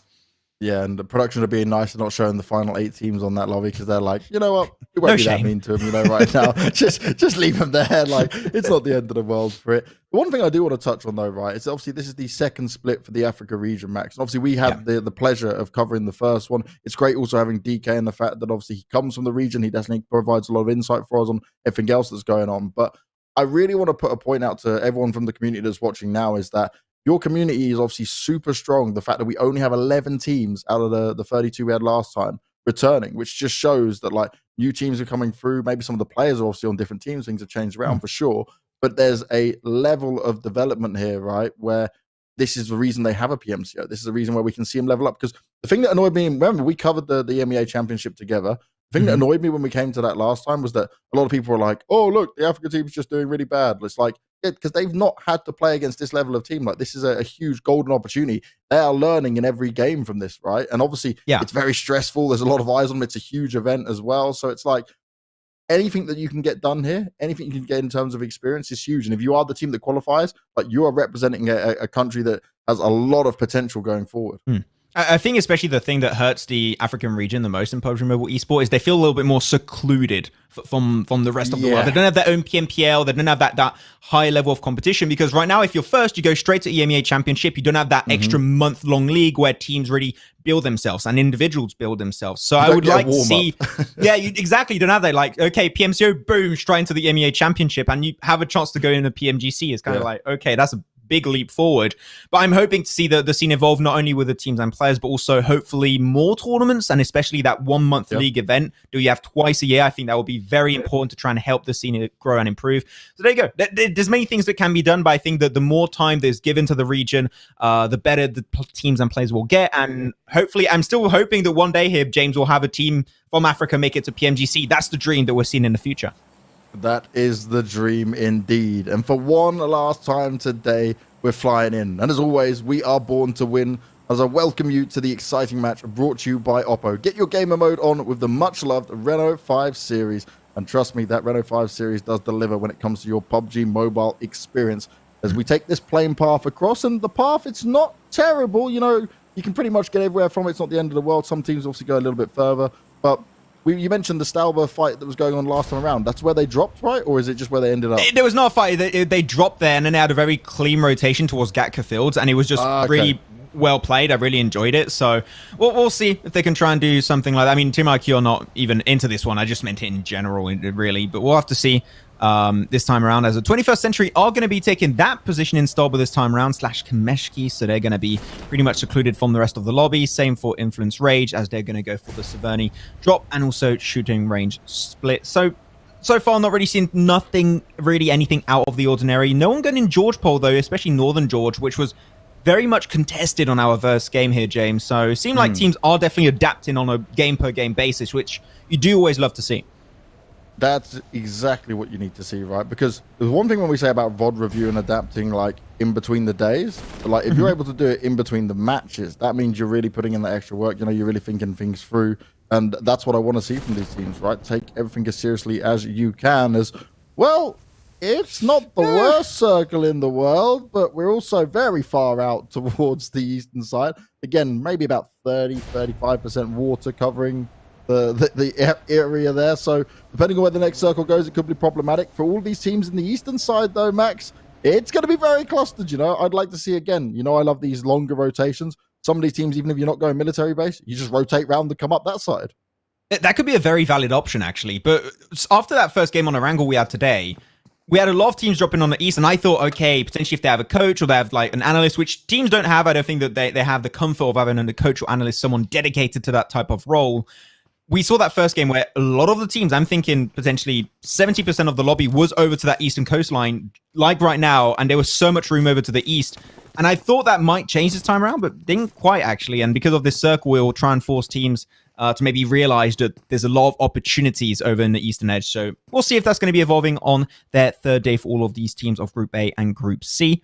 Yeah, and the production of being nice and not showing the final 8 teams on that lobby because they're like, you know what, it won't be that mean to them, right now. just leave them there. Like, it's not the end of the world for it. The one thing I do want to touch on, though, right, is obviously this is the second split for the Africa region, Max. And obviously, we had the pleasure of covering the first one. It's great also having DK and the fact that obviously he comes from the region. He definitely provides a lot of insight for us on everything else that's going on. But I really want to put a point out to everyone from the community that's watching now is that your community is obviously super strong. The fact that we only have 11 teams out of the 32 we had last time returning, which just shows that like new teams are coming through. Maybe some of the players are obviously on different teams. Things have changed around for sure. But there's a level of development here, right, where this is the reason they have a PMCO. This is the reason where we can see them level up. Because the thing that annoyed me, remember, we covered the EMEA Championship together. The thing that annoyed me when we came to that last time was that a lot of people were like, oh, look, the Africa team's just doing really bad. It's like, yeah, because they've not had to play against this level of team. Like, this is a huge golden opportunity. They are learning in every game from this, right? And obviously, it's very stressful. There's a lot of eyes on them. It's a huge event as well. So it's like, anything that you can get done here, anything you can get in terms of experience is huge. And if you are the team that qualifies, like, you are representing a country that has a lot of potential going forward. I think especially the thing that hurts the African region the most in PUBG Mobile Esport is they feel a little bit more secluded from the rest of the world. They don't have their own PMPL. They don't have that high level of competition, because right now, if you're first, you go straight to EMEA Championship. You don't have that extra month-long league where teams really build themselves and individuals build themselves. So I would like to see... exactly. You don't have that. Like, okay, PMCO, boom, straight into the EMEA Championship, and you have a chance to go in the PMGC. It's kind of like, okay, that's a big leap forward. But I'm hoping to see the scene evolve not only with the teams and players, but also hopefully more tournaments, and especially that 1 month league event do you have twice a year. I think that will be very important to try and help the scene grow and improve. So there you go. There's many things that can be done, but I think that the more time there's given to the region, the better the teams and players will get. And hopefully, I'm still hoping that one day here, James will have a team from Africa make it to PMGC. That's the dream that we're seeing in the future. That is the dream indeed. And for one last time today, we're flying in. And as always, we are born to win. As I welcome you to the exciting match brought to you by Oppo. Get your gamer mode on with the much-loved Renault 5 Series. And trust me, that Renault 5 Series does deliver when it comes to your PUBG mobile experience. As we take this plain path across, and the path, it's not terrible. You know, you can pretty much get everywhere from it. It's not the end of the world. Some teams obviously go a little bit further. But you mentioned the Stalber fight that was going on last time around. That's where they dropped, right? Or is it just where they ended up? There was not a fight. They dropped there, and then they had a very clean rotation towards Gatka Fields, and it was just really well played. I really enjoyed it. So we'll see if they can try and do something like that. I mean, Team IQ are not even into this one. I just meant it in general, really. But we'll have to see this time around, as the 21st Century are going to be taking that position in Stolba this time around, / Kameshki. So they're going to be pretty much secluded from the rest of the lobby. Same for Influence Rage, as they're going to go for the Severny drop and also shooting range split. So far, not really seen anything out of the ordinary. No one going in George Pole, though, especially Northern George, which was very much contested on our first game here, James. So it seemed like teams are definitely adapting on a game-per-game basis, which you do always love to see. That's exactly what you need to see, right? Because there's one thing when we say about VOD review and adapting, like, in between the days. But, like, if you're able to do it in between the matches, that means you're really putting in that extra work. You know, you're really thinking things through. And that's what I want to see from these teams, right? Take everything as seriously as you can. As well, it's not the worst circle in the world, but we're also very far out towards the eastern side. Again, maybe about 35% water covering the area there. So depending on where the next circle goes, it could be problematic. For all these teams in the eastern side, though, Max, it's going to be very clustered, you know. I'd like to see, again, you know, I love these longer rotations. Some of these teams, even if you're not going military base, you just rotate round and come up that side. That could be a very valid option, actually. But after that first game on Erangel we had today, we had a lot of teams dropping on the east, and I thought, okay, potentially if they have a coach or they have like an analyst, which teams don't have, I don't think that they have the comfort of having a coach or analyst, someone dedicated to that type of role. We saw that first game where a lot of the teams, I'm thinking potentially 70% of the lobby was over to that eastern coastline, like right now, and there was so much room over to the east. And I thought that might change this time around, but didn't quite, actually. And because of this circle, we'll try and force teams to maybe realize that there's a lot of opportunities over in the eastern edge. So we'll see if that's going to be evolving on their third day for all of these teams of Group A and Group C.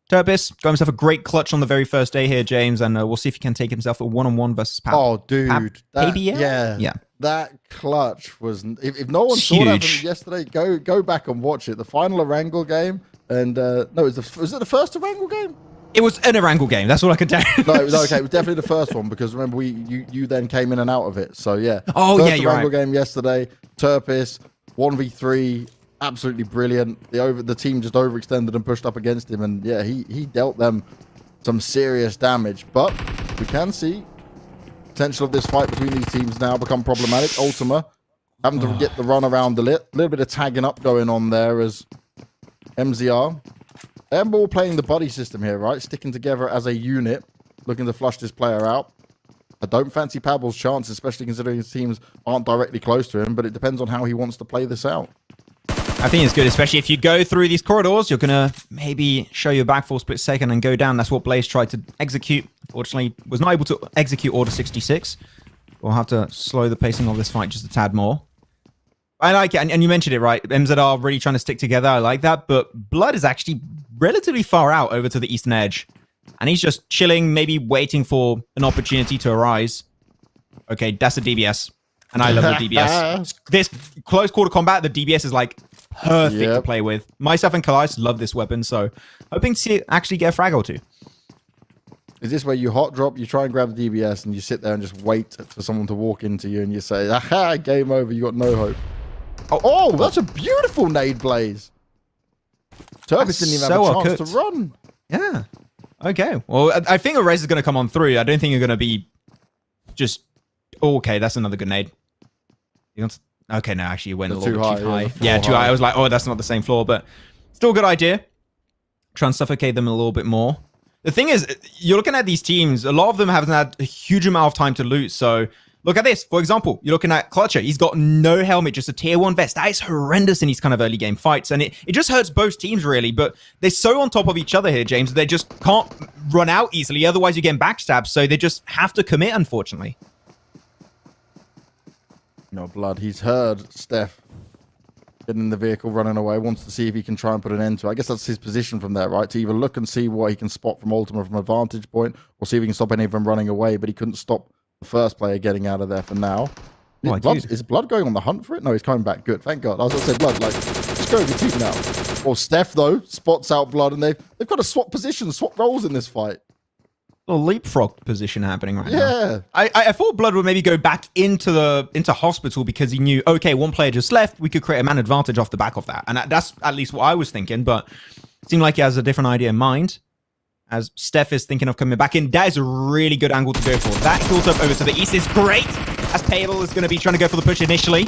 Turbis got himself a great clutch on the very first day here, James, and we'll see if he can take himself a one-on-one versus Pab. Oh, dude. Yeah. That clutch was... If no one saw that from yesterday, go back and watch it. The final Erangel game, and... was it the first Erangel game? It was an Erangel game. That's all I can tell you. No, okay. It was definitely the first one, because remember, you then came in and out of it. So, yeah. Oh, first yeah, you're Erangel right. game yesterday. Turpis, 1v3... absolutely brilliant. The team just overextended and pushed up against him, and yeah, he dealt them some serious damage. But we can see potential of this fight between these teams now become problematic. Ultima having to get the run around a little bit of tagging up going on there as MZR. They're all playing the buddy system here, right? Sticking together as a unit, looking to flush this player out. I don't fancy Pabble's chance, especially considering his teams aren't directly close to him, but it depends on how he wants to play this out. I think it's good, especially if you go through these corridors, you're going to maybe show your back for a split second and go down. That's what Blaze tried to execute. Fortunately, was not able to execute Order 66. We'll have to slow the pacing of this fight just a tad more. I like it, and you mentioned it, right? MZR really trying to stick together. I like that, but Blood is actually relatively far out over to the eastern edge. And he's just chilling, maybe waiting for an opportunity to arise. Okay, that's a DBS. And I love the DBS. This close quarter combat, the DBS is like perfect to play with. Myself and Kalais love this weapon, so hoping to see it actually get a frag or two. Is this where you hot drop, you try and grab the DBS, and you sit there and just wait for someone to walk into you, and you say, aha, game over, you got no hope. Oh, that's a beautiful nade, Blaze. Turbis didn't even have a chance to run. Yeah. Okay. Well, I think a Rez is going to come on through. I don't think you're going to be just... Oh, okay, that's another grenade. Okay, no, actually, you went a little bit too high. Yeah, too high. I was like, oh, that's not the same floor, but still a good idea. Try and suffocate them a little bit more. The thing is, you're looking at these teams, a lot of them haven't had a huge amount of time to loot, so look at this. For example, you're looking at Clutcher. He's got no helmet, just a tier 1 vest. That is horrendous in these kind of early game fights, and it just hurts both teams, really, but they're so on top of each other here, James, they just can't run out easily, otherwise you get backstabbed, so they just have to commit, unfortunately. No blood. He's heard Steph getting in the vehicle, running away, wants to see if he can try and put an end to it. I guess that's his position from there, right? To either look and see what he can spot from Ultima from a vantage point, or see if he can stop any of them running away, but he couldn't stop the first player getting out of there for now. Is Blood going on the hunt for it? No, he's coming back. Good, thank God. I was going to say, Blood, like, just go with your team now. Or Steph, though, spots out Blood, and they've got to swap positions, swap roles in this fight. A leapfrog position happening right now. I thought Blood would maybe go back into hospital because he knew, okay, one player just left, we could create a man advantage off the back of that. And that's at least what I was thinking, but it seemed like he has a different idea in mind. as Steph is thinking of coming back in. That is a really good angle to go for. That hilt up over to the east is great, as Payable is going to be trying to go for the push initially.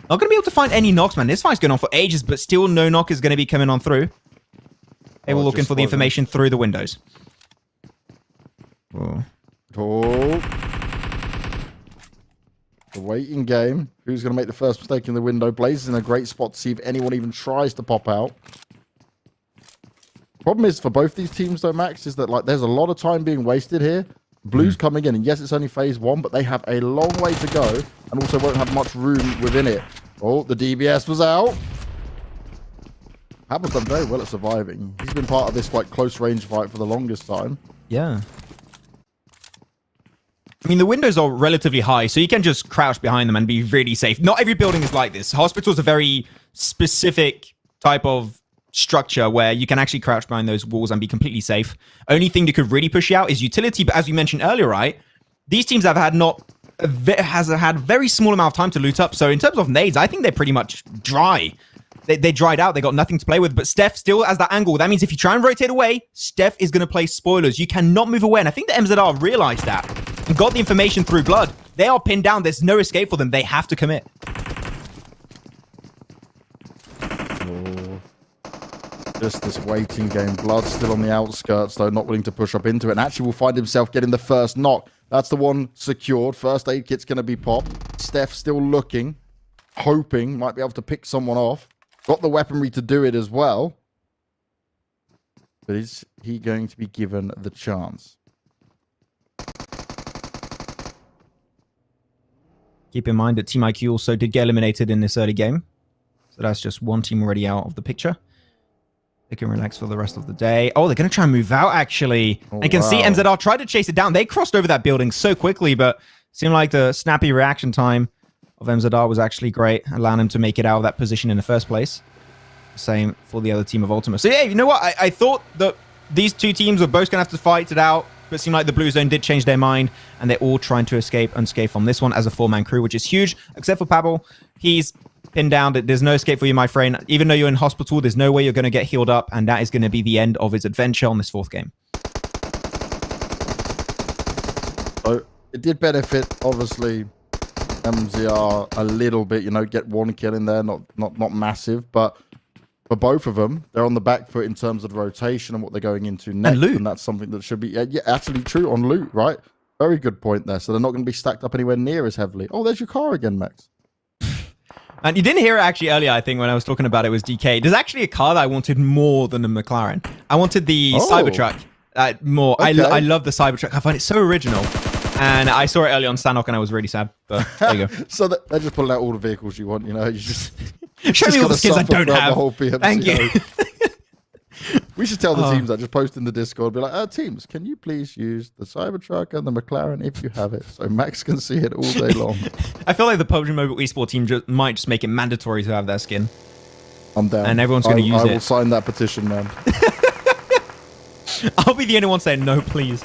Not going to be able to find any knocks, man. This fight's going on for ages, but still no knock is going to be coming on through. Payable looking for the information through the windows. Oh. The waiting game. Who's going to make the first mistake in the window? Blaze is in a great spot to see if anyone even tries to pop out. Problem is for both these teams though, Max, is that like there's a lot of time being wasted here. Blue's coming in, and yes, it's only phase 1, but they have a long way to go, and also won't have much room within it. Oh, the DBS was out. Pabble's done very well at surviving. He's been part of this like close range fight for the longest time. Yeah. I mean, the windows are relatively high, so you can just crouch behind them and be really safe. Not every building is like this. Hospitals are very specific type of structure where you can actually crouch behind those walls and be completely safe. Only thing that could really push you out is utility, but as we mentioned earlier, right, these teams have had had very small amount of time to loot up. So in terms of nades, I think they're pretty much dry. They dried out. They got nothing to play with, but Steph still has that angle. That means if you try and rotate away, Steph is going to play spoilers. You cannot move away, and I think the MZR realized that and got the information through Blood. They are pinned down. There's no escape for them. They have to commit. Just this waiting game. Blood still on the outskirts, though, not willing to push up into it. And actually will find himself getting the first knock. That's the one secured. First aid kit's going to be popped. Steph still looking, hoping, might be able to pick someone off. Got the weaponry to do it as well. But is he going to be given the chance? Keep in mind that Team IQ also did get eliminated in this early game. So that's just one team already out of the picture. They can relax for the rest of the day. Oh, they're going to try and move out, actually. Oh, and you can see MZR tried to chase it down. They crossed over that building so quickly, but seemed like the snappy reaction time of MZR was actually great, allowing them to make it out of that position in the first place. Same for the other team of Ultima. So yeah, you know what? I thought that these two teams were both going to have to fight it out, but it seemed like the Blue Zone did change their mind, and they're all trying to unscathed from this one as a 4-man crew, which is huge, except for Pablo. He's pinned down. There's no escape for you, my friend. Even though you're in hospital, there's no way you're going to get healed up, and that is going to be the end of his adventure on this 4th game. So it did benefit, obviously, MZR a little bit. You know, get one kill in there, not massive, but for both of them, they're on the back foot in terms of the rotation and what they're going into next, and loot. And that's something that should be actually true on loot, right? Very good point there. So they're not going to be stacked up anywhere near as heavily. Oh, there's your car again, Max. And you didn't hear it actually earlier, I think, when I was talking about it was DK. There's actually a car that I wanted more than the McLaren. I wanted the Cybertruck more. Okay. I love the Cybertruck. I find it so original. And I saw it early on Sanhok and I was really sad. But there you go. So they're just pulling out all the vehicles you want, you know? You just show me all the skins I don't have. Thank you. We should tell the teams that. Just post in the Discord. Be like, teams, can you please use the Cybertruck and the McLaren if you have it? So Max can see it all day long. I feel like the PUBG Mobile Esports team might just make it mandatory to have that skin. I'm down. And everyone's going to use it. I will sign that petition, man. I'll be the only one saying, no, please.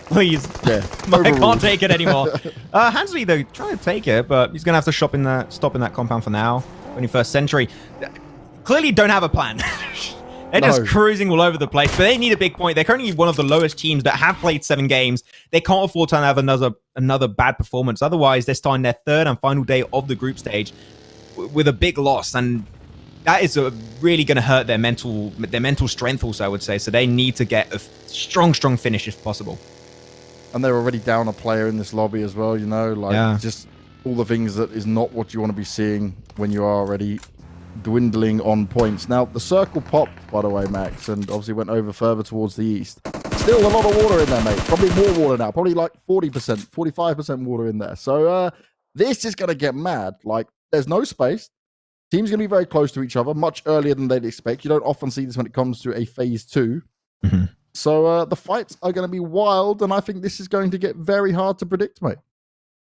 Please. Yeah. I can't take it anymore. Hansley, though, trying to take it, but he's going to have to stop in that compound for now. 21st century. Clearly don't have a plan. They're just cruising all over the place, but they need a big point. They're currently one of the lowest teams that have played 7 games. They can't afford to have another bad performance. Otherwise, they're starting their 3rd and final day of the group stage with a big loss, and that is really going to hurt their mental strength also, I would say. So they need to get a strong finish if possible. And they're already down a player in this lobby as well, you know, like just all the things that is not what you want to be seeing when you are already dwindling on points. Now, the circle popped, by the way, Max, and obviously went over further towards the east. Still a lot of water in there, mate. Probably more water now. Probably like 40%, 45% water in there. So this is going to get mad. Like, there's no space. Teams going to be very close to each other, much earlier than they'd expect. You don't often see this when it comes to a phase 2. Mm-hmm. So the fights are going to be wild, and I think this is going to get very hard to predict, mate.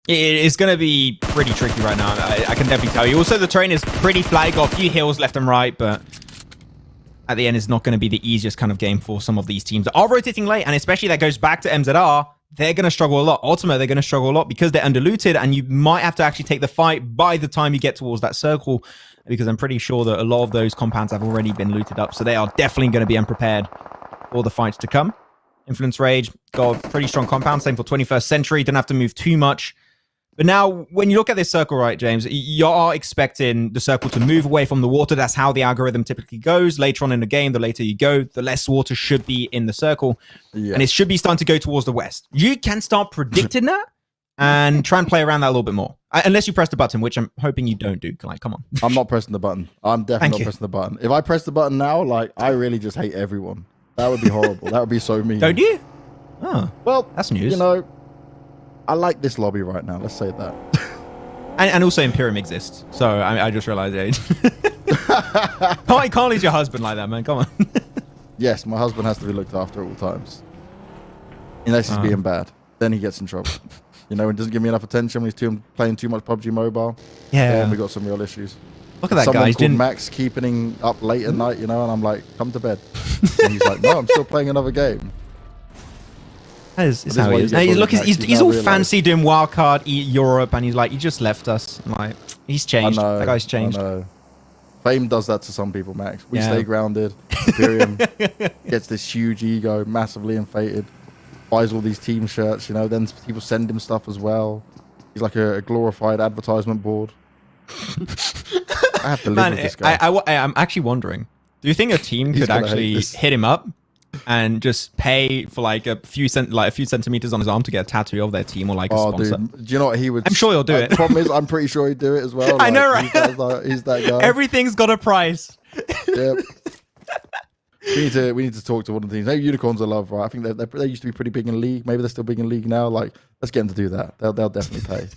It is going to be pretty tricky right now. I can definitely tell you. Also, the terrain is pretty flat. Got a few hills left and right, but at the end, it's not going to be the easiest kind of game for some of these teams that are rotating late, and especially that goes back to MZR. They're going to struggle a lot. Ultimate, they're going to struggle a lot because they're underlooted, and you might have to actually take the fight by the time you get towards that circle, because I'm pretty sure that a lot of those compounds have already been looted up, so they are definitely going to be unprepared for the fights to come. Influence Rage got a pretty strong compound. Same for 21st Century. Didn't have to move too much. But now, when you look at this circle, right, James, you are expecting the circle to move away from the water. That's how the algorithm typically goes. Later on in the game, the later you go, the less water should be in the circle. Yeah. And it should be starting to go towards the west. You can start predicting that and try and play around that a little bit more. Unless you press the button, which I'm hoping you don't do. Like, come on. I'm not pressing the button. I'm definitely not pressing the button. If I press the button now, like, I really just hate everyone. That would be horrible. That would be so mean. Don't you? Oh, well, that's news. You know, I like this lobby right now. Let's say that. And also Imperium exists. So I just realized can't lose your husband like that, man. Come on. Yes, my husband has to be looked after at all times. Unless he's being bad. Then he gets in trouble. You know, and doesn't give me enough attention when he's playing too much PUBG Mobile. Yeah. Then we got some real issues. Look at that Someone guy. Called Max keeping up late at night, you know, and I'm like, come to bed. And he's like, no, I'm still playing another game. That is how he is. Hey, look, he's all fancy doing wildcard Europe, and he's like, you just left us. I'm like, he's changed. That guy's changed. I know. Fame does that to some people, Max. We stay grounded. Imperium gets this huge ego, massively inflated. Buys all these team shirts, you know. Then people send him stuff as well. He's like a glorified advertisement board. I have to live with this guy. I'm actually wondering, do you think a team could actually hit him up and just pay for like a few centimeters on his arm to get a tattoo of their team or like a sponsor? Dude, do you know what he would? I'm sure he'll do it. The problem is, I'm pretty sure he'd do it as well. I know, right? He's that guy. Everything's got a price. Yep. We need to talk to one of the teams. Maybe Unicorns are love, right? I think they used to be pretty big in League. Maybe they're still big in League now. Like, let's get them to do that. They'll definitely pay.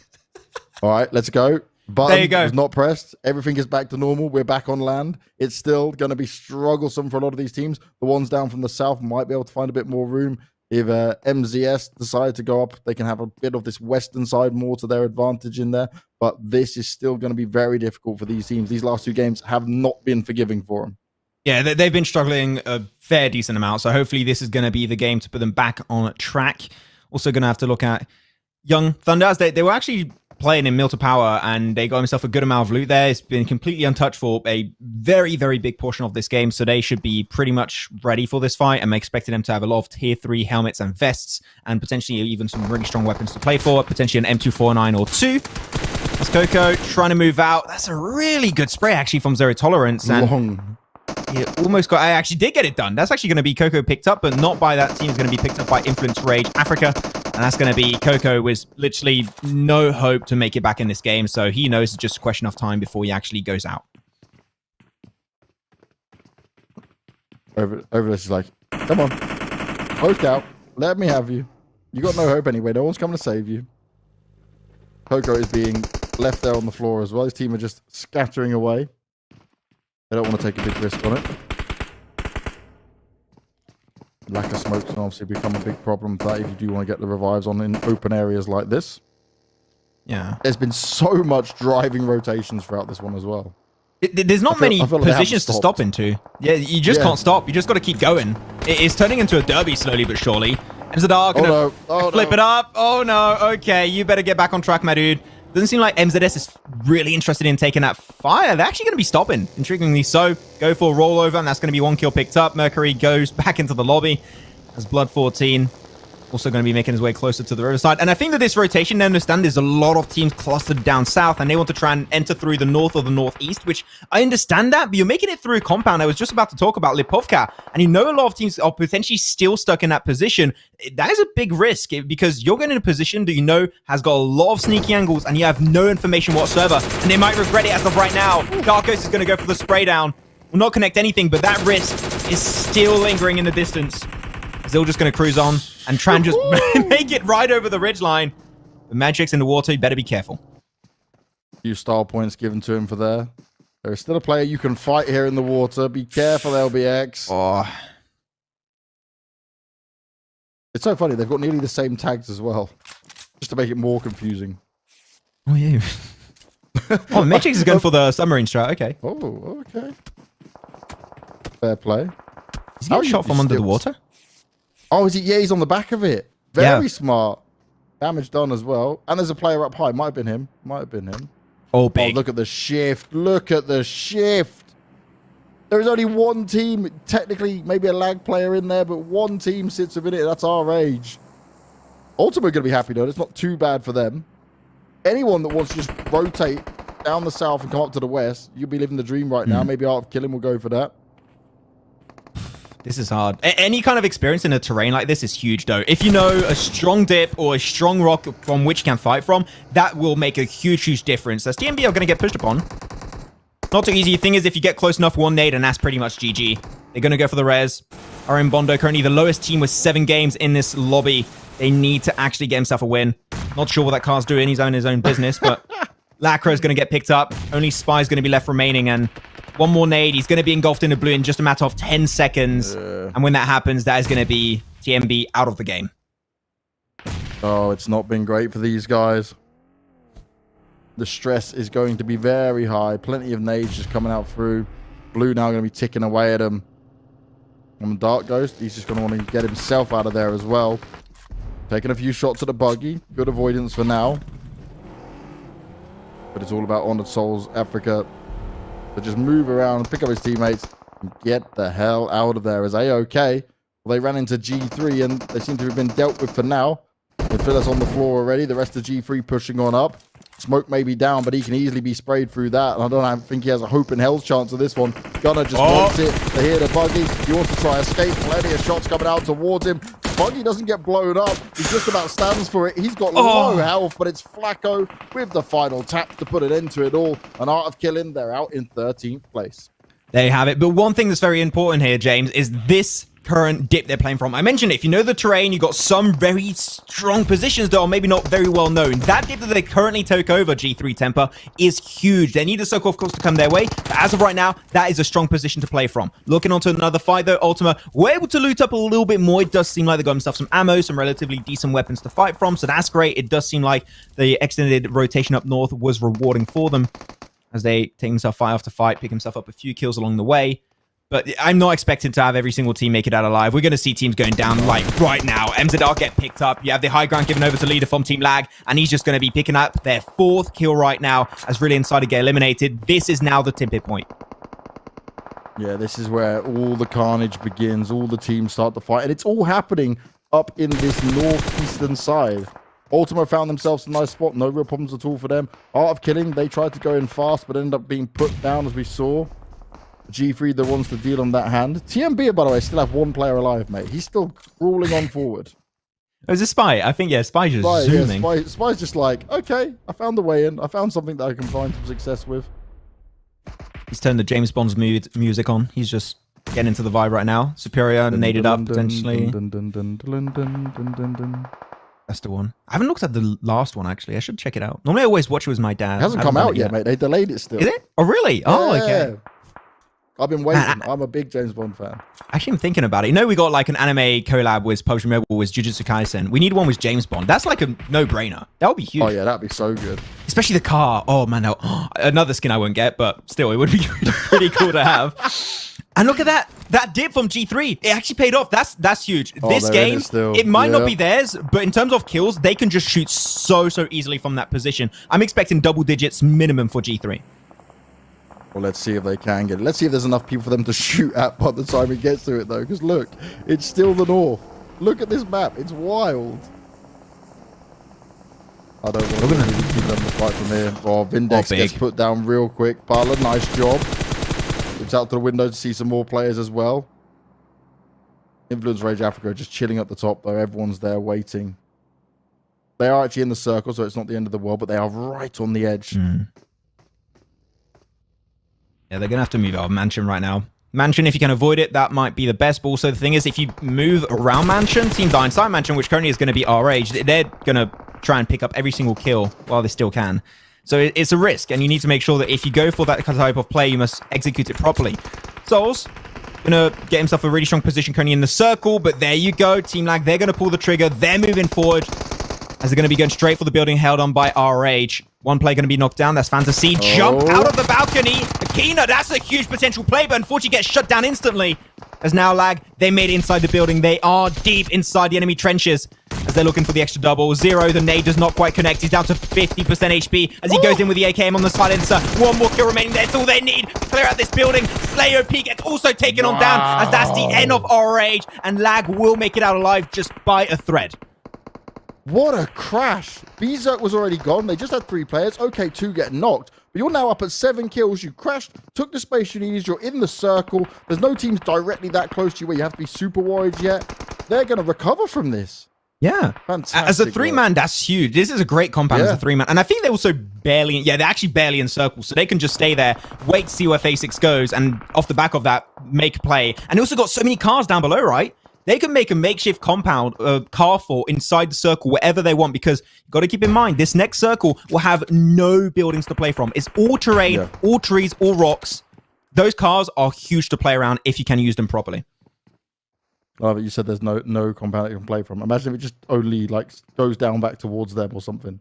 All right, let's go. Button there you go. Was not pressed. Everything is back to normal. We're back on land. It's still going to be strugglesome for a lot of these teams. The ones down from the south might be able to find a bit more room. If MZS decide to go up, they can have a bit of this western side more to their advantage in there. But this is still going to be very difficult for these teams. These last two games have not been forgiving for them. Yeah, they've been struggling a fair decent amount. So hopefully this is going to be the game to put them back on track. Also going to have to look at Young Thunder. They were actually playing in Milta Power, and they got himself a good amount of loot there. It's been completely untouched for a very, very big portion of this game, so they should be pretty much ready for this fight. I'm expecting them to have a lot of tier 3 helmets and vests, and potentially even some really strong weapons to play for, potentially an M249 or 2. That's Coco trying to move out. That's a really good spray, actually, from Zero Tolerance. And I actually did get it done. That's actually going to be Coco picked up, but not by that team. It's going to be picked up by Influence Rage Africa. And that's going to be Coco with literally no hope to make it back in this game. So he knows it's just a question of time before he actually goes out. Over this is like, come on. Post out. Let me have you. You got no hope anyway. No one's coming to save you. Coco is being left there on the floor as well. His team are just scattering away. They don't want to take a big risk on it. Lack of smokes can obviously become a big problem for that if you do want to get the revives on in open areas like this. Yeah. There's been so much driving rotations throughout this one as well. There's not many positions to stop into. Yeah, you just can't stop. You just got to keep going. It's turning into a derby slowly but surely. MZR gonna flip it up. Oh no. Okay, you better get back on track, my dude. Doesn't seem like MZS is really interested in taking that fire. They're actually going to be stopping, intriguingly so. Go for a rollover, and that's going to be 1 kill picked up. Mercury goes back into the lobby as Blood 14 also going to be making his way closer to the riverside. And I think that this rotation, they understand there's a lot of teams clustered down south, and they want to try and enter through the north or the northeast, which I understand that, but you're making it through a compound. I was just about to talk about Lipovka, and you know a lot of teams are potentially still stuck in that position. That is a big risk, because you're going in a position that you know has got a lot of sneaky angles, and you have no information whatsoever, and they might regret it as of right now. Darkos is going to go for the spray down. Will not connect anything, but that risk is still lingering in the distance. Still just going to cruise on and try and just make it right over the ridgeline. The Magic's in the water. You better be careful. Few style points given to him for there. There is still a player you can fight here in the water. Be careful, LBX. Oh. It's so funny. They've got nearly the same tags as well. Just to make it more confusing. Oh, yeah. Oh, Magic's is going for the submarine strat. Okay. Oh, okay. Fair play. Is he getting shot from under the water? Oh, is he? Yeah, he's on the back of it. Very smart. Damage done as well. And there's a player up high. Might have been him. Oh, big. Oh, look at the shift. Look at the shift. There is only one team, technically maybe a lag player in there, but one team sits within it. That's our age. Ultimate going to be happy though. It's not too bad for them. Anyone that wants to just rotate down the south and come up to the west, you'll be living the dream right now. Maybe Art of Killing will go for that. This is hard. Any kind of experience in a terrain like this is huge, though. If you know a strong dip or a strong rock from which you can fight from, that will make a huge, huge difference. As TMB are going to get pushed upon. Not too easy. The thing is, if you get close enough, one nade, and that's pretty much GG. They're going to go for the res. RM Bondo, currently the lowest team with 7 games in this lobby. They need to actually get himself a win. Not sure what that car's doing. He's owning his own business, but Lacro's going to get picked up. Only Spy's going to be left remaining, and one more nade. He's going to be engulfed in the blue in just a matter of 10 seconds. And when that happens, that is going to be TMB out of the game. Oh, it's not been great for these guys. The stress is going to be very high. Plenty of nades just coming out through. Blue now going to be ticking away at him. And Dark Ghost, he's just going to want to get himself out of there as well. Taking a few shots at the buggy. Good avoidance for now. But it's all about Honored Souls, Africa. So just move around, pick up his teammates, and get the hell out of there. Is A-OK? Well, they ran into G3, and they seem to have been dealt with for now. With Phyllis on the floor already. The rest of G3 pushing on up. Smoke may be down, but he can easily be sprayed through that. And I think he has a hope in hell's chance of this one. Gunner just wants it to hear the buggy. He wants to try escape. Plenty of shots coming out towards him. Buggy doesn't get blown up. He just about stands for it. He's got low health, but it's Flacco with the final tap to put an end to it all. An Art of Killing, they're out in 13th place. There you have it. But one thing that's very important here, James, is this current dip they're playing from. I mentioned it. If you know the terrain, you've got some very strong positions that are maybe not very well known. That dip that they currently took over, G3 Temper, is huge. They need the circle, of course, to come their way. But as of right now, that is a strong position to play from. Looking onto another fight, though, Ultima were able to loot up a little bit more. It does seem like they got themselves some ammo, some relatively decent weapons to fight from. So that's great. It does seem like the extended rotation up north was rewarding for them as they take themselves fight after fight, pick himself up a few kills along the way. But I'm not expecting to have every single team make it out alive. We're going to see teams going down like right now. MZR get picked up. You have the high ground given over to leader from Team Lag, and he's just going to be picking up their 4th kill right now as Really Insider get eliminated. This is now the tipping point. Yeah, this is where all the carnage begins. All the teams start to fight, and it's all happening up in this northeastern side. Ultima found themselves a nice spot. No real problems at all for them. Art of Killing, they tried to go in fast, but ended up being put down as we saw. G3 the ones to deal on that hand. TMB, by the way, still have 1 player alive, mate. He's still crawling on forward. Oh, is it Spy? I think, yeah, Spy's just zooming. Yeah, Spy's just like, okay, I found the way in. I found something that I can find some success with. He's turned the James Bond's music on. He's just getting into the vibe right now. Superior, naded up, potentially. That's the one. I haven't looked at the last one, actually. I should check it out. Normally, I always watch it with my dad. It hasn't come out yet, mate. They delayed it still. Is it? Oh, really? Oh, okay. I've been waiting. I'm a big James Bond fan. Actually, I'm thinking about it. You know, we got like an anime collab with PUBG Mobile with Jujutsu Kaisen. We need one with James Bond. That's like a no-brainer. That would be huge. Oh, yeah, that'd be so good. Especially the car. Oh, man. Another skin I won't get, but still, it would be pretty cool to have. And look at that. That dip from G3. It actually paid off. That's huge. This game, it might not be theirs, but in terms of kills, they can just shoot so easily from that position. I'm expecting double digits minimum for G3. Well, let's see if they can get it. Let's see if there's enough people for them to shoot at by the time it gets to it, though. Because look, it's still the north. Look at this map. It's wild. I don't want to really keep them to fight from here. Oh, Vindex gets put down real quick. Parla, nice job. Looks out to the window to see some more players as well. Influence Rage Africa just chilling at the top, though. Everyone's there waiting. They are actually in the circle, so it's not the end of the world, but they are right on the edge. Yeah, they're going to have to move out of Mansion right now. Mansion, if you can avoid it, that might be the best. But also, the thing is, if you move around Mansion, Team Die Inside Mansion, which currently is going to be our age, they're going to try and pick up every single kill while they still can. So it's a risk, and you need to make sure that if you go for that type of play, you must execute it properly. Souls going to get himself a really strong position currently in the circle, but there you go. Team Lag, they're going to pull the trigger. They're moving forward as they're going to be going straight for the building held on by RH. One player going to be knocked down. That's Fantasy. Jump out of the balcony. Akina, that's a huge potential play, but unfortunately gets shut down instantly. As now Lag, they made it inside the building. They are deep inside the enemy trenches. As they're looking for the extra double. Zero, the nade does not quite connect. He's down to 50% HP as he goes in with the AKM on the silencer. One more kill remaining. That's all they need to clear out this building. Slay OP gets also taken on down as that's the end of RH, and Lag will make it out alive just by a thread. What a crash. Berserk was already gone. They just had 3 players. Okay, 2 get knocked. But you're now up at 7 kills. You crashed, took the space you needed. You're in the circle. There's no teams directly that close to you where you have to be super worried yet. They're going to recover from this. Yeah. Fantastic. As a 3-man, that's huge. This is a great compound as a 3-man. And I think they're also barely, they're actually barely in circles. So they can just stay there, wait to see where phase 6 goes, and off the back of that, make a play. And they also got so many cars down below, right? They can make a makeshift compound, car fort inside the circle, wherever they want, because you've got to keep in mind, this next circle will have no buildings to play from. It's all terrain, all trees, all rocks. Those cars are huge to play around if you can use them properly. Oh, but you said there's no compound that you can play from. Imagine if it just only like goes down back towards them or something.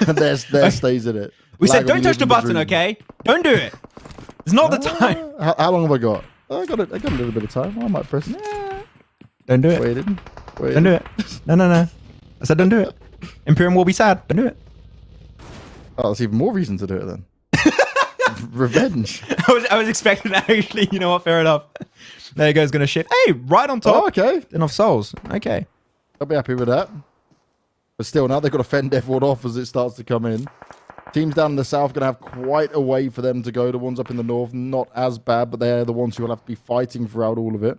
And there stays in it. We said don't touch the button, okay? Don't do it. It's not the time. How long have I got? I got a little bit of time. I might press it. Don't do it. Waited. Don't do it. No. I said don't do it. Imperium will be sad. Don't do it. Oh, that's even more reason to do it then. Revenge. I was expecting that actually. You know what? Fair enough. There you go. It's going to shift. Hey, right on top. Oh, okay. Enough souls. Okay. I'll be happy with that. But still, now they've got to fend everyone off as it starts to come in. Teams down in the south going to have quite a way for them to go. The ones up in the north, not as bad, but they're the ones who will have to be fighting throughout all of it.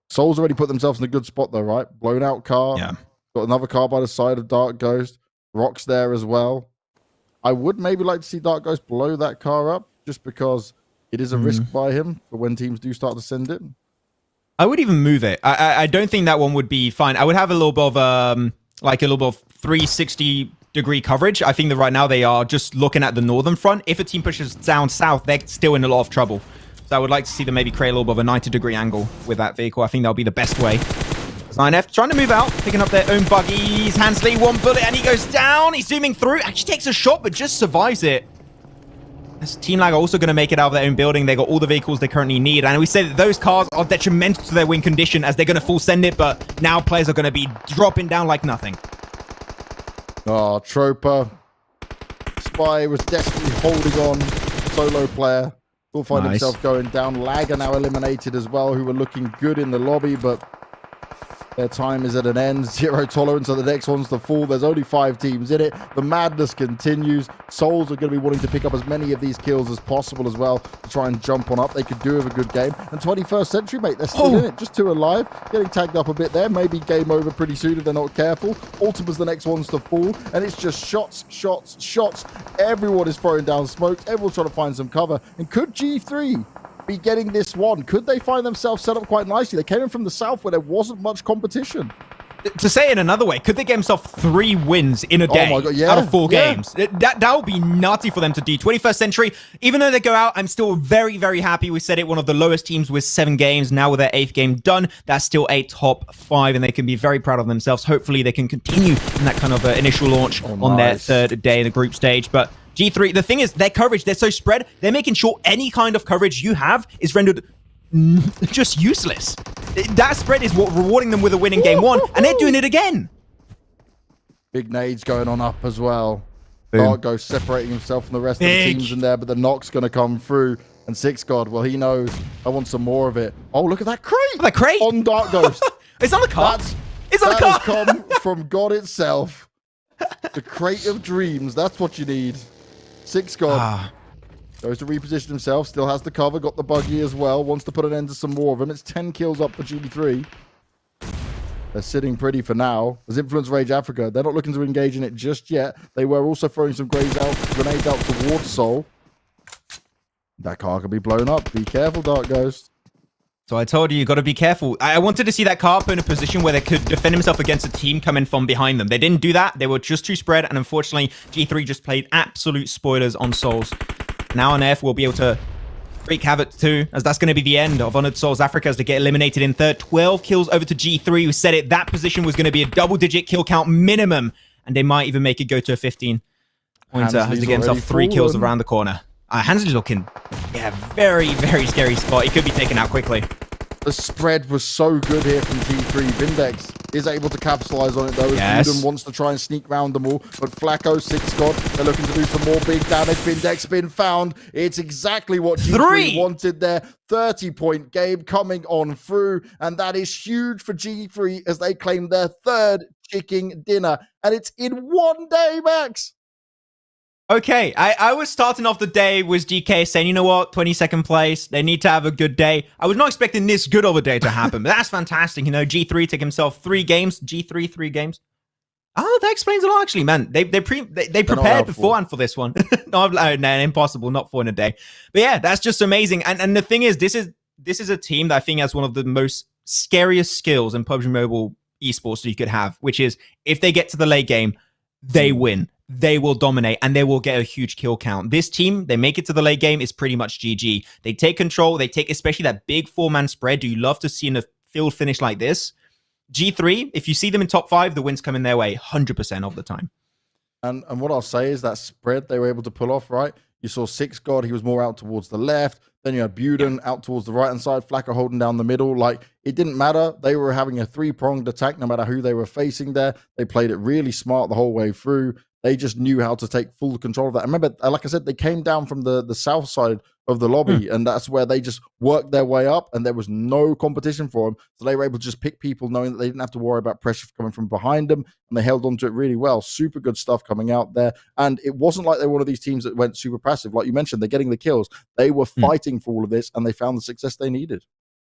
Souls already put themselves in a good spot though, right? Blown out car. Yeah. Got another car by the side of Dark Ghost. Rock's there as well. I would maybe like to see Dark Ghost blow that car up just because it is a risk by him for when teams do start to send it. I would even move it. I don't think that one would be fine. I would have a little bit of like a little bit of 360-degree coverage. I think that right now they are just looking at the northern front. If a team pushes down south, they're still in a lot of trouble. So I would like to see them maybe create a little bit of a 90-degree angle with that vehicle. I think that'll be the best way. 9F trying to move out, picking up their own buggies. Hansley, one bullet, and he goes down. He's zooming through. Actually takes a shot, but just survives it. This Team Lag are also going to make it out of their own building. They got all the vehicles they currently need. And we said that those cars are detrimental to their win condition as they're going to full send it, but now players are going to be dropping down like nothing. Oh, Troper. Spy was desperately holding on. Solo player. Will find himself going down. Lag are now eliminated as well, who were looking good in the lobby, but their time is at an end. Zero tolerance on the next ones to fall. There's only 5 teams in it. The madness continues. Souls are going to be wanting to pick up as many of these kills as possible as well to try and jump on up. They could do with a good game. And 21st Century, mate, they're still in it. Just 2 alive. Getting tagged up a bit there. Maybe game over pretty soon if they're not careful. Ultima's the next ones to fall. And it's just shots, shots, shots. Everyone is throwing down smokes. Everyone's trying to find some cover. And could G3 be getting this one? Could they find themselves set up quite nicely? They came in from the south where there wasn't much competition. To say it another way, could they get themselves 3 wins in a day out of 4 games? That would be nutty for them to do. 21st Century, even though they go out, I'm still very, very happy. We said it, one of the lowest teams with 7 games. Now with their 8th game done, that's still a top 5, and they can be very proud of themselves. Hopefully, they can continue in that kind of initial launch on their 3rd day in the group stage. But G3, the thing is, their coverage, they're so spread, they're making sure any kind of coverage you have is rendered just useless. That spread is what rewarding them with a win in game 1, and they're doing it again. Big nades going on up as well. Dark Ghost separating himself from the rest of the teams in there, but the knock's going to come through. And Six God, well, he knows. I want some more of it. Oh, look at that crate! That crate on Dark Ghost. It's on the car. It's on the car. That has come from God itself. The crate of dreams. That's what you need. Six God goes to reposition himself. Still has the cover. Got the buggy as well. Wants to put an end to some more of them. It's 10 kills up for G3. They're sitting pretty for now. There's Influence Rage Africa. They're not looking to engage in it just yet. They were also throwing some grenades out towards Soul. That car can be blown up. Be careful, Dark Ghost. So I told you got to be careful. I wanted to see that car put in a position where they could defend himself against a team coming from behind them. They didn't do that. They were just too spread. And unfortunately, G3 just played absolute spoilers on Souls. Now NF will be able to wreak havoc too, as that's going to be the end of Honored Souls Africa as they get eliminated in 3rd. 12 kills over to G3, who said it. That position was going to be a double-digit kill count minimum. And they might even make it go to a 15 pointer as they get himself 3 kills around the corner. Hansley's looking, very, very scary spot. He could be taken out quickly. The spread was so good here from G3. Vindex is able to capitalize on it, though, as Yes. Buden wants to try and sneak round them all. But Flacco, 6 God, they're looking to do some more big damage. Vindex been found. It's exactly what G3 wanted there. 30-point game coming on through. And that is huge for G3 as they claim their 3rd chicken dinner. And it's in 1 day, Max. Okay, I was starting off the day with DK saying, you know what, 22nd place, they need to have a good day. I was not expecting this good of a day to happen, but that's fantastic. You know, G3 took himself 3 games, G3, 3 games. Oh, that explains a lot, actually, man. They prepared beforehand for this one. No, impossible, not 4 in a day. But yeah, that's just amazing. And the thing is, this is a team that I think has one of the most scariest skills in PUBG Mobile esports that you could have, which is if they get to the late game, they win. They will dominate and they will get a huge kill count. This team, they make it to the late game, it's pretty much GG. They take control, they take especially that big 4-man spread. Do you love to see in a field finish like this? G3, if you see them in top 5, the wins come in their way 100% of the time. And what I'll say is that spread they were able to pull off, right? You saw 6 God, he was more out towards the left. Then you had Buden out towards the right-hand side, Flacco holding down the middle. Like, it didn't matter. They were having a 3-pronged attack no matter who they were facing there. They played it really smart the whole way through. They just knew how to take full control of that. I remember, like I said, they came down from the south side of the lobby, and that's where they just worked their way up, and there was no competition for them. So they were able to just pick people knowing that they didn't have to worry about pressure coming from behind them, and they held on to it really well. Super good stuff coming out there. And it wasn't like they were one of these teams that went super passive. Like you mentioned, they're getting the kills. They were fighting for all of this, and they found the success they needed.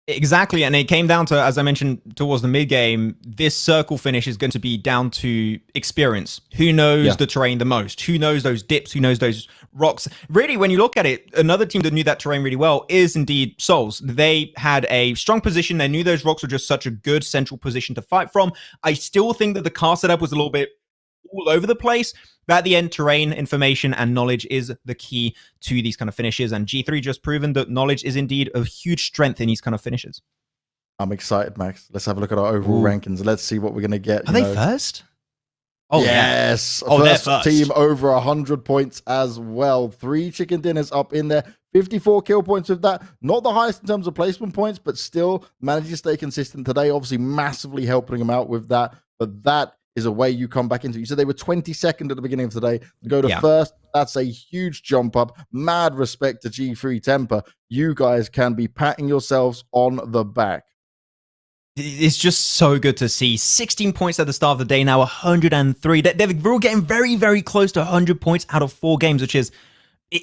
Exactly, and it came down to, as I mentioned towards the mid-game, this circle finish is going to be down to experience. Who knows the terrain the most? Who knows those dips? Who knows those rocks? Really, when you look at it, another team that knew that terrain really well is indeed Souls. They had a strong position. They knew those rocks were just such a good central position to fight from. I still think that the car setup was a little bit all over the place, but at the end, terrain, information, and knowledge is the key to these kind of finishes. And G3 just proven that knowledge is indeed a huge strength in these kind of finishes. I'm excited, Max. Let's have a look at our overall rankings. Let's see what we're going to get. Are they first? Oh, yes. Yeah. First team over 100 points as well. 3 chicken dinners up in there. 54 kill points with that. Not the highest in terms of placement points, but still managing to stay consistent today. Obviously, massively helping them out with that. But that is a way you come back into it. You said they were 22nd at the beginning of today. To go to first, that's a huge jump up. Mad respect to G3 Temper. You guys can be patting yourselves on the back. It's just so good to see. 16 points at the start of the day, now 103. They're all getting very, very close to 100 points out of 4 games, which is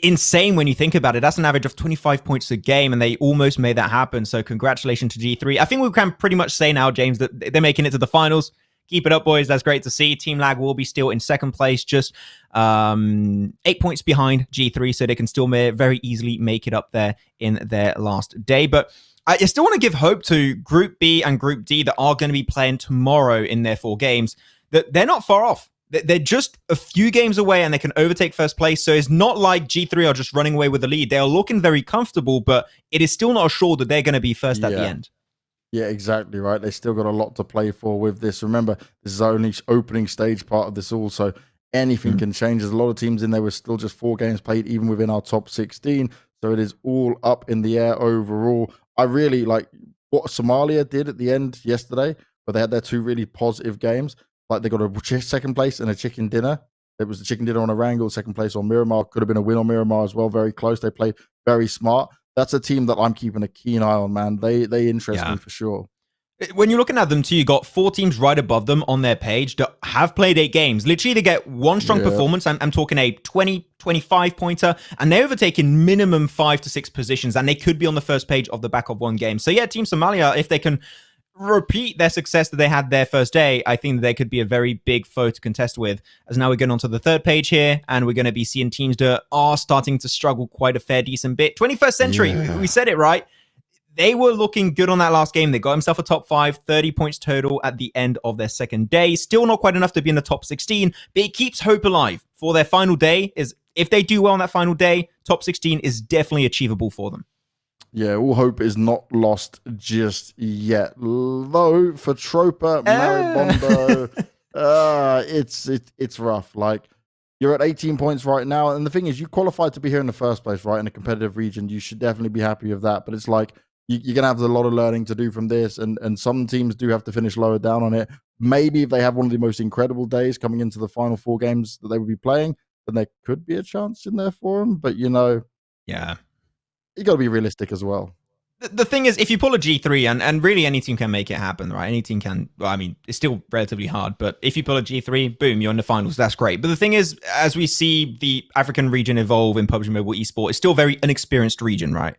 insane when you think about it. That's an average of 25 points a game, and they almost made that happen. So congratulations to G3. I think we can pretty much say now, James, that they're making it to the finals. Keep it up, boys. That's great to see. Team Lag will be still in 2nd place, just 8 points behind G3, so they can still very easily make it up there in their last day. But I still want to give hope to Group B and Group D that are going to be playing tomorrow in their 4 games. That they're not far off. They're just a few games away, and they can overtake 1st place. So it's not like G3 are just running away with the lead. They are looking very comfortable, but it is still not assured that they're going to be first at the end. Yeah, exactly right. They still got a lot to play for with this. Remember, this is only opening stage part of this all, so anything can change. There's a lot of teams in there with still just 4 games played, even within our top 16. So it is all up in the air overall. I really like what Somalia did at the end yesterday, where they had their 2 really positive games. Like they got a 2nd place and a chicken dinner. It was the chicken dinner on Erangel, 2nd place on Miramar. Could have been a win on Miramar as well. Very close. They played very smart. That's a team that I'm keeping a keen eye on, man. They interest me for sure. When you're looking at them too, you got 4 teams right above them on their page that have played 8 games. Literally, they get 1 strong performance. I'm talking a 20, 25 pointer, and they're overtaking minimum 5 to 6 positions, and they could be on the first page of the back of 1 game. So yeah, Team Somalia, if they can repeat their success that they had their first day, I think they could be a very big foe to contest with. As now we're going on to the 3rd page here, and we're going to be seeing teams that are starting to struggle quite a fair decent bit. 21st Century, we said it right. They were looking good on that last game. They got himself a top 5, 30 points total at the end of their 2nd day. Still not quite enough to be in the top 16, but it keeps hope alive for their final day. Is if they do well on that final day, top 16 is definitely achievable for them. Yeah, all hope is not lost just yet. Though for Tropa, Maribondo, it's rough. Like, you're at 18 points right now, and the thing is, you qualified to be here in the first place, right? In a competitive region, you should definitely be happy with that. But it's like you're going to have a lot of learning to do from this. And some teams do have to finish lower down on it. Maybe if they have one of the most incredible days coming into the final 4 games that they would be playing, then there could be a chance in there for them. But, you know, yeah, you got to be realistic as well. The thing is, if you pull a G3, and really any team can make it happen, right? Any team can, well, I mean, it's still relatively hard, but if you pull a G3, boom, you're in the finals. That's great. But the thing is, as we see the African region evolve in PUBG Mobile Esport, it's still very inexperienced region, right?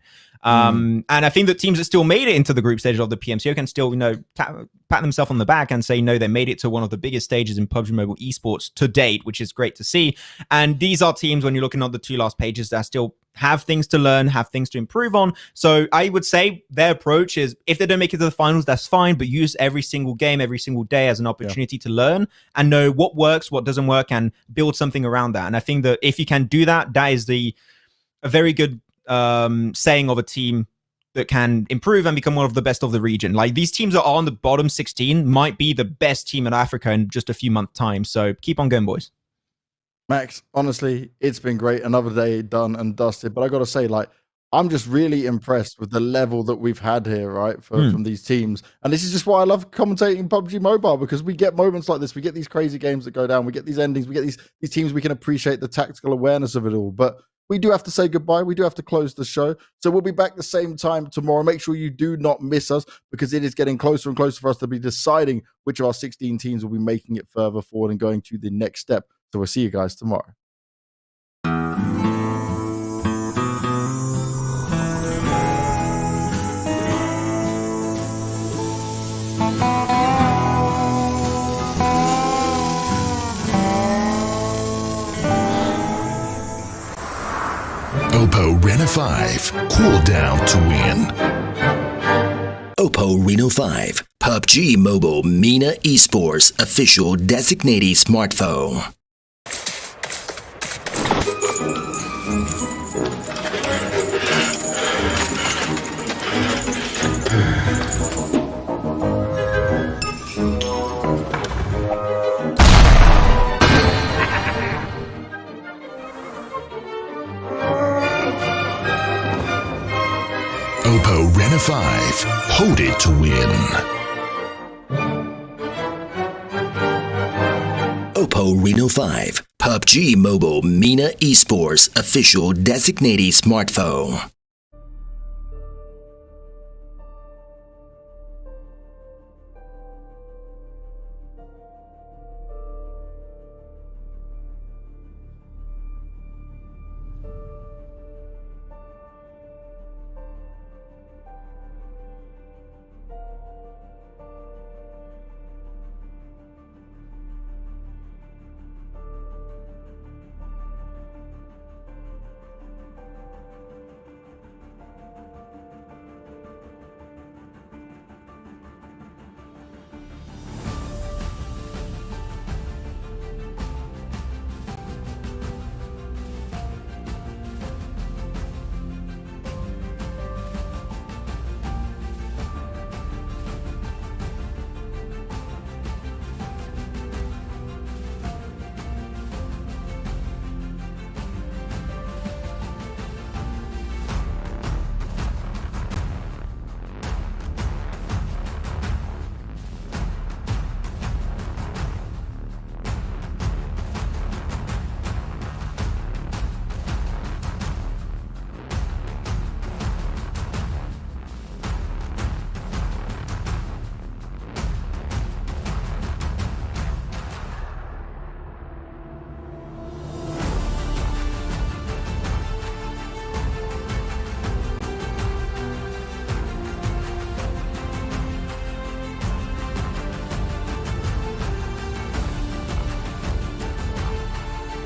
And I think that teams that still made it into the group stage of the PMCO can still, you know, pat themselves on the back and say, no, they made it to one of the biggest stages in PUBG Mobile Esports to date, which is great to see. And these are teams, when you're looking at the 2 last pages, that still have things to learn, have things to improve on. So I would say their approach is, if they don't make it to the finals, that's fine, but use every single game, every single day as an opportunity to learn and know what works, what doesn't work, and build something around that. And I think that if you can do that, that is a very good saying of a team that can improve and become one of the best of the region. Like, these teams that are on the bottom 16 might be the best team in Africa in just a few months' time. So keep on going, boys. Max, honestly, it's been great. Another day done and dusted. But I got to say, like, I'm just really impressed with the level that we've had here, right, from these teams. And this is just why I love commentating PUBG Mobile, because we get moments like this. We get these crazy games that go down. We get these endings. We get these teams. We can appreciate the tactical awareness of it all. But we do have to say goodbye. We do have to close the show. So we'll be back the same time tomorrow. Make sure you do not miss us, because it is getting closer and closer for us to be deciding which of our 16 teams will be making it further forward and going to the next step. So we'll see you guys tomorrow. Oppo Rena 5. Cool down to win. Oppo Reno 5, PUBG Mobile MENA Esports official designated smartphone. Oppo Rena 5. Hold it to win. Oppo Reno 5, PUBG Mobile MENA Esports official designated smartphone.